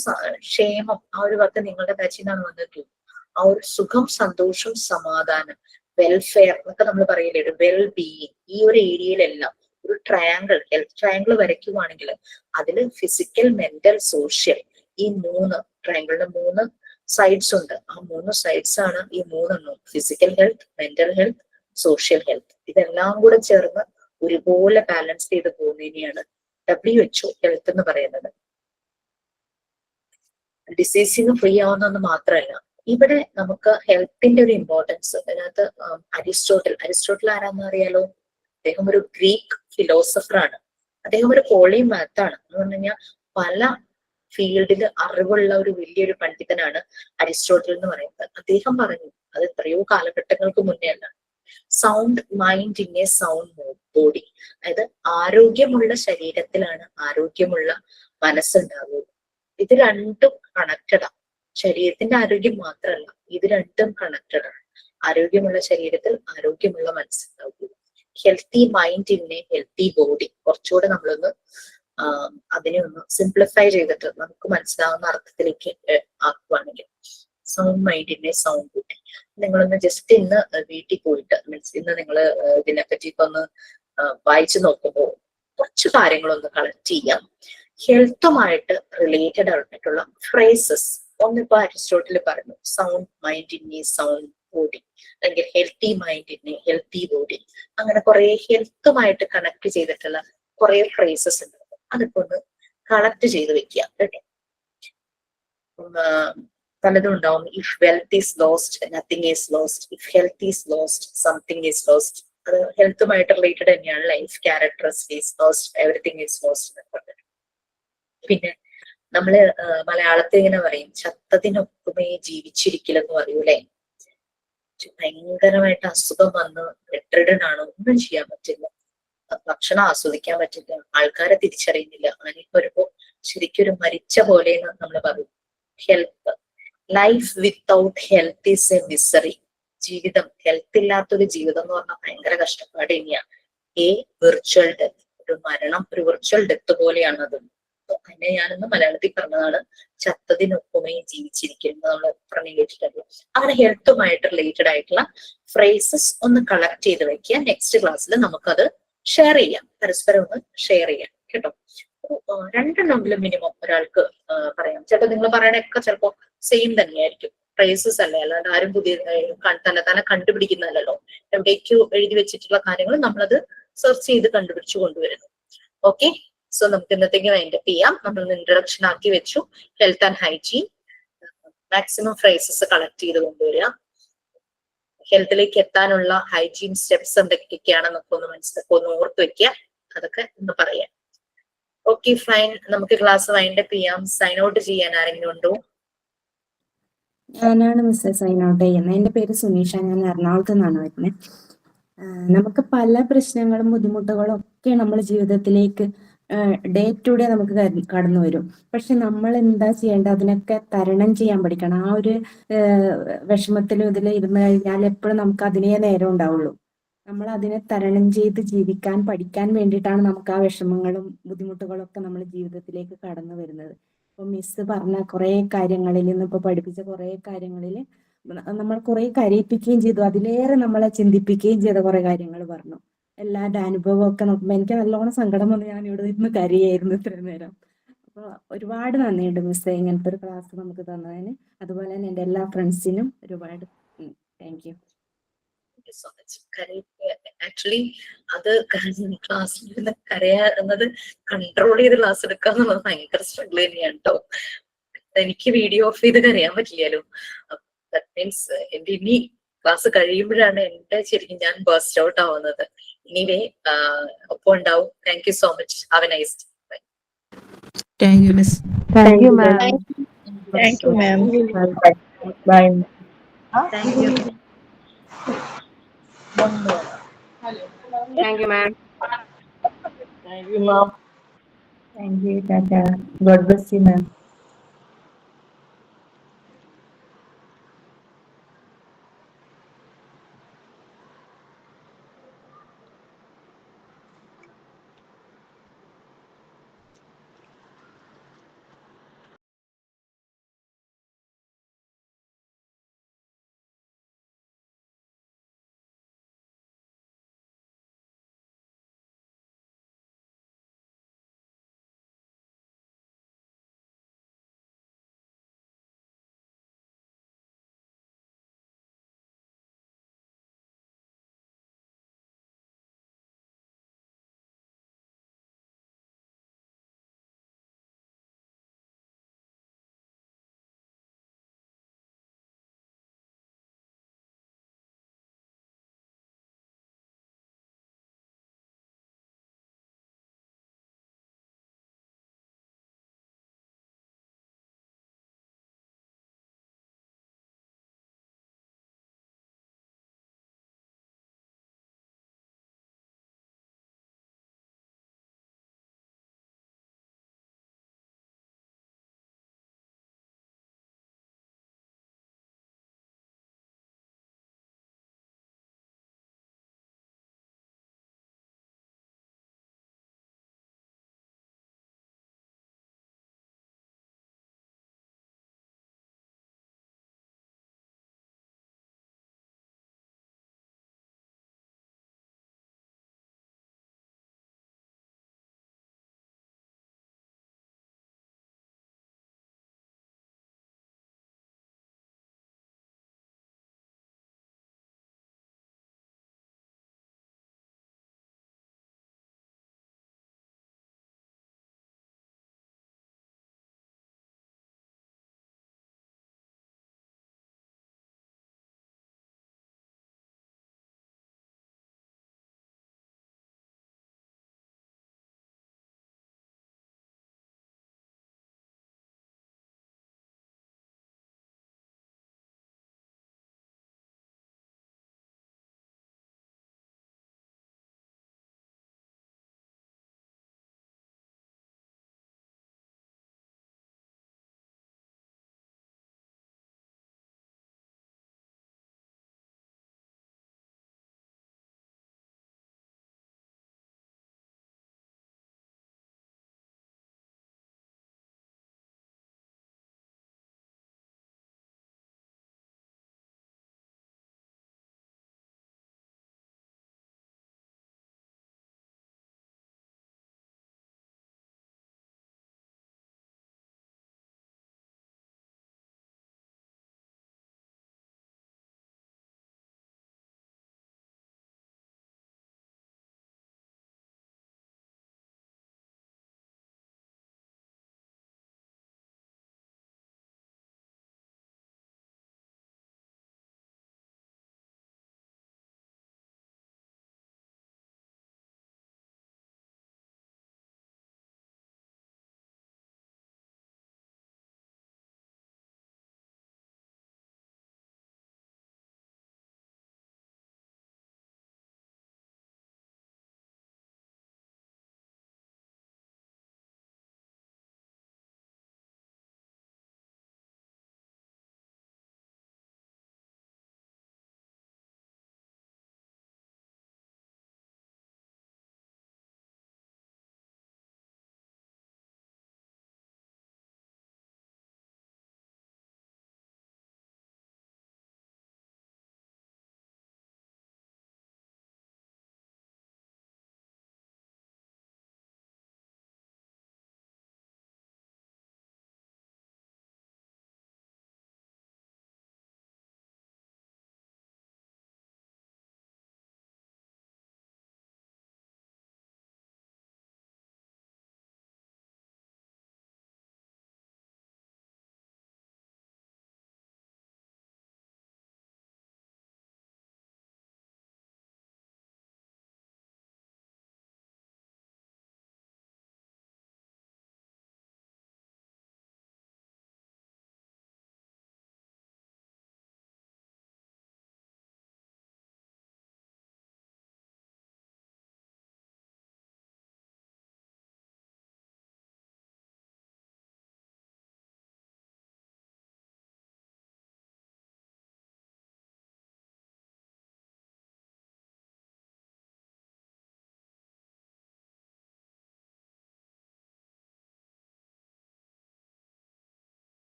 ക്ഷേമം, ആ ഒരു വാക്ക് നിങ്ങളുടെ ബാച്ചിൽ നിന്നാണ് വന്നിട്ടുള്ളത്. ആ ഒരു സുഖം, സന്തോഷം, സമാധാനം, വെൽഫെയർ എന്നൊക്കെ നമ്മൾ പറയില്ലേ, ഒരു വെൽ ബീയിങ്, ഈ ഒരു ഏരിയയിലെല്ലാം ഒരു ഹെൽത്ത് ട്രയാങ്കിൾ വരയ്ക്കുവാണെങ്കിൽ അതില് ഫിസിക്കൽ, മെന്റൽ, സോഷ്യൽ, ഈ 3 ട്രയാങ്കിളിന് 3 സൈഡ്സ് ഉണ്ട്. ആ 3 സൈഡ്സ് ആണ് ഈ 3 physical health, mental health, social health. ഇതെല്ലാം കൂടെ ചേർന്ന് ഒരുപോലെ ബാലൻസ് ചെയ്ത് പോകുന്നതിനെയാണ് WHO ഹെൽത്ത് എന്ന് പറയുന്നത്. ഡിസീസിന് ഫ്രീ ആവുന്നതെന്ന് മാത്രമല്ല, ഇവിടെ നമുക്ക് ഹെൽത്തിന്റെ ഒരു ഇമ്പോർട്ടൻസ് അതിനകത്ത് അരിസ്റ്റോട്ടിൽ ആരാന്ന് അറിയാലോ. അദ്ദേഹം ഒരു ഗ്രീക്ക് ഫിലോസഫറാണ്. അദ്ദേഹം ഒരു പോളിമാത്താണ്. എന്ന് പറഞ്ഞു കഴിഞ്ഞാൽ പല ഫീൽഡിൽ അറിവുള്ള ഒരു വലിയൊരു പണ്ഡിതനാണ് അരിസ്റ്റോട്ടിൽ എന്ന് പറയുന്നത്. അദ്ദേഹം പറഞ്ഞു, അത് എത്രയോ കാലഘട്ടങ്ങൾക്ക് മുന്നേ അല്ല, sound mind in a sound body. അതായത് ആരോഗ്യമുള്ള ശരീരത്തിലാണ് ആരോഗ്യമുള്ള മനസ്സുണ്ടാവുള്ളൂ. ഇത് രണ്ടും കണക്റ്റഡ് ആണ്. ശരീരത്തിന്റെ ആരോഗ്യം മാത്രമല്ല, ഇത് രണ്ടും കണക്റ്റഡ് ആണ്. ആരോഗ്യമുള്ള ശരീരത്തിൽ ആരോഗ്യമുള്ള മനസ്സുണ്ടാവുള്ളൂ. Healthy mind in a healthy body. കുറച്ചുകൂടെ നമ്മളൊന്ന് അതിനെ ഒന്ന് സിംപ്ലിഫൈ ചെയ്തിട്ട് നമുക്ക് മനസ്സിലാവുന്ന അർത്ഥത്തിലേക്ക് ആക്കുവാണെങ്കിൽ, sound mind in a sound body. നിങ്ങളൊന്ന് ജസ്റ്റ് ഇന്ന് വീട്ടിൽ പോയിട്ട് മീൻസ് ഇന്ന് നിങ്ങൾ ഇതിനെ പറ്റിയൊക്കെ ഒന്ന് വായിച്ചു നോക്കുമ്പോൾ കുറച്ച് കാര്യങ്ങളൊന്ന് കളക്ട് ചെയ്യാം. ഹെൽത്തുമായിട്ട് റിലേറ്റഡ് ആയിട്ടുള്ള ഫ്രേസസ്. ഒന്നിപ്പോ അരിസ്റ്റോട്ടിൽ പറഞ്ഞു, sound mind in a sound body, അല്ലെങ്കിൽ healthy mind in a healthy body. അങ്ങനെ കുറെ ഹെൽത്തുമായിട്ട് കണക്ട് ചെയ്തിട്ടുള്ള കുറെ ഫ്രേസസ് ഉണ്ട്. അതൊക്കെ ഒന്ന് കളക്ട് ചെയ്ത് വെക്കുക കേട്ടോ. പലതും ഉണ്ടാവും. If wealth is lost nothing is lost, if health is lost something is lost. അത് ഹെൽത്തുമായിട്ട് റിലേറ്റഡ് തന്നെയാണ്. Life characteristics is lost, everything is lost എന്ന് പറഞ്ഞിട്ട്. പിന്നെ നമ്മള് മലയാളത്തിൽ ഇങ്ങനെ പറയും, ചത്തതിനൊപ്പമേ ജീവിച്ചിരിക്കില്ലെന്ന് പറയൂലേ. ഭയങ്കരമായിട്ട് അസുഖം വന്ന് ബെഡ്രിഡൻ ആണ്, ഒന്നും ചെയ്യാൻ പറ്റില്ല, ഭക്ഷണം ആസ്വദിക്കാൻ പറ്റില്ല, ആൾക്കാരെ തിരിച്ചറിയുന്നില്ല. അങ്ങനെയൊക്കെ വരുമ്പോ ശരിക്കും ഒരു മരിച്ച പോലെ നമ്മൾ പറയും. Health, life without health is A misery. ജീവിതം, ഹെൽത്ത് ഇല്ലാത്തൊരു ജീവിതം എന്ന് പറഞ്ഞാൽ ഭയങ്കര കഷ്ടപ്പാട് തന്നെയാണ്. വിർച്വൽ ഡെത്ത്, ഒരു മരണം ഒരു വിർച്വൽ ഡെത്ത് പോലെയാണ് അത്. അതിനെ ഞാനൊന്ന് മലയാളത്തിൽ പറഞ്ഞതാണ്, ചത്തതിനൊപ്പമേ ജീവിച്ചിരിക്കുന്നത് നമ്മൾ പറഞ്ഞു കേട്ടിട്ടുണ്ട്. അങ്ങനെ ഹെൽത്തുമായിട്ട് റിലേറ്റഡ് ആയിട്ടുള്ള ഫ്രേസസ് ഒന്ന് കളക്ട് ചെയ്ത് വെക്കുക. നെക്സ്റ്റ് ക്ലാസ്സിൽ നമുക്കത് ഷെയർ ചെയ്യാം, പരസ്പരം ഒന്ന് ഷെയർ ചെയ്യാം കേട്ടോ. രണ്ടെണ്ണമെങ്കിലും മിനിമം ഒരാൾക്ക് പറയാം. ചിലപ്പോൾ നിങ്ങൾ പറയണൊക്കെ ചിലപ്പോൾ സെയിം തന്നെയായിരിക്കും, ഫ്രേസസ് അല്ലേ, അല്ലാണ്ട് ആരും പുതിയ തന്നെ കണ്ടുപിടിക്കുന്നതല്ലോ. എവിടേക്കോ എഴുതി വെച്ചിട്ടുള്ള കാര്യങ്ങൾ നമ്മളത് സെർച്ച് ചെയ്ത് കണ്ടുപിടിച്ചു കൊണ്ടുവരുന്നു. ഓക്കെ, സോ നമുക്ക് ഇന്നത്തേക്ക് വൈൻഡപ്പ് ചെയ്യാം. നമ്മൾ ഇൻട്രൊഡക്ഷൻ ആക്കി വെച്ചു. Health and hygiene, maximum phrases collect ചെയ്ത് കൊണ്ടുവരിക. ഹെൽത്തിലേക്ക് എത്താനുള്ള ഹൈജീൻ സ്റ്റെപ്സ് എന്തൊക്കെയാണെന്നൊക്കെ ഒന്ന് മനസ്സിലാക്കി ഒന്ന് ഓർത്ത് വെക്കുക. അതൊക്കെ ഒന്ന് പറയാം. ഓക്കെ ഫൈൻ, നമുക്ക് ക്ലാസ് വൈൻഡപ്പ് ചെയ്യാം. സൈൻ ഔട്ട് ചെയ്യാൻ ആരെങ്കിലും ഉണ്ടോ? ഞാനാണ് മിസ്സസ് സൈൻ ഔട്ട് ചെയ്യുന്നത്. എൻ്റെ പേര് സുനീഷ, ഞാൻ എറണാകുളത്ത് നിന്നാണ് വരുന്നത്. നമുക്ക് പല പ്രശ്നങ്ങളും ബുദ്ധിമുട്ടുകളും ഒക്കെ നമ്മുടെ ജീവിതത്തിലേക്ക് ഡേ ടു ഡേ നമുക്ക് കടന്നു വരും. പക്ഷെ നമ്മൾ എന്താ ചെയ്യേണ്ടത്? അതിനൊക്കെ തരണം ചെയ്യാൻ പഠിക്കണം. ആ ഒരു വിഷമത്തിലും ഇതിൽ ഇരുന്ന് കഴിഞ്ഞാൽ എപ്പോഴും നമുക്ക് അതിനേ നേരം ഉണ്ടാവുള്ളൂ. നമ്മൾ അതിനെ തരണം ചെയ്ത് ജീവിക്കാൻ പഠിക്കാൻ വേണ്ടിയിട്ടാണ് നമുക്ക് ആ വിഷമങ്ങളും ബുദ്ധിമുട്ടുകളും ഒക്കെ നമ്മുടെ ജീവിതത്തിലേക്ക് കടന്നു വരുന്നത്. ഇപ്പൊ മിസ് പറഞ്ഞ കുറെ കാര്യങ്ങളിൽ നിന്ന് ഇപ്പൊ പഠിപ്പിച്ച കുറെ കാര്യങ്ങളിൽ നമ്മൾ കുറെ കരയിപ്പിക്കുകയും ചെയ്തു, അതിലേറെ നമ്മളെ ചിന്തിപ്പിക്കുകയും ചെയ്ത കുറെ കാര്യങ്ങൾ പറഞ്ഞു. എല്ലാവരുടെ അനുഭവം ഒക്കെ നോക്കുമ്പോൾ എനിക്ക് നല്ലോണം സങ്കടം വന്ന് ഞാൻ ഇവിടെ ഇരുന്ന് കരയായിരുന്നു ഇത്രയും നേരം. അപ്പോൾ ഒരുപാട് നന്ദിയുണ്ട് മിസ്സേ ഇങ്ങനത്തെ ഒരു ക്ലാസ് നമുക്ക് തന്നതിന്. അതുപോലെ തന്നെ എൻ്റെ എല്ലാ ഫ്രണ്ട്സിനും ഒരുപാട് thank you. So much. Actually അത് ക്ലാസ്സിൽ കരയാ എന്നത് കൺട്രോൾ ചെയ്ത് ക്ലാസ് എടുക്കുക എന്നുള്ളത് ഭയങ്കര സ്ട്രഗിൾ തന്നെയാണ് കേട്ടോ. എനിക്ക് വീഡിയോ ഓഫ് ചെയ്ത് കരയാൻ പറ്റില്ലല്ലോ. ദാറ്റ് മീൻസ് എന്റെ ഇനി ക്ലാസ് കഴിയുമ്പോഴാണ് എന്റെ ശരിക്കും ഞാൻ ബേസ്റ്റ് ഔട്ട് ആവുന്നത്. എനിവേ ഒപ്പം ഉണ്ടാവും. Thank you so much. Have A nice day. Thank you, Miss. Thank you, ma'am. Thank you, ma'am. Bye. Thank you. Thank you, ma'am. Thank you, Tata. God bless you, ma'am.